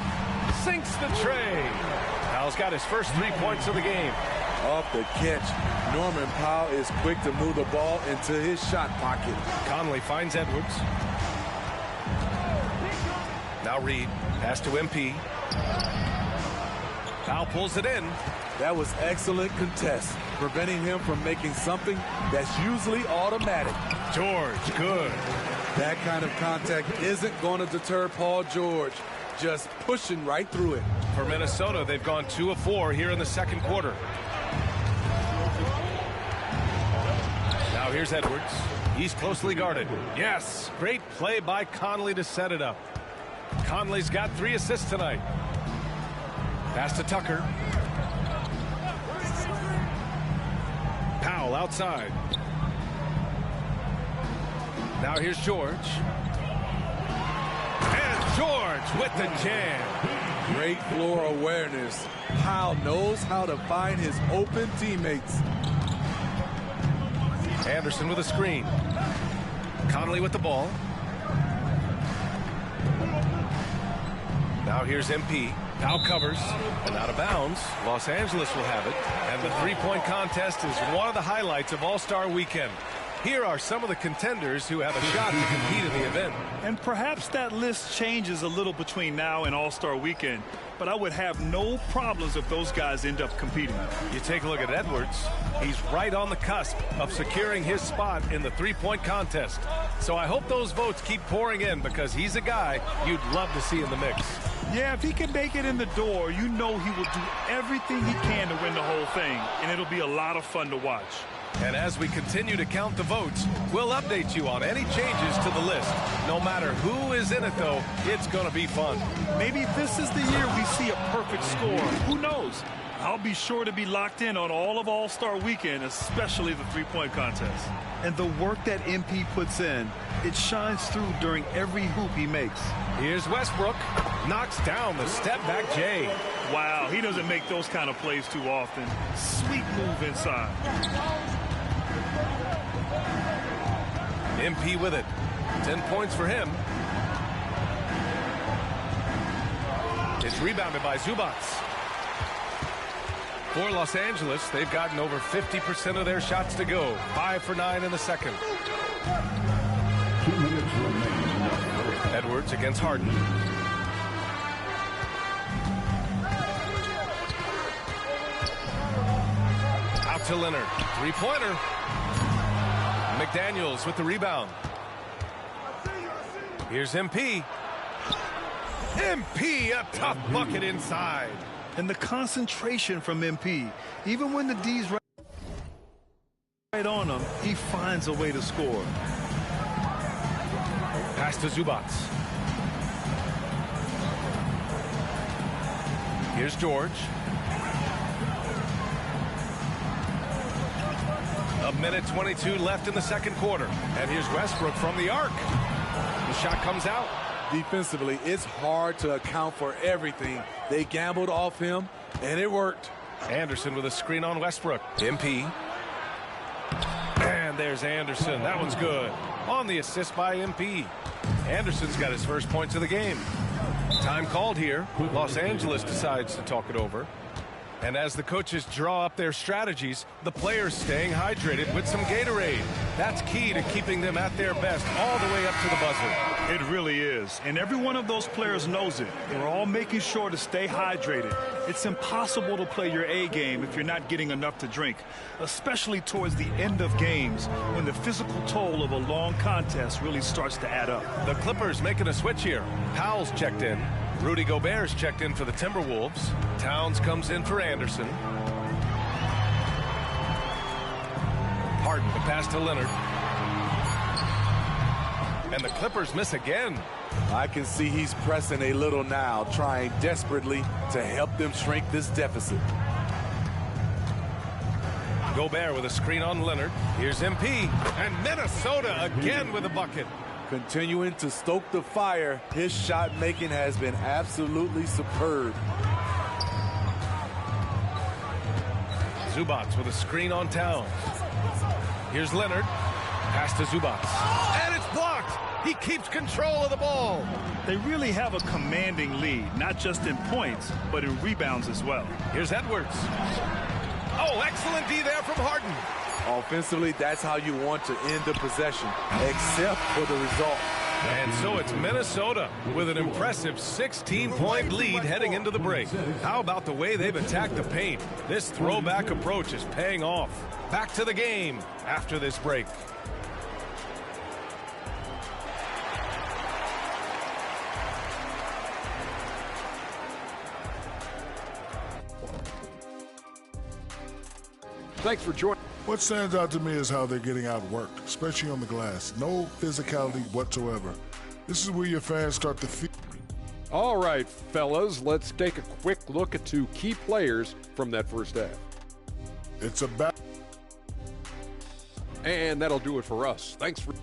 Speaker 5: sinks the tray. Powell's got his first 3 points of the game.
Speaker 3: Off the catch, Norman Powell is quick to move the ball into his shot pocket.
Speaker 5: Conley finds Edwards. Now Reed, pass to MP. Powell pulls it in.
Speaker 3: That was excellent contest, preventing him from making something that's usually automatic.
Speaker 5: George, good.
Speaker 3: That kind of contact isn't going to deter Paul George. Just pushing right through it.
Speaker 5: For Minnesota, they've gone 2 of 4 here in the second quarter. Now here's Edwards. He's closely guarded. Yes, great play by Conley to set it up. Conley's got 3 assists tonight. Pass to Tucker. Powell outside. Now here's George. And George with the jam.
Speaker 3: Great floor awareness. Powell knows how to find his open teammates.
Speaker 5: Anderson with a screen. Conley with the ball. Now here's MP. Powell covers and out of bounds. Los Angeles will have it. And the three-point contest is one of the highlights of All-Star Weekend. Here are some of the contenders who have a shot to compete in the event.
Speaker 11: And perhaps that list changes a little between now and All-Star Weekend, but I would have no problems if those guys end up competing.
Speaker 5: You take a look at Edwards. He's right on the cusp of securing his spot in the three-point contest. So I hope those votes keep pouring in because he's a guy you'd love to see in the mix.
Speaker 11: Yeah, if he can make it in the door, you know he will do everything he can to win the whole thing, and it'll be a lot of fun to watch.
Speaker 5: And as we continue to count the votes, we'll update you on any changes to the list. No matter who is in it, though, it's going to be fun.
Speaker 11: Maybe this is the year we see a perfect score. Who knows? I'll be sure to be locked in on all of All-Star Weekend, especially the three-point contest. And the work that MP puts in, it shines through during every hoop he makes.
Speaker 5: Here's Westbrook. Knocks down the step-back J.
Speaker 11: Wow, he doesn't make those kind of plays too often. Sweet move inside.
Speaker 5: MP with it. 10 points for him. It's rebounded by Zubats. For Los Angeles, they've gotten over 50% of their shots to go. 5 for 9 in the second.
Speaker 14: 2 minutes remaining.
Speaker 5: Edwards against Harden. Out to Leonard. Three-pointer. McDaniels with the rebound. Here's MP. MP, a tough bucket inside.
Speaker 11: And the concentration from MP, even when the D's right on him, he finds a way to score.
Speaker 5: Pass to Zubats. Here's George. A minute 22 left in the second quarter. And here's Westbrook from the arc. The shot comes out.
Speaker 3: Defensively, it's hard to account for everything. They gambled off him, and it worked.
Speaker 5: Anderson with a screen on Westbrook. MP. And there's Anderson. That one's good. On the assist by MP. Anderson's got his first points of the game. Time called here. Los Angeles decides to talk it over. And as the coaches draw up their strategies, the players staying hydrated with some Gatorade. That's key to keeping them at their best all the way up to the buzzer.
Speaker 11: It really is. And every one of those players knows it. They're all making sure to stay hydrated. It's impossible to play your A game if you're not getting enough to drink, especially towards the end of games when the physical toll of a long contest really starts to add up.
Speaker 5: The Clippers making a switch here. Powell's checked in. Rudy Gobert's checked in for the Timberwolves. Towns comes in for Anderson. Harden, the pass to Leonard. And the Clippers miss again.
Speaker 3: I can see he's pressing a little now, trying desperately to help them shrink this deficit.
Speaker 5: Gobert with a screen on Leonard. Here's MP. And Minnesota again with a bucket.
Speaker 3: Continuing to stoke the fire, his shot making has been absolutely superb.
Speaker 5: Zubats with a screen on Towns. Here's Leonard. Pass to Zubats. And it's blocked. He keeps control of the ball.
Speaker 11: They really have a commanding lead, not just in points, but in rebounds as well.
Speaker 5: Here's Edwards. Oh, excellent D there from Harden.
Speaker 3: Offensively, that's how you want to end the possession, except for the result.
Speaker 5: And so it's Minnesota with an impressive 16-point lead heading into the break. How about the way they've attacked the paint? This throwback approach is paying off. Back to the game after this break.
Speaker 18: Thanks for joining.
Speaker 2: What stands out to me is how they're getting outworked, especially on the glass. No physicality whatsoever. This is where your fans start to feel.
Speaker 18: All right, fellas, let's take a quick look at two key players from that first half.
Speaker 2: It's about.
Speaker 18: And that'll do it for us. Thanks for.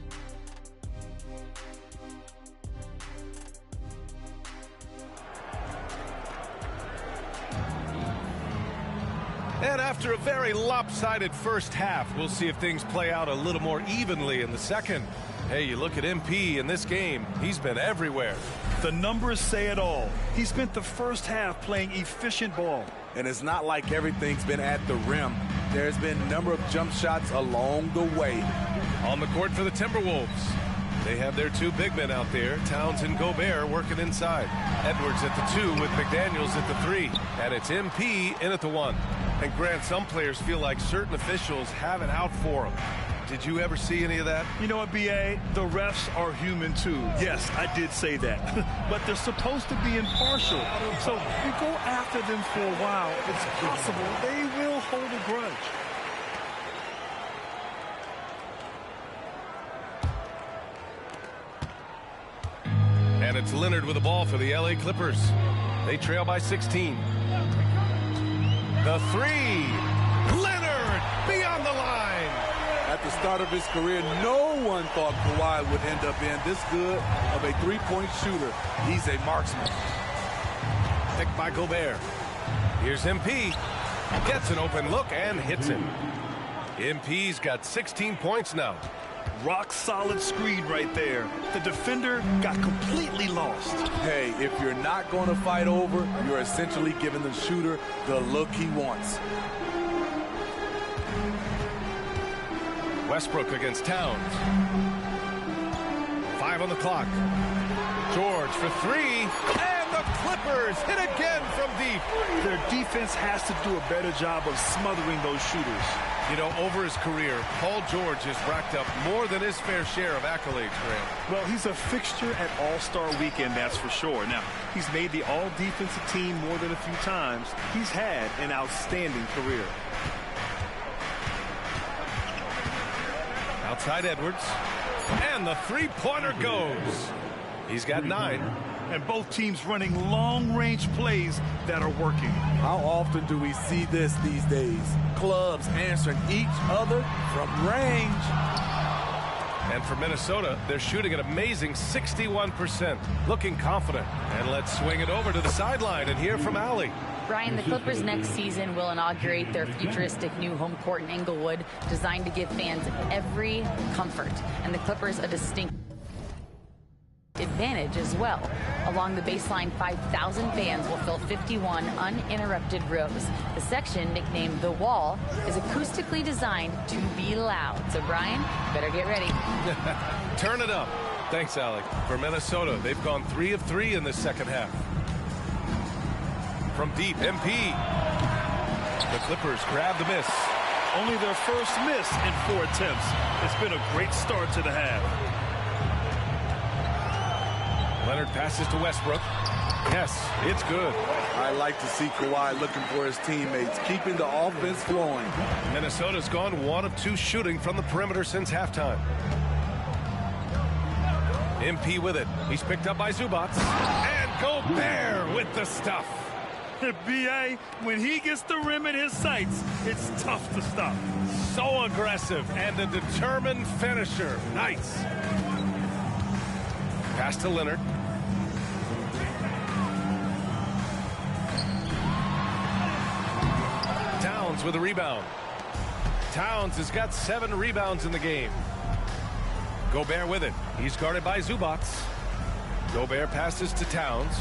Speaker 5: And after a very lopsided first half, we'll see if things play out a little more evenly in the second. Hey, you look at MP in this game, he's been everywhere.
Speaker 11: The numbers say it all. He spent the first half playing efficient ball.
Speaker 3: And it's not like everything's been at the rim. There's been a number of jump shots along the way.
Speaker 5: On the court for the Timberwolves. They have their two big men out there, Towns and Gobert, working inside. Edwards at the 2 with McDaniels at the 3. And it's MP in at the 1. And Grant, some players feel like certain officials have it out for them. Did you ever see any of that?
Speaker 11: You know what, B.A.? The refs are human, too. Yes, I did say that. But they're supposed to be impartial. So if you go after them for a while, it's possible they will hold a grudge.
Speaker 5: And it's Leonard with the ball for the L.A. Clippers. They trail by 16. The 3. Leonard beyond the line.
Speaker 3: At the start of his career, no one thought Kawhi would end up being this good of a three-point shooter. He's a marksman.
Speaker 5: Picked by Gobert. Here's MP. Gets an open look and hits him. MP's got 16 points now.
Speaker 11: Rock solid screen right there. The defender got completely lost.
Speaker 3: Hey, if you're not going to fight over, you're essentially giving the shooter the look he wants.
Speaker 5: Westbrook against Towns. 5 on the clock. George for 3. And the Clippers hit again from deep.
Speaker 11: Their defense has to do a better job of smothering those shooters.
Speaker 5: You know, over his career, Paul George has racked up more than his fair share of accolades, Grant.
Speaker 11: Well, he's a fixture at All-Star Weekend, that's for sure. Now, he's made the All-Defensive Team more than a few times. He's had an outstanding career.
Speaker 5: Outside Edwards. And the three-pointer goes. He's got 9.
Speaker 11: And both teams running long-range plays that are working.
Speaker 3: How often do we see this these days? Clubs answering each other from range.
Speaker 5: And for Minnesota, they're shooting an amazing 61%. Looking confident. And let's swing it over to the sideline and hear from Allie.
Speaker 16: Brian, the Clippers next season will inaugurate their futuristic new home court in Inglewood, designed to give fans every comfort. And the Clippers a distinct advantage as well. Along the baseline, 5,000 fans will fill 51 uninterrupted rows. The section, nicknamed The Wall, is acoustically designed to be loud. So, Brian, better get ready.
Speaker 5: Turn it up. Thanks, Alec. For Minnesota, they've gone 3 of 3 in this second half. From deep, MP. The Clippers grab the miss.
Speaker 11: Only their first miss in 4 attempts. It's been a great start to the half.
Speaker 5: Leonard passes to Westbrook. Yes, it's good.
Speaker 3: I like to see Kawhi looking for his teammates, keeping the offense flowing.
Speaker 5: Minnesota's gone 1 of 2 shooting from the perimeter since halftime. MP with it. He's picked up by Zubac. And Gobert with the stuff.
Speaker 11: B.A., when he gets the rim in his sights, it's tough to stop.
Speaker 5: So aggressive and a determined finisher. Nice. Pass to Leonard. Towns with a rebound. Towns has got 7 rebounds in the game. Gobert with it. He's guarded by Zubac. Gobert passes to Towns.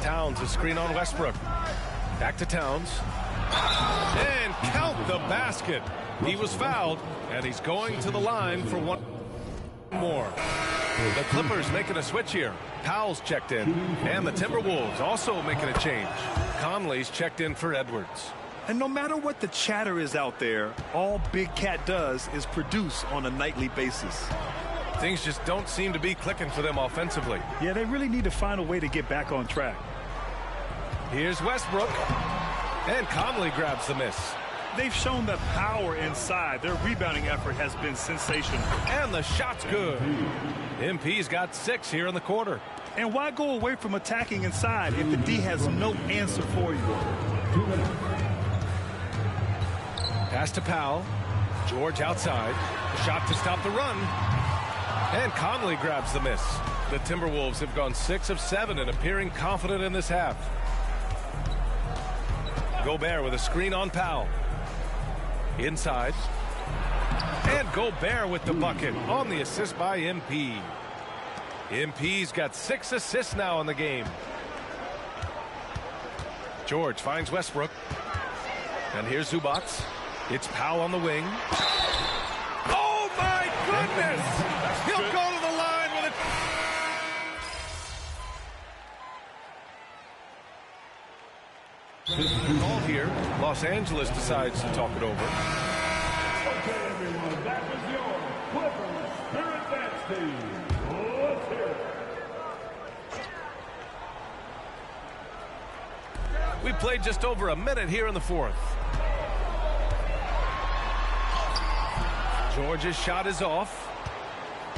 Speaker 5: Towns, a screen on Westbrook. Back to Towns. And count the basket. He was fouled, and he's going to the line for 1. more. The Clippers making a switch here. Powell's checked in. And the Timberwolves also making a change. Conley's checked in for Edwards.
Speaker 11: And no matter what the chatter is out there, all Big Cat does is produce on a nightly basis.
Speaker 5: Things just don't seem to be clicking for them offensively.
Speaker 11: Yeah, they really need to find a way to get back on track.
Speaker 5: Here's Westbrook. And Conley grabs the miss.
Speaker 11: They've shown the power inside. Their rebounding effort has been sensational.
Speaker 5: And the shot's good. MP's got 6 here in the quarter.
Speaker 11: And why go away from attacking inside if the D has no answer for you?
Speaker 5: Pass to Powell. George outside. Shot to stop the run. And Conley grabs the miss. The Timberwolves have gone 6 of 7 and appearing confident in this half. Gobert with a screen on Powell. Inside. And Gobert with the bucket on the assist by MP. MP's got 6 assists now in the game. George finds Westbrook. And here's Zubac. It's Powell on the wing. Oh, my goodness! He'll go to the line with it. Ball here. Los Angeles decides to talk it over.
Speaker 14: Okay, everyone, that was your Clippers Spirit Dance Team. Let's hear it.
Speaker 5: We played just over a minute here in the fourth. George's shot is off.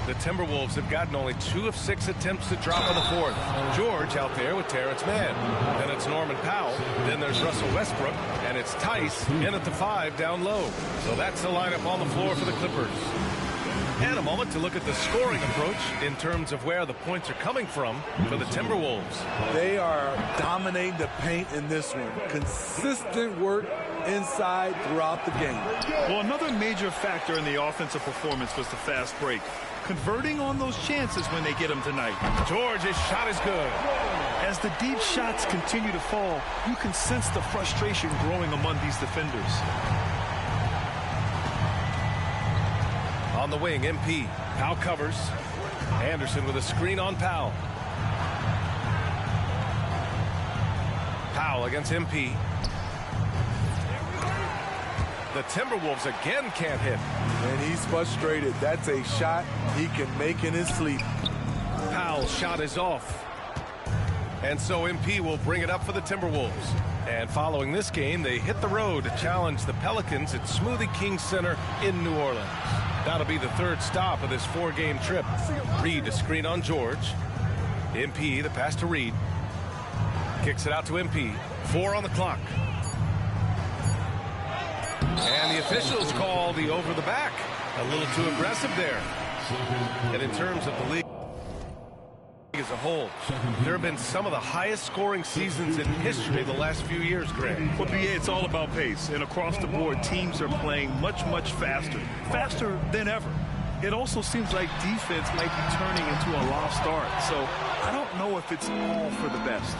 Speaker 5: The Timberwolves have gotten only 2 of 6 attempts to drop in the fourth. George out there with Terrence Mann. Then it's Norman Powell. Then there's Russell Westbrook. And it's Tice in at the 5 down low. So that's the lineup on the floor for the Clippers. And a moment to look at the scoring approach in terms of where the points are coming from for the Timberwolves.
Speaker 3: They are dominating the paint in this one. Consistent work inside throughout the game.
Speaker 11: Well, another major factor in the offensive performance was the fast break. Converting on those chances when they get them tonight.
Speaker 5: George's shot is good.
Speaker 11: As the deep shots continue to fall, you can sense the frustration growing among these defenders.
Speaker 5: On the wing, MP. Powell covers. Anderson with a screen on Powell. Powell against MP. The Timberwolves again can't hit.
Speaker 3: And he's frustrated. That's a shot he can make in his sleep.
Speaker 5: Powell's shot is off. And so MP will bring it up for the Timberwolves. And following this game, they hit the road to challenge the Pelicans at Smoothie King Center in New Orleans. That'll be the 3rd stop of this 4-game trip. Reed to screen on George. MP, the pass to Reed. Kicks it out to MP. 4 on the clock. And the officials call the over the back. A little too aggressive there. And in terms of the league as a whole, there have been some of the highest scoring seasons in history the last few years, Greg.
Speaker 11: Well, BA, it's all about pace. And across the board, teams are playing much, much faster. Faster than ever. It also seems like defense might be turning into a lost art. So I don't know if it's all for the best.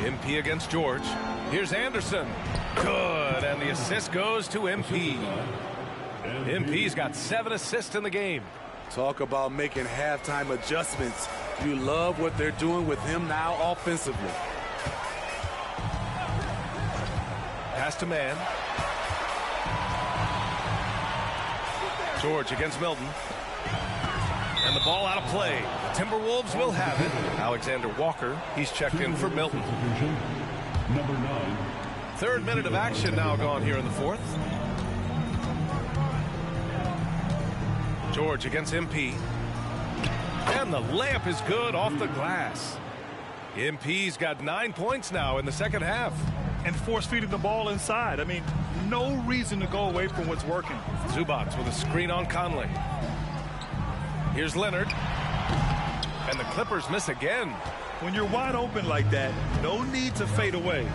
Speaker 5: MP against George. Here's Anderson. Good. And the assist goes to MP. MP's got 7 assists in the game.
Speaker 3: Talk about making halftime adjustments. You love what they're doing with him now offensively.
Speaker 5: Pass to Mann. George against Milton. And the ball out of play. The Timberwolves will have it. Alexander Walker, he's checked in for Milton.
Speaker 14: Number 9.
Speaker 5: 3rd minute of action now gone here in the 4th. George against MP. And the layup is good off the glass. MP's got 9 points now in the 2nd half.
Speaker 11: And force feeding the ball inside. I mean, no reason to go away from what's working.
Speaker 5: Zubac with a screen on Conley. Here's Leonard. And the Clippers miss again.
Speaker 11: When you're wide open like that, no need to fade away.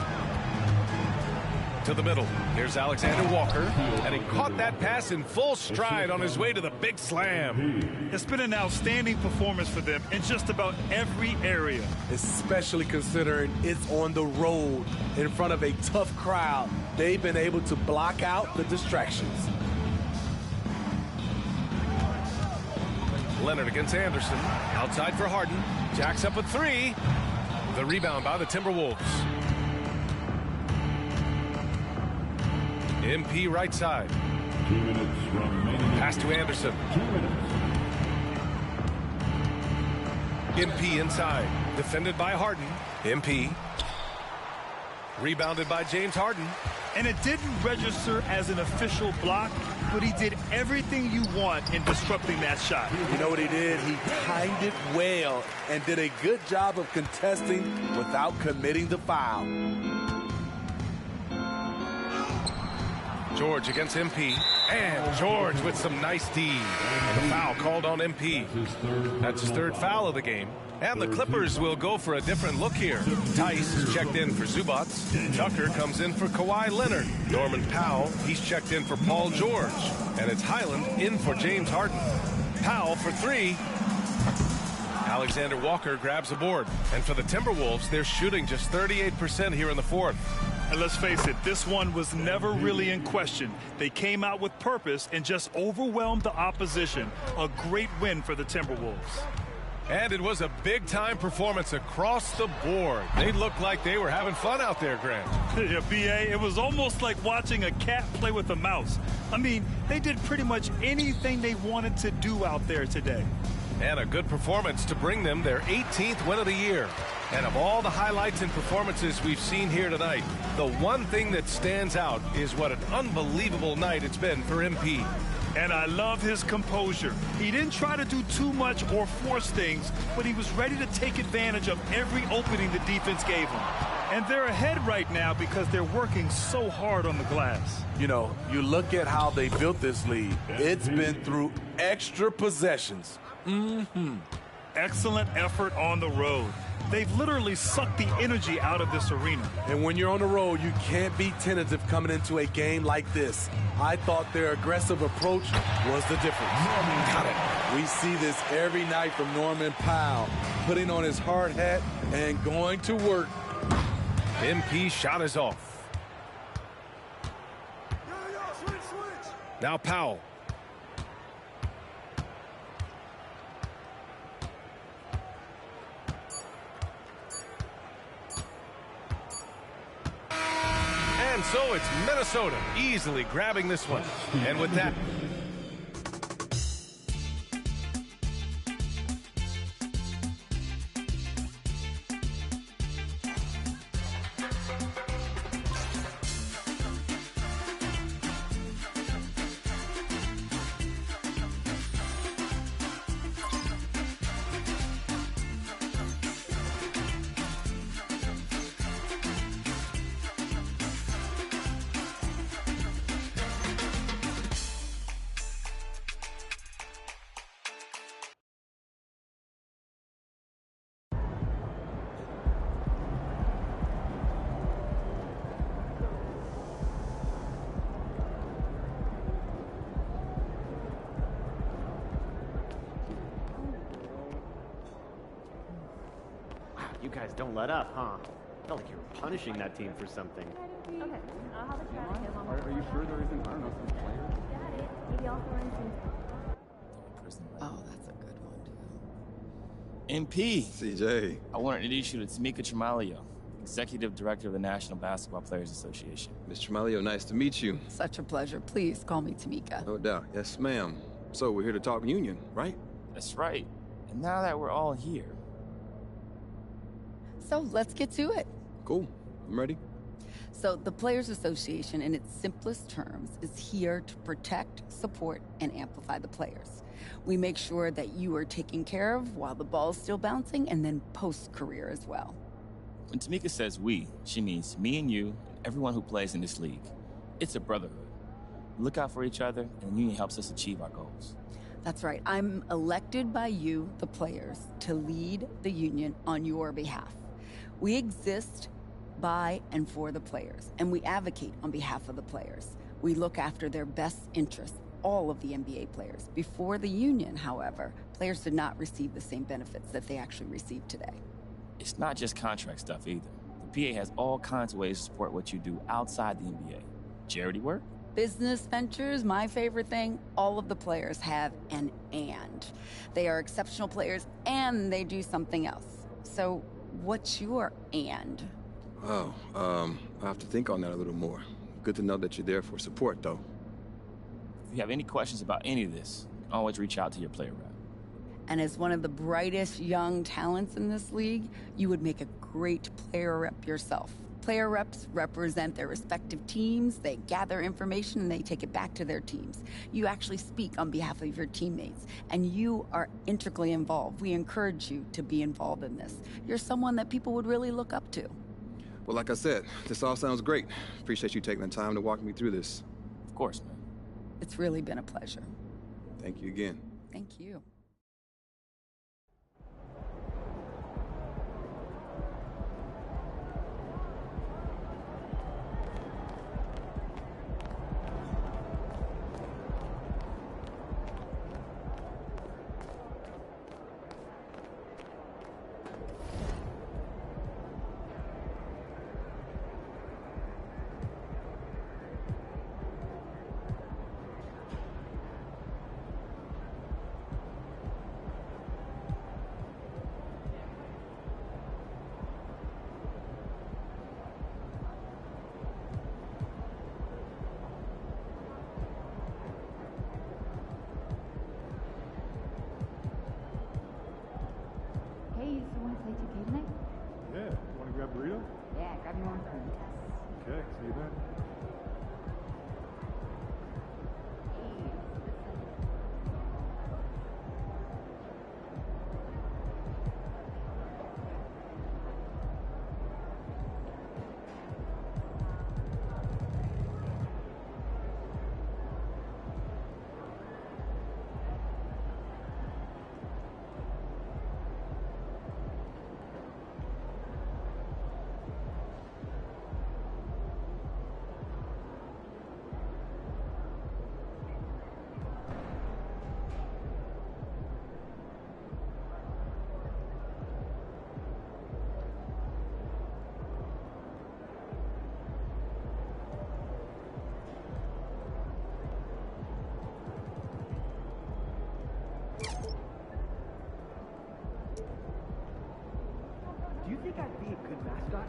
Speaker 5: To the middle. Here's Alexander Walker. And he caught that pass in full stride on his way to the big slam.
Speaker 11: It's been an outstanding performance for them in just about every area.
Speaker 3: Especially considering it's on the road in front of a tough crowd. They've been able to block out the distractions.
Speaker 5: Leonard against Anderson. Outside for Harden. Jacks up a three. The rebound by the Timberwolves. MP right side.
Speaker 14: 2 minutes remaining.
Speaker 5: Pass to Anderson.
Speaker 14: 2 minutes.
Speaker 5: MP inside. Defended by Harden. MP. Rebounded by James Harden.
Speaker 11: And it didn't register as an official block, but he did everything you want in disrupting that shot.
Speaker 3: You know what he did? He timed it well and did a good job of contesting without committing the foul.
Speaker 5: George against MP. And George with some nice D. And the foul called on MP. That's his third foul of the game. And the Clippers will go for a different look here. Tice is checked in for Zubac. Tucker comes in for Kawhi Leonard. Norman Powell, he's checked in for Paul George. And it's Highland in for James Harden. Powell for three. Alexander Walker grabs the board. And for the Timberwolves, they're shooting just 38% here in the fourth.
Speaker 11: And let's face it, this one was never really in question. They came out with purpose and just overwhelmed the opposition. A great win for the Timberwolves.
Speaker 5: And it was a big-time performance across the board. They looked like they were having fun out there, Grant.
Speaker 11: Yeah, B.A., it was almost like watching a cat play with a mouse. I mean, they did pretty much anything they wanted to do out there today.
Speaker 5: And a good performance to bring them their 18th win of the year. And of all the highlights and performances we've seen here tonight, the one thing that stands out is what an unbelievable night it's been for MP.
Speaker 11: And I love his composure. He didn't try to do too much or force things, but he was ready to take advantage of every opening the defense gave him. And they're ahead right now because they're working so hard on the glass.
Speaker 3: You know, you look at how they built this lead. It's been through extra possessions.
Speaker 11: Excellent effort on the road. They've literally sucked the energy out of this arena.
Speaker 3: And when you're on the road, you can't be tentative coming into a game like this. I thought their aggressive approach was the difference. Got it. We see this every night from Norman Powell, putting on his hard hat and going to work.
Speaker 5: MP shot is off. Now Powell. And so it's Minnesota easily grabbing this one. And with that,
Speaker 6: You guys don't let up, huh? Felt like you were punishing that team for something.
Speaker 9: Okay, I'll have a chat again.
Speaker 6: Are you sure there isn't, I don't know, some player?
Speaker 9: Got it. Maybe I'll throw in some.
Speaker 8: Oh, that's a good one, too. MP.
Speaker 12: CJ.
Speaker 8: I want to introduce you to Tamika Tremalio, Executive Director of the National Basketball Players Association.
Speaker 12: Ms. Tremalio, nice to meet you.
Speaker 8: Such a pleasure. Please call me Tamika.
Speaker 12: No doubt. Yes, ma'am. So we're here to talk union, right?
Speaker 8: That's right. And now that we're all here.
Speaker 17: So let's get to it.
Speaker 12: Cool. I'm ready.
Speaker 17: So the Players Association, in its simplest terms, is here to protect, support, and amplify the players. We make sure that you are taken care of while the ball's still bouncing, and then post-career as well.
Speaker 8: When Tamika says we, she means me and you, and everyone who plays in this league. It's a brotherhood. We look out for each other, and the union helps us achieve our goals.
Speaker 17: That's right. I'm elected by you, the players, to lead the union on your behalf. We exist by and for the players, and we advocate on behalf of the players. We look after their best interests, all of the NBA players. Before the union, however, players did not receive the same benefits that they actually receive today.
Speaker 8: It's not just contract stuff either. The PA has all kinds of ways to support what you do outside the NBA. Charity work?
Speaker 17: business ventures, my favorite thing, all of the players have an and. They are exceptional players and they do something else. So what's your and?
Speaker 13: Oh, I have to think on that a little more. Good to know that you're there for support, though.
Speaker 8: If you have any questions about any of this, always reach out to your player rep.
Speaker 17: And as one of the brightest young talents in this league, you would make a great player rep yourself. Player reps represent their respective teams, they gather information, and they take it back to their teams. You actually speak on behalf of your teammates, and you are integrally involved. We encourage you to be involved in this. You're someone that people would really look up to.
Speaker 13: Well, like I said, this all sounds great. Appreciate you taking the time to walk me through this.
Speaker 8: Of course, man.
Speaker 17: It's really been a pleasure.
Speaker 13: Thank you again.
Speaker 17: Thank you.
Speaker 1: Hey, you still want to play 2K tonight?
Speaker 7: Yeah. Want to grab burrito?
Speaker 1: Yeah, grab your own food.
Speaker 7: Okay, see you then.
Speaker 6: Do you think I'd be a good mascot?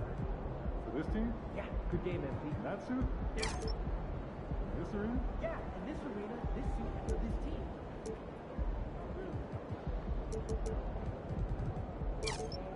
Speaker 7: For this team?
Speaker 6: Yeah, good game, MP.
Speaker 7: In that suit?
Speaker 6: Yeah.
Speaker 7: In this arena?
Speaker 6: Yeah, in this arena, this suit, for this team.